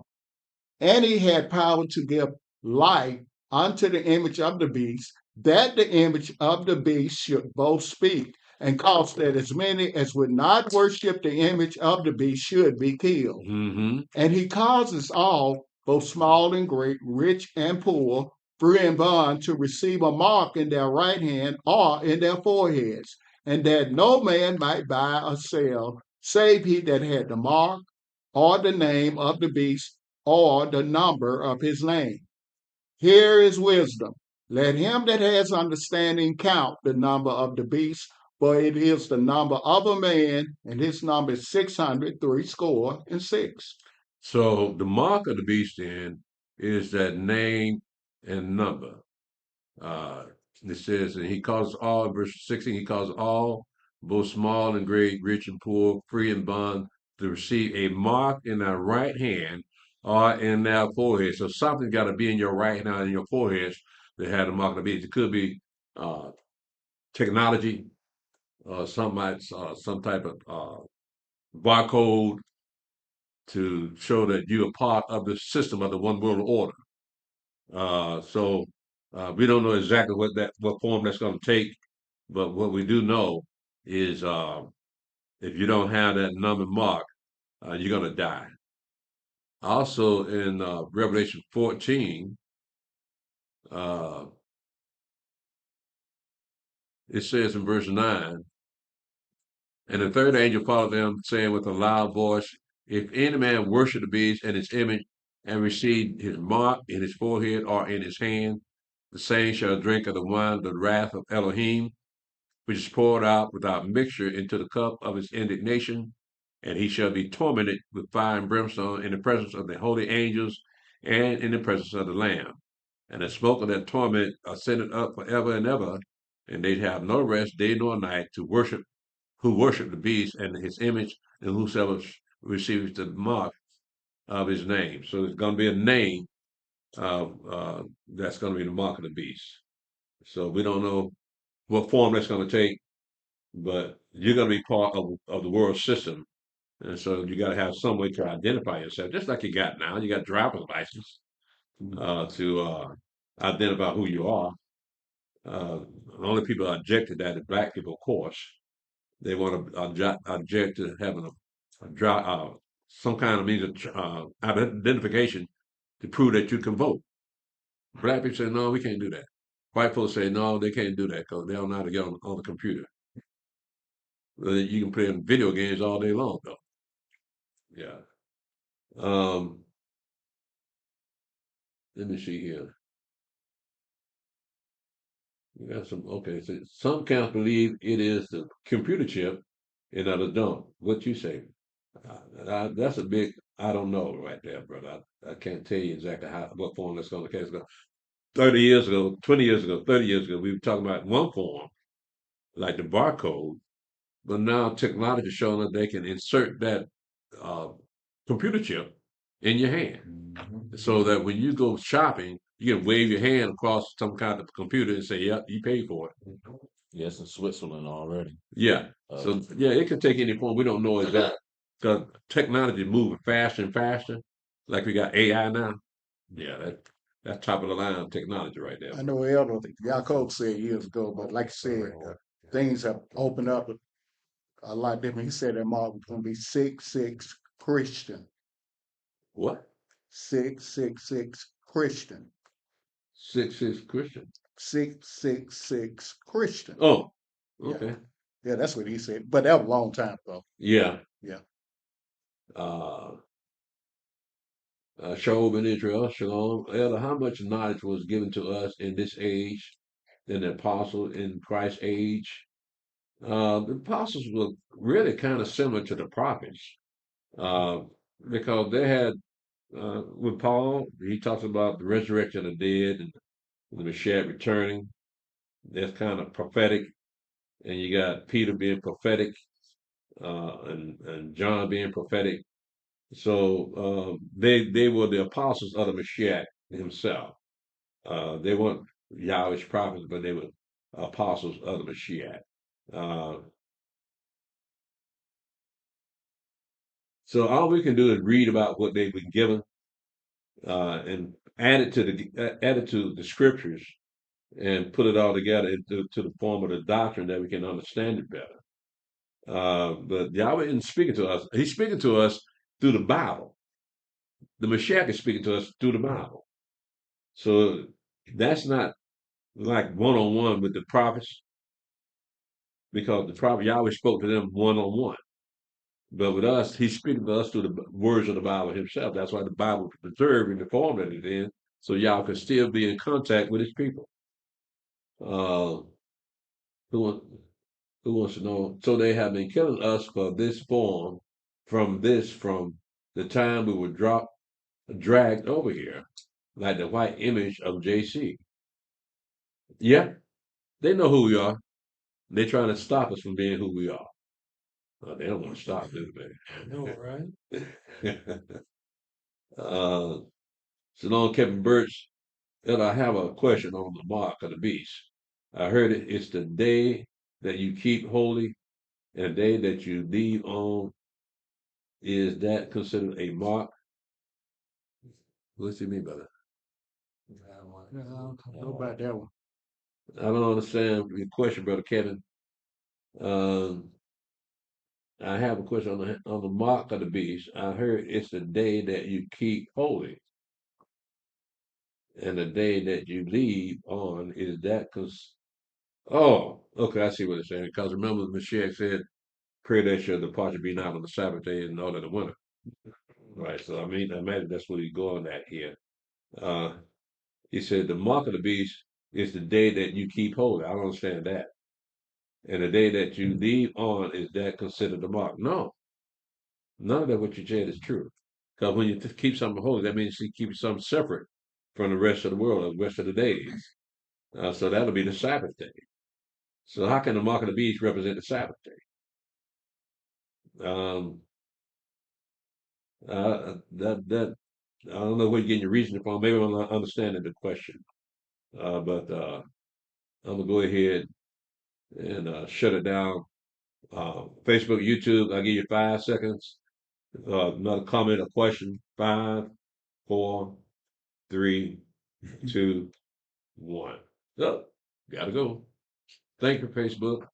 And he had power to give life unto the image of the beast, that the image of the beast should both speak, and cause that as many as would not worship the image of the beast should be killed. Mm-hmm. And he causes all, both small and great, rich and poor, free and bond, to receive a mark in their right hand or in their foreheads, and that no man might buy or sell, save he that had the mark, or the name of the beast, or the number of his name. Here is wisdom. Let him that has understanding count the number of the beast, for it is the number of a man, and his number is 666. So the mark of the beast then is that name and number. It says, and he calls all, verse 16, he calls all, both small and great, rich and poor, free and bond, to receive a mark in their right hand or in their forehead. So something's got to be in your right hand and in your forehead that had the mark of the beast. It could be technology, some type of barcode to show that you're part of the system of the one world order. So we don't know exactly what form that's going to take, but what we do know is if you don't have that number mark, you're going to die. Also in Revelation 14, it says in verse 9, and the third angel followed them, saying with a loud voice, if any man worship the beast and its image, and receive his mark in his forehead or in his hand, the same shall drink of the wine of the wrath of Elohim, which is poured out without mixture into the cup of his indignation, and he shall be tormented with fire and brimstone in the presence of the holy angels and in the presence of the Lamb. And the smoke of that torment ascended up forever and ever, and they have no rest day nor night to worship, who worship the beast and his image, and whosoever receives the mark of his name. So there's going to be a name that's going to be the mark of the beast. So we don't know what form that's going to take, but you're going to be part of the world system. And so you got to have some way to identify yourself, just like you got now. You got driver's license to identify who you are. The only people object to that is black people, of course. They want to object to having some kind of means of identification to prove that you can vote. Black people say, no, we can't do that. White folks say, no, they can't do that because they don't know how to get on the computer. You can play video games all day long, though. Yeah. Let me see here. We got some. Okay, so some camps believe it is the computer chip, and others don't. What you say? That's a big. I don't know right there, brother. I can't tell you exactly what form that's going to case. 30 years ago, 20 years ago, 30 years ago, we were talking about one form, like the barcode, but now technology is showing that they can insert that uh, computer chip in your hand, so that when you go shopping, you can wave your hand across some kind of computer and say, "Yep, you paid for it." Yes, in Switzerland already. Yeah. So yeah, it can take any form. We don't know exactly because technology is moving faster and faster. Like we got AI now. Yeah, that's top of the line technology right there. I know Elder Yaakov said years ago, but like I said, things have opened up a lot different. He said that mark was going to be 666 Christian. What? 666 Christian. 666 Christian. 666 Christian. Oh, okay. Yeah, that's what he said. But that was a long time ago. Yeah. Yeah. Shalom in Israel, Shalom. Elder, how much knowledge was given to us in this age than the apostle in Christ's age? The apostles were really kind of similar to the prophets uh, because they had, with Paul, he talks about the resurrection of the dead and the Messiah returning. That's kind of prophetic. And you got Peter being prophetic and John being prophetic. So they were the apostles of the Messiah himself. They weren't Yahweh's prophets, but they were apostles of the Messiah. So all we can do is read about what they've been given and add it to the scriptures and put it all together to the form of the doctrine that we can understand it better. But Yahweh isn't speaking to us. He's speaking to us through the Bible. The Mashiach is speaking to us through the Bible. So that's not like one-on-one with the prophets, because the prophet Yahweh spoke to them one-on-one. But with us, he's speaking to us through the words of the Bible himself. That's why the Bible was preserved in the form that it's in, so Yahweh can still be in contact with his people. Uh, who, who wants to know? So they have been killing us for this form, from the time we were dragged over here, like the white image of JC. Yeah, they know who we are. They're trying to stop us from being who we are. They don't want to stop, do they? I know, right? Shalom, Kevin Birch. And I have a question on the mark of the beast. I heard it's the day that you keep holy and the day that you leave on. Is that considered a mark? What do you mean by that? I don't know about that one. I don't understand your question, Brother Kevin. I have a question on the mark of the beast. I heard it's the day that you keep holy and the day that you leave on. Is that because? Oh, okay, I see what it's saying. Because remember, the Mashiach said, "Pray that your departure be not on the Sabbath day and not in the winter." Right. So I mean, I imagine that's where you go on that here. Uh, he said the mark of the beast is the day that you keep holy. I don't understand that. And the day that you leave on, is that considered the mark? No, none of that what you said is true. Because when you keep something holy, that means you keep something separate from the rest of the world, the rest of the days. So that'll be the Sabbath day. So how can the mark of the beast represent the Sabbath day? That I don't know where you're getting your reasoning from. Maybe I'm not understanding the question. But I'm gonna go ahead and shut it down. Facebook, YouTube, I'll give you 5 seconds. Another comment or question. 5, 4, 3, 2, 1. Oh, gotta go. Thank you, Facebook.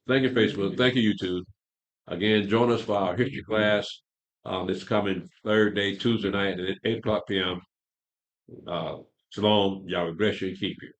Thank you, Facebook. Thank you, YouTube. Again, join us for our history class this coming Tuesday night at 8 o'clock p.m. Shalom. Yahweh bless you and keep you.